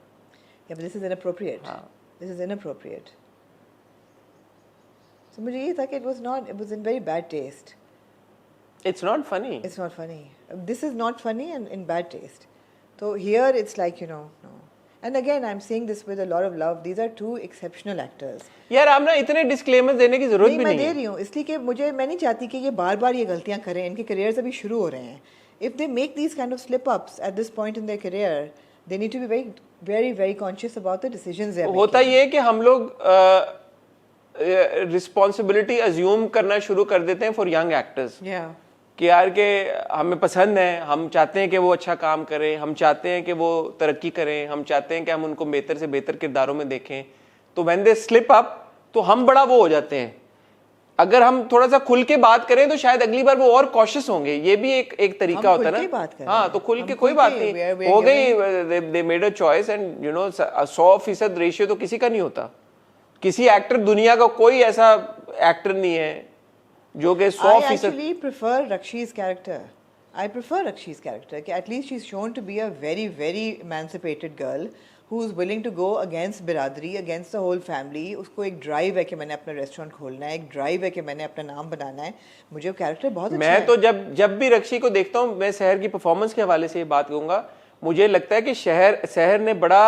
This is inappropriate, this is inappropriate. So मुझे ये था कि it was in very bad taste. It's not funny. It's not funny. This is not funny and in bad taste. So here it's like, no. And again, I'm saying this with a lot of love. These are two exceptional actors. यार आप ना इतने disclaimers देने की जरूरत भी नहीं है। मैं दे रही हूँ इसलिए कि मैं नहीं चाहती कि ये बार-बार ये गलतियाँ करें। इनके careers अभी शुरू हो रहे हैं. If they make these kind of slip-ups at this point in their career, they need to be very, very, very conscious about the decisions they are making. होता ये है कि हम लोग responsibility assume करना शुरू कर देते हैं for young actors. Yeah. कि यार के हमें पसंद है, हम चाहते हैं कि वो अच्छा काम करें, हम चाहते हैं कि वो तरक्की करें, हम चाहते हैं कि हम उनको बेहतर से बेहतर किरदारों में देखें। तो व्हेन दे स्लिप अप तो हम बड़ा वो हो जाते हैं। अगर हम थोड़ा सा खुल के बात करें तो शायद अगली बार वो और कॉशियस होंगे। ये भी एक तरीका होता है ना। हाँ, तो खुल के कोई बात नहीं, हो गई, they made a choice and you no 100% ratio तो किसी का नहीं होता। किसी एक्टर, दुनिया का कोई ऐसा एक्टर नहीं है जो कि 100%। I actually prefer Rakshi's character. I prefer Rakshi's character. कि at least she's shown to be a very, very emancipated girl who is willing to go against बिरादरी, against the whole family. उसको एक drive है कि मैंने अपना restaurant खोलना है, एक ड्राइव है कि मैंने अपना नाम बनाना है। मुझे वो कैरेक्टर बहुत अच्छा है। मैं तो जब भी रक्षी को देखता हूँ, मैं शहर की परफॉर्मेंस के हवाले से ये बात कहूँगा, मुझे लगता है कि शहर ने बड़ा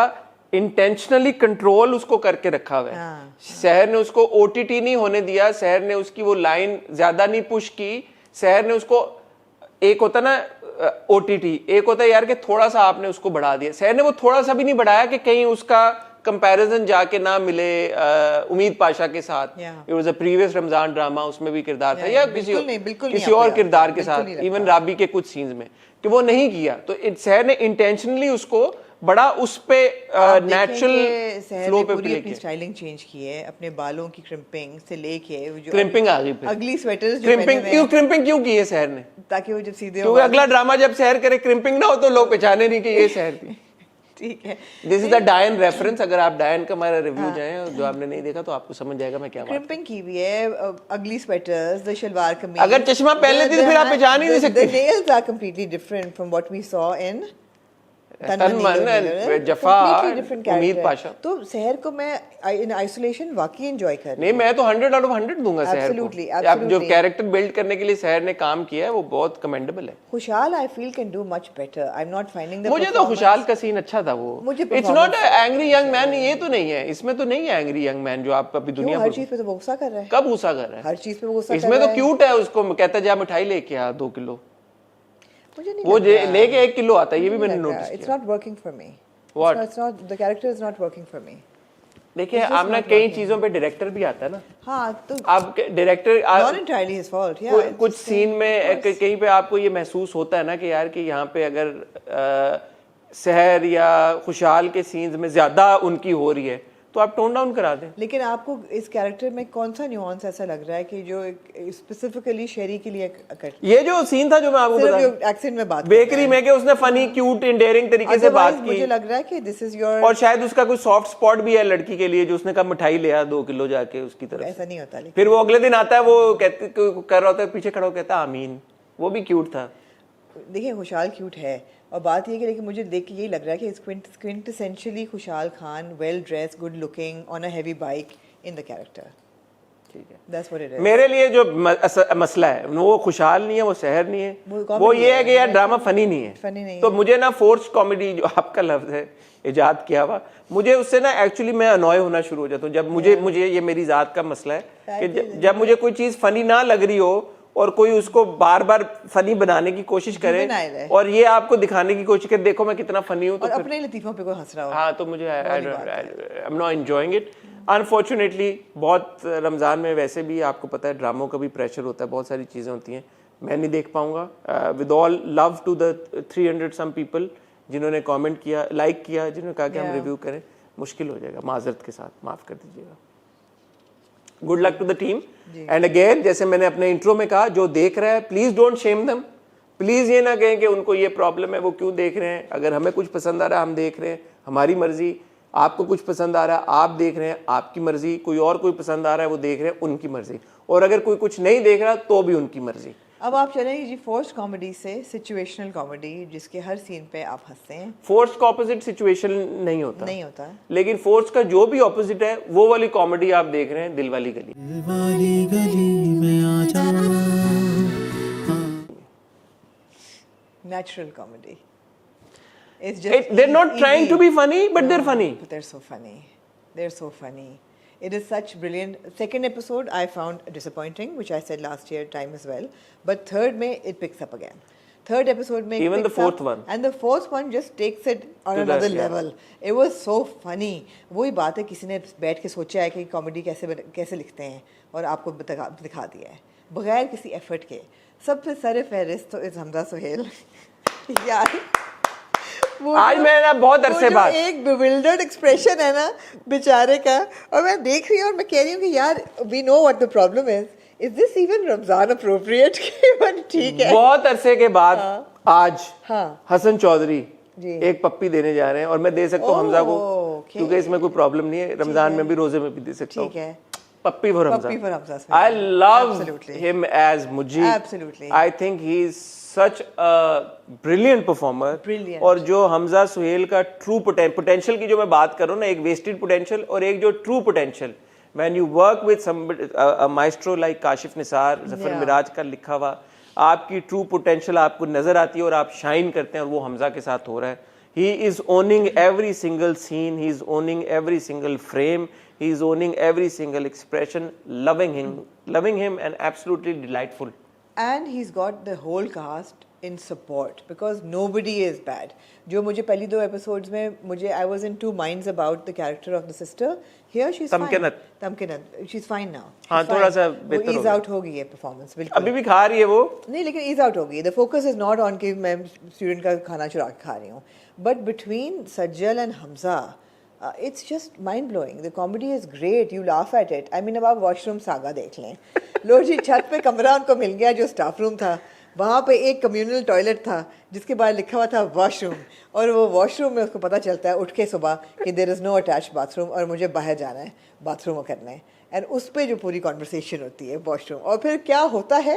इंटेंशनली कंट्रोल उसको करके रखा हुआ है। शहर ने उसको ओटीटी नहीं होने दिया, शहर ने उसकी वो लाइन ज्यादा नहीं पुश की। शहर ने उसको, एक होता ना ओटीटी, एक होता है यार कि थोड़ा सा आपने उसको बढ़ा दिया। शहर ने वो थोड़ा सा भी नहीं बढ़ाया कि कहीं उसका कंपैरिजन जाके ना मिले उम्मीद पाशा के साथ। It was a previous Ramzan drama, उसमें भी किरदार था, या किसी और किरदार के साथ, इवन राबी के कुछ सीन्स में, कि वो नहीं किया। तो शहर ने इंटेंशनली उसको बड़ा उस पे आप देखें नेचुरल कि सहर फ्लो ने पे पूरी प्ले अपनी किया। स्टाइलिंग चेंज की है, अपने बालों की क्रिम्पिंग से लेके जो क्रिम्पिंग आ गई फिर। अगली स्वेटर्स जो क्रिम्पिंग पहने क्यों हुए क्रिम्पिंग क्यों की है शहर ने? हैं, ताकि वो जब सीधे क्योंकि अगला ड्रामा जब शहर करे क्रिम्पिंग ना हो तो लोग पहचाने नहीं कि ये शहर थी। ठीक है, दिस इज द डायन रेफरेंस। अगर आप डायन का हमारा रिव्यू जाएं जो आपने नहीं देखा तो आपको समझ जाएगा मैं क्या बात। क्रिम्पिंग की भी है, अगली स्वेटर्स, द शलवार कमीज। अगर चश्मा पहन लेती तो फिर आप पहचान ही नहीं सकते। The nails are completely different from what we saw in तनमन, जफा, उम्मीद पाशा। तो शहर को मैं इन आइसोलेशन वाकई एंजॉय कर रही नहीं, मैं तो 100 out of 100 दूंगा शहर को। Absolutely, अब जो absolutely. कैरेक्टर बिल्ड करने के लिए शहर ने काम किया है वो बहुत कमेंडेबल है। खुशहाल I feel can do much better. I am not finding the मुझे तो खुशहाल का सीन अच्छा था वो। मुझे it's not angry young man, ये तो नहीं है, इसमें तो नहीं है एंग्री यंग मैन जो आप अभी दुनिया हर पर चीज पे तो वो गुस्सा कर रहा है, कब गुस्सा कर रहा है? हर चीज पे वो गुस्सा कर इसमें रहा तो है। क्यूट है, उसको कहता जा मिठाई लेके आ 2 किलो, मुझे नहीं वो लग रहा। लेके 1 किलो आता है, ये भी मैंने लग रहा नोटिस है। It's किया। not working for me. What? It's not the character is not working for me. देखिए It's just आप ना not कई working. चीजों पे डायरेक्टर भी आता है ना। हाँ तो आप director not entirely his fault. Yeah. it's कुछ just सीन saying, में of course. कहीं पे आपको ये महसूस होता है ना कि यार कि यहाँ पे अगर शहर या खुशहाल के सीन्स में ज्यादा उनकी हो रही है तो आप टोन डाउन करा दें। लेकिन आपको इस कैरेक्टर में कौन सा न्यूआंस ऐसा लग रहा है कि जो स्पेसिफिकली शहरी के लिए कर ये जो सीन था जो मैं आपको सिर्फ बता जो एक्सेंट में बात बेकरी में कि उसने फनी क्यूट इंडेयरिंग तरीके से बात मुझे की लग रहा है कि दिस इज योर और शायद उसका कोई सॉफ्ट स्पॉट भी है लड़की के लिए जो उसने कहा मिठाई ले आ 2 किलो जाके उसकी तरफ से। ऐसा नहीं होता। लेकिन फिर वो अगले दिन आता है वो कहते कर रहा होता है पीछे खड़ा हो कहता है आमीन, वो भी क्यूट था। देखिए खुशहाल क्यूट है और बात ये कि लेकिन मुझे देख के यही लग रहा है कि क्विंटेसेंशियली खुशहाल Khan, well dress, good looking on a heavy bike in the character. ठीक है, दैट्स व्हाट इट इज। मेरे लिए जो मसला है वो खुशहाल नहीं है, वो शहर नहीं है, वो वो comedy ये है है, कि यार ड्रामा फनी नहीं है। फनी नहीं तो है। मुझे ना फोर्स कॉमेडी जो आपका लफ्ज है इजाद किया हुआ, मुझे उससे ना एक्चुअली मैं अनॉय होना शुरू हो जाता हूँ। जब मुझे ये मेरी जात का मसला है कि जब मुझे कोई चीज फनी ना लग रही हो और कोई उसको बार बार फनी बनाने की कोशिश करे और ये आपको दिखाने की कोशिश करे देखो मैं कितना फनी हूँ, तो और फिर अपने लतीफों पे कोई हंस रहा हो। हाँ तो मुझे I am not enjoying it unfortunately. बहुत रमज़ान में वैसे भी आपको पता है ड्रामों का भी प्रेशर होता है, बहुत सारी चीज़ें होती हैं, मैं नहीं देख पाऊंगा। With all love to the 300 some people जिन्होंने कमेंट किया, लाइक किया, जिन्होंने कहा कि हम रिव्यू करें, मुश्किल हो जाएगा, माजरत के साथ माफ़ कर दीजिएगा। Good luck to the team and again जैसे मैंने अपने इंट्रो में कहा, जो देख रहा है please don't shame them. Please ये ना कहें कि उनको ये प्रॉब्लम है वो क्यों देख रहे हैं। अगर हमें कुछ पसंद आ रहा है हम देख रहे हैं, हमारी मर्जी। आपको कुछ पसंद आ रहा है आप देख रहे हैं, आपकी मर्जी। कोई और कोई पसंद आ रहा है वो देख रहे हैं, उनकी मर्जी। और अगर कोई कुछ नहीं देख रहा तो भी उनकी मर्जी। अब आप चलेंगे जी फोर्स्ड कॉमेडी से सिचुएशनल कॉमेडी जिसके हर सीन पे आप हंसते हैं। फोर्स का ऑपोजिट सिचुएशन नहीं होता, नहीं होता, लेकिन फोर्स का जो भी ऑपोजिट है वो वाली कॉमेडी आप देख रहे हैं, दिल वाली गली। Natural comedy. It's just They're not trying easy. to be funny, but they're funny. But they're so funny. They're so funny. It is such brilliant. Second episode I found disappointing, which I said last year time as well. But third में it picks up again. Third episode में it Even the picks fourth up, one. and the fourth one just takes it on To another the- yeah. level. It was so funny. वही बात है किसी ने बैठ के सोचा है कि कॉमेडी कैसे लिखते हैं और आपको दिखा दिया है बगैर किसी एफर्ट के। सबसे सर फहरिस्त तो इस हमजा सुहेल यार आज मैं ना बहुत अरसे बाद एक bewildered एक्सप्रेशन है ना बेचारे का, और मैं देख रही हूँ और मैं कह रही हूँ कि यार we know what the problem is this even Ramzan appropriate? ठीक है, बहुत अरसे के बाद आज हाँ हसन चौधरी जी एक पप्पी देने जा रहे हैं और मैं दे सकता हूँ हमजा को, okay. क्योंकि इसमें कोई प्रॉब्लम नहीं है। रमजान में भी रोजे में भी दे सकता हूँ। ठीक है, puppy for Puppy for Hamza. Hamza. I love Absolutely. Him as Mujeeb. Absolutely. I think he is such a brilliant performer. Brilliant. और जो हमजा सुहेल का ट्रू पोटेंशियल की जो मैं बात कर रहा हूँ ना, एक वेस्टेड पोटेंशियल और एक जो true potential, when you work with a maestro like Kashif Nisar, Zafar Yeah. Mairaj का लिखा हुआ, आपकी ट्रू पोटेंशियल आपको नजर आती है और आप शाइन करते हैं, और वो हमजा के साथ हो रहा है। He is owning every single scene, he is owning every single frame, he is owning every single expression, loving him and absolutely delightful. and he's got the whole cast in support because nobody is bad. जो मुझे पहली 2 episodes में मुझे I was in 2 minds about the character of the sister. Here she's Tamkinat. fine. Tamkinat, she's fine now. हाँ, She's थोड़ा fine. सा वो बेहतर हो ease गया। out हो गई है performance बिल्कुल। अभी भी खा रही है वो, नहीं लेकिन ease out हो गई है। The focus is not on कि मैं student का खाना चुरा के खा रही हूँ। But between Sajjal and Hamza, it's just mind blowing. The comedy is great. You laugh at it. I mean, अब आप वॉशरूम सागा देख लें. लो जी, छत पे कमरा उनको मिल गया जो स्टाफ रूम था. वहाँ पे एक कम्युनल टॉयलेट था जिसके बाहर लिखा हुआ था वॉशरूम, और वो वॉशरूम में उसको पता चलता है उठ के सुबह कि there is no attach bathroom और मुझे बाहर जाना है बाथरूम करने. एंड उस पर जो पूरी कॉन्वर्सेशन होती है वॉशरूम, और फिर क्या होता है,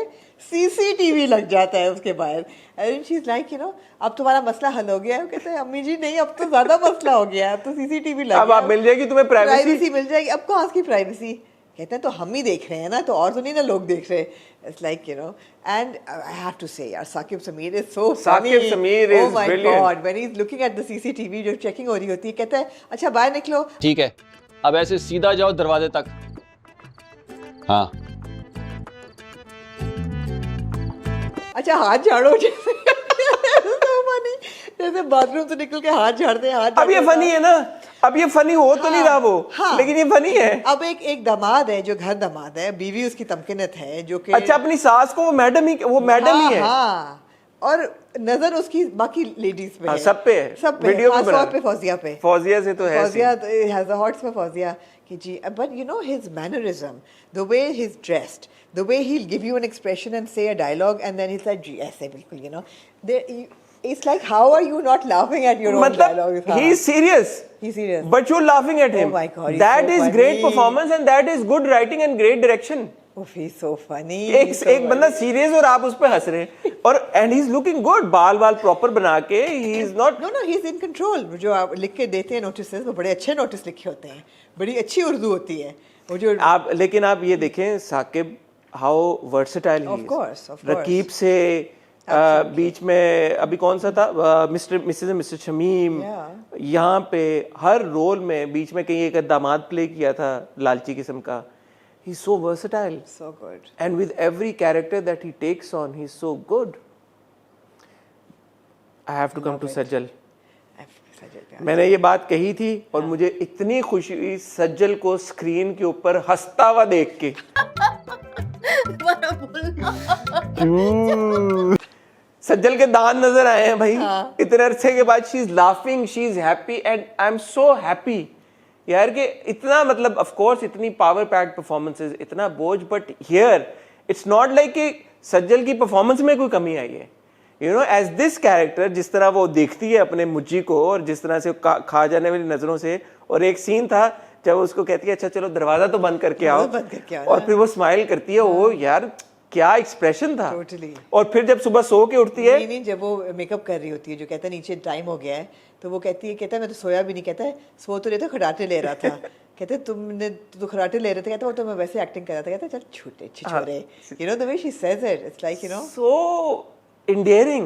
CCTV लग जाता है उसके बाहर. And she is like, you no, अब तुम्हारा मसला हल हो गया है. कहते हैं अम्मी जी नहीं, अब तो ज़्यादा मसला हो गया है, अब तो CCTV लग अब आप मिल जाएगी तुम्हें प्राइवेसी मिल जाएगी. अब कहाँ की प्राइवेसी? कहते हैं तो हम ही देख रहे हैं ना, तो और तो नहीं ना लोग देख रहे. It's like, you know, and I have to say, यार Saqib Sameer is so funny. Saqib Sameer is oh my brilliant. God, when he's looking at the CCTV जो checking हो रही होती है, कहता है अच्छा बाहर निकलो. ठीक है, अब ऐसे सीधा जाओ दरवाजे तक. हाँ. अच्छा हाथ झाड़ो जैसे so funny. जैसे बाथरूम से निकल के हाथ झाड़ते हैं. हाथ अब ये फनी है ना, अब ये फनी हो तो नहीं रहा वो, लेकिन ये फनी है. अब एक दामाद है जो घर दामाद है, बीवी उसकी तमकिनत है जो कि अच्छा अपनी सास को वो मैडम ही है. हाँ, और नजर उसकी बाकी लेडीज पे है. सब पे है, सब पे, वीडियो में बना पे फौजिया पे. फौजिया से तो है, फौजिया हैज अ हॉट्स में फौजिया कि जी. But you know his mannerism, the way he is dressed, the way he will give you an expression and say a dialogue and then he is like जी ऐसे बिल्कुल, you know, it's like how are you not laughing at your own dialogue? He is serious. He's serious. But you're laughing at him. Oh my God, that so is funny. great performance and that is good writing and great direction. Oh, he's so funny. एक बंदा serious और आप उस पे हंस रहे हैं, और and he's looking good, बाल प्रॉपर बना के, he is not. No, he's in control. जो आप लिख के देते हैं नोटिसेस, वो बड़े अच्छे नोटिस लिखे होते हैं, बड़ी अच्छी उर्दू होती है वो जो आप. लेकिन आप ये देखें Saqib, how versatile he is. Of course. Raqib से बीच में अभी कौन सा था, मिस्टर शमीम, यहाँ पे हर रोल में बीच में कहीं एक दामाद प्ले किया था लालची किस्म का. He's so versatile. So good. And with every character that he takes on, he's so good. I have to come to Sajjal. मैंने ये बात कही थी और मुझे इतनी खुशी हुई सज्जल को स्क्रीन के ऊपर हंसता हुआ देख के. सज्जल के दांत नजर आए हैं भाई. इतने अरसे के बाद she is laughing, she is happy, and I am so happy यार कि इतना, मतलब ऑफ कोर्स इतनी पावर पैक्ड परफॉर्मेंसेस, इतना बोझ, but here it's not like कि सज्जल की परफॉर्मेंस में कोई कमी आई है. You know, as this character, जिस तरह वो देखती है अपने मुज्जी को और जिस तरह से खा जाने वाली नजरों से. और एक सीन था जब उसको कहती है अच्छा चलो दरवाजा तो बंद करके आओ, और फिर वो स्माइल करती है. वो यार क्या एक्सप्रेशन था. Totally. और फिर जब सुबह सो के उठती है, नहीं, जब वो मेकअप कर रही होती है, जो कहता है नीचे टाइम हो गया है, तो वो कहता है मैं तो सोया भी नहीं. कहता है सो तो रहे थे, खराटे ले रहा था. कहते तुमने तो खराटे ले रहे थे. कहता वो तो मैं वैसे एक्टिंग कर रहा था. कहता चल छूटे छिछोरे. You know the way she says it, it's like, you know, so endearing.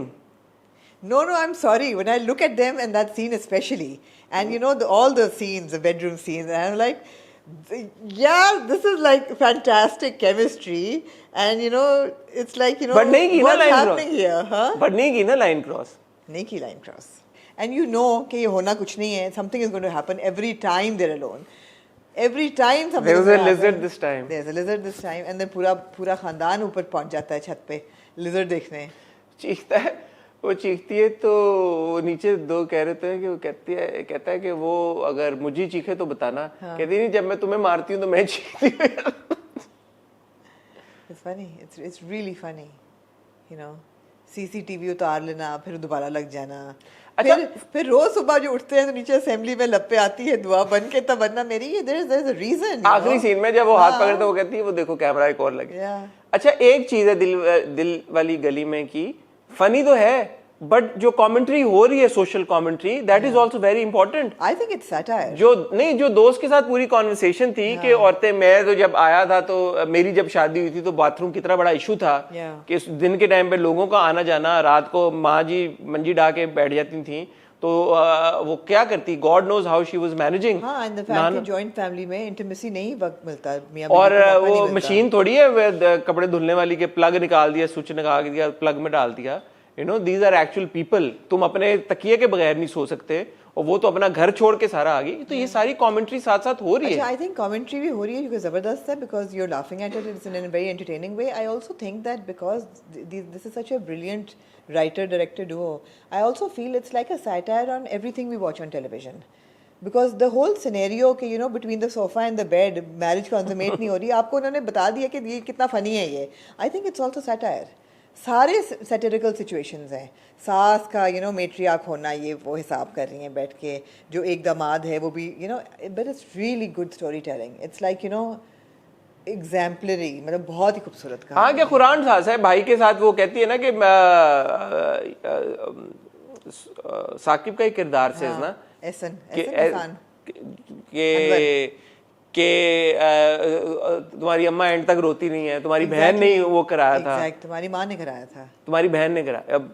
No, I'm sorry. When I look at them and that scene especially, and you know all the scenes, the bedroom scenes, and I'm like, yeah, this is like fantastic chemistry, and you know, it's like, you know, but nahi ki na what's line happening cross here, huh? But nahi ki na line cross. Nahi ki line cross. And you know कि ये होना कुछ नहीं है. Something is going to happen every time they're alone. Every time something. There was a lizard this time. There's a lizard this time, and then पूरा खानदान ऊपर पहुंच जाता है छत पे lizard देखने. चीखता है, वो चीखती है तो नीचे दो कह रहे थे कि वो कहता है कि वो अगर मुझे चीखे तो बताना. कहती नहीं, जब मैं तुम्हें मारती हूँ तो मैं चीखती हूँ. It's funny. It's really funny. You know, CCTV उतार लेना, फिर दोबारा लग जाना. अच्छा, फिर रोज सुबह जो उठते हैं तो नीचे असेंबली में लपे आती है दुआ बन के, तब वरना मेरी ये there is a reason. आखिरी सीन में जब वो हाथ पकड़ते वो कहती है वो देखो कैमरा एक और लगे. अच्छा, एक चीज है दिल वाली गली में की, फनी तो है, बट जो कमेंट्री हो रही है, social commentary, that is also very important. I think it's satire. जो दोस्त के साथ पूरी कॉन्वर्सेशन थी कि औरतें, मैं तो जब आया था तो मेरी जब शादी हुई थी तो बाथरूम कितना बड़ा इशू था कि दिन के टाइम पे लोगों का आना जाना, रात को माँ जी मंजी डा के बैठ जाती थी तो वो क्या करती, God knows how she was managing. हां, एंड द फैक्ट कि जॉइंट फैमिली में इंटिमेसी नहीं वक्त मिलता मियां और वो मशीन थोड़ी है कपड़े धुलने वाली के प्लग निकाल दिया, स्विच निकाल दिया, प्लग में डाल दिया. You know, these are actual people. तुम अपने तकिए के बगैर नहीं सो सकते और वो तो अपना घर छोड़ के सारा आ गई, तो ये सारी कमेंट्री साथ साथ हो रही है. आई थिंक कमेंट्री भी हो रही है क्योंकि ज़बरदस्त है, because you are laughing at it, it's in a very entertaining way. I also think that because this is such a brilliant writer director duo, I also feel it's like a satire on everything we watch on television, because the whole scenario कि you know between the sofa and the bed marriage consummate नहीं हो रही, आपको उन्होंने बता दिया कि ये कितना funny है ये. I think it's also satire. सारे satirical situations हैं. सास का you know matriarch होना, ये वो हिसाब कर रही हैं बैठ के, जो एक दामाद है वो भी you know, but it's really good storytelling. It's like you know exemplary, मतलब बहुत ही खूबसूरत कहा. हाँ, क्या कुरान सास है भाई के साथ, वो कहती है ना कि साकिब का ही किरदार से ना एहसन के तुम्हारी अम्मा एंड तक रोती नहीं है, तुम्हारी बहन ने वो कराया था. तुम्हारी माँ ने कराया था. तुम्हारी बहन ने कराया, अब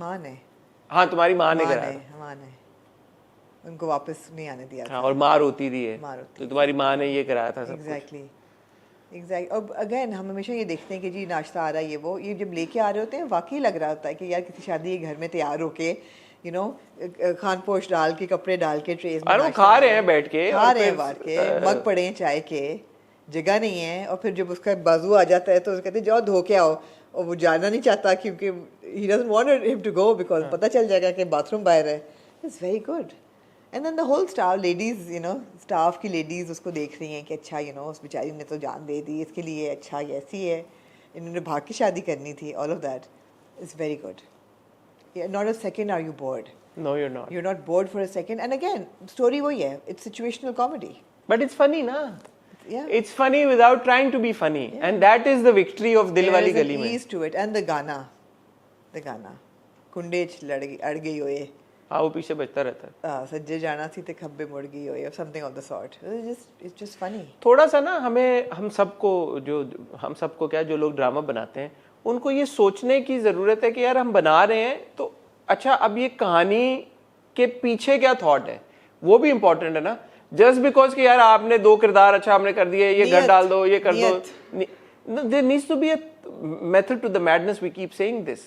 माँ ने, हाँ तुम्हारी माँ ने कराया, माँ ने उनको वापस नहीं आने दिया था. और माँ रोती रही है, तो तुम्हारी माँ ने ये कराया था. एग्जैक्टली. और अगेन हम हमेशा ये देखते हैं कि जी नाश्ता आ रहा है, ये जब लेके आ रहे होते हैं वाकई लग रहा होता है कि यार किसी शादी के घर में तैयार होके यू नो खान पोश डाल के, कपड़े डाल के, ट्रेस में खा रहे हैं बैठ के, खा रहे हैं बैठ के, मग पड़े हैं चाय के, जगह नहीं है. और फिर जब उसका बाजू आ जाता है तो उसको कहते हैं जाओ धो के आओ, और वो जाना नहीं चाहता क्योंकि he doesn't want him to go because पता चल जाएगा कि बाथरूम बाहर है. It's very good. And then the whole staff ladies you know, staff की लेडीज़ उसको देख रही हैं कि अच्छा यू नो उस बेचारी ने तो जान दे दी इसके लिए, अच्छा ये ऐसी है, इन्होंने भाग की शादी करनी थी. All of that is very good. Not a second are you bored. No, you're not. You're not bored for a second. And again, story वही है. It's situational comedy. But it's funny, na? Yeah. It's funny without trying to be funny. Yeah. And that is the victory of Dil Wali Gali mein. There is an ease to it. And the Gana. कुंडेच अड़ गई होए. हाँ, वो पीछे बजता रहता है. सज्जे जाना सी ते खब्बे मुड़ गई होए, or something of the sort. It's just funny. थोड़ा सा ना हम सबको क्या, जो लोग ड्रामा बनाते हैं उनको ये सोचने की ज़रूरत है कि यार हम बना रहे हैं तो अच्छा, अब ये कहानी के पीछे क्या थॉट है वो भी इम्पोर्टेंट है ना. जस्ट बिकॉज कि यार आपने 2 किरदार अच्छा आपने कर दिए, ये घर डाल दो, ये कर दो. There needs to be a method to the madness. We keep saying this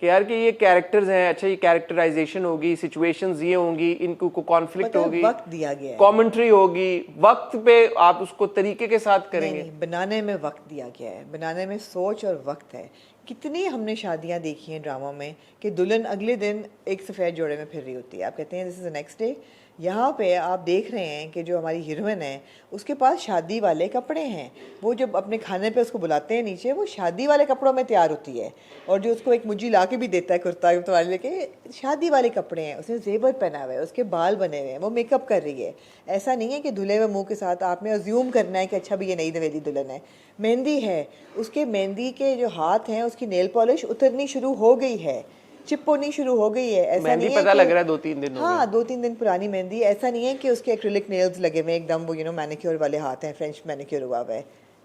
कि यार कि ये कैरेक्टर्स हैं, अच्छा ये कैरेक्टराइजेशन होगी, सिचुएशंस ये होंगी, इनको कॉन्फ्लिक्ट होगी, वक्त दिया गया है, कमेंट्री होगी, वक्त पे आप उसको तरीके के साथ करेंगे. नहीं, बनाने में वक्त दिया गया है, बनाने में सोच और वक्त है. कितनी हमने शादियां देखी हैं ड्रामा में कि दुल्हन अगले दिन एक सफ़ेद जोड़े में फिर रही होती है, आप कहते हैं this is the next day. यहाँ पे आप देख रहे हैं कि जो हमारी हीरोइन है उसके पास शादी वाले कपड़े हैं. वो जब अपने खाने पे उसको बुलाते हैं नीचे, वो शादी वाले कपड़ों में तैयार होती है, और जो उसको एक मुझी ला के भी देता है कुर्ता वाले लेके, शादी वाले कपड़े हैं, उसने जेवर पहना हुआ है, उसके बाल बने हुए हैं, वो मेकअप कर रही है. ऐसा नहीं है कि धुले हुए मुँह के साथ आपने अज्यूम करना है कि अच्छा भी ये नई नवेली दुल्हन है. मेहंदी है, उसके मेहंदी के जो हाथ हैं उसकी नेल पॉलिश उतरनी शुरू हो गई है, चिप होनी शुरू हो गई है. ऐसा नहीं है पता लग रहा है 2-3 दिन हो गए. हाँ, 2-3 दिन पुरानी मेहंदी. ऐसा नहीं है कि उसके एक्रिलिक नेल्स लगे हुए एकदम वो यू नो मैनिक्योर वाले हाथ हैं, फ्रेंच मैनिक्योर हुआ है.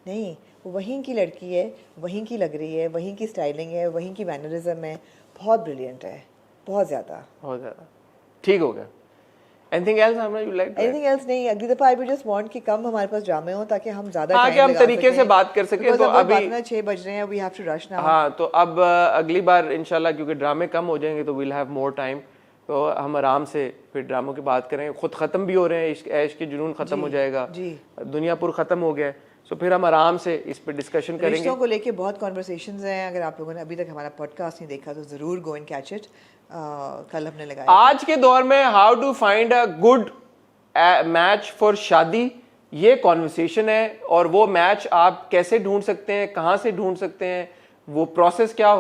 नहीं, वो वहीं की लड़की है, वहीं की लग रही है, वहीं की स्टाइलिंग है, वहीं की मैनरिज्म है. बहुत ब्रिलियंट है, बहुत ज़्यादा. ठीक हो गया. Anything else Amna you like? Anything else नहीं. अगली दफ़ा I would just want कि कम हमारे पास ड्रामे हो ताकि हम ज़्यादा टाइम लगा सकें, तरीके से बात कर सकें. तो अभी 6 बज रहे हैं, we have to rush now. हाँ, तो अब अगली बार इंशाल्लाह क्योंकि ड्रामे कम हो जाएंगे तो we'll have more time, तो हम आराम से फिर ड्रामों की बात करेंगे. खुद ख़त्म भी हो रहे हैं, इश्क ऐश के जुनून ख़त्म हो जाएगा, दुनियापुर ख़त्म हो गया है, तो फिर हम आराम से इस पर डिस्कशन करेंगे. रिश्तों को लेके बहुत कॉन्वर्सेशंस हैं. अगर आप लोगों ने अभी तक हमारा पॉडकास्ट नहीं देखा तो ज़रूर गो एंड कैच इट. कल हमने लगाया आज के दौर में how to find a good match for shaadi, ये कॉन्वर्सेशन है. और वो मैच आप कैसे ढूंढ सकते हैं, कहाँ से ढूंढ सकते हैं, वो प्रोसेस क्या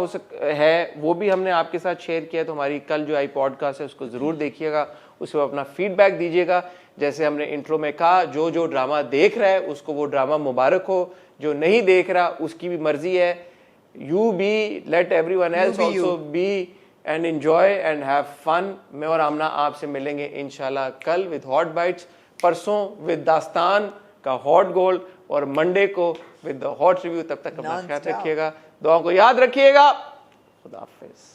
है, वो भी हमने आपके साथ शेयर किया. तो हमारी कल जो आई पॉडकास्ट है उसको ज़रूर देखिएगा, उस पर अपना फीडबैक दीजिएगा. जैसे हमने इंट्रो में कहा, जो ड्रामा देख रहा है उसको वो ड्रामा मुबारक हो, जो नहीं देख रहा उसकी भी मर्जी है. You be, let everyone else also be and enjoy and have fun. मैं और आमना आपसे मिलेंगे इंशाल्लाह कल with hot bites, परसों with दास्तान का हॉट गोल्ड, और मंडे को with the hot review. तब तक अपना ख्याल रखिएगा, दुआओं को याद रखिएगा. खुदा हाफिज़.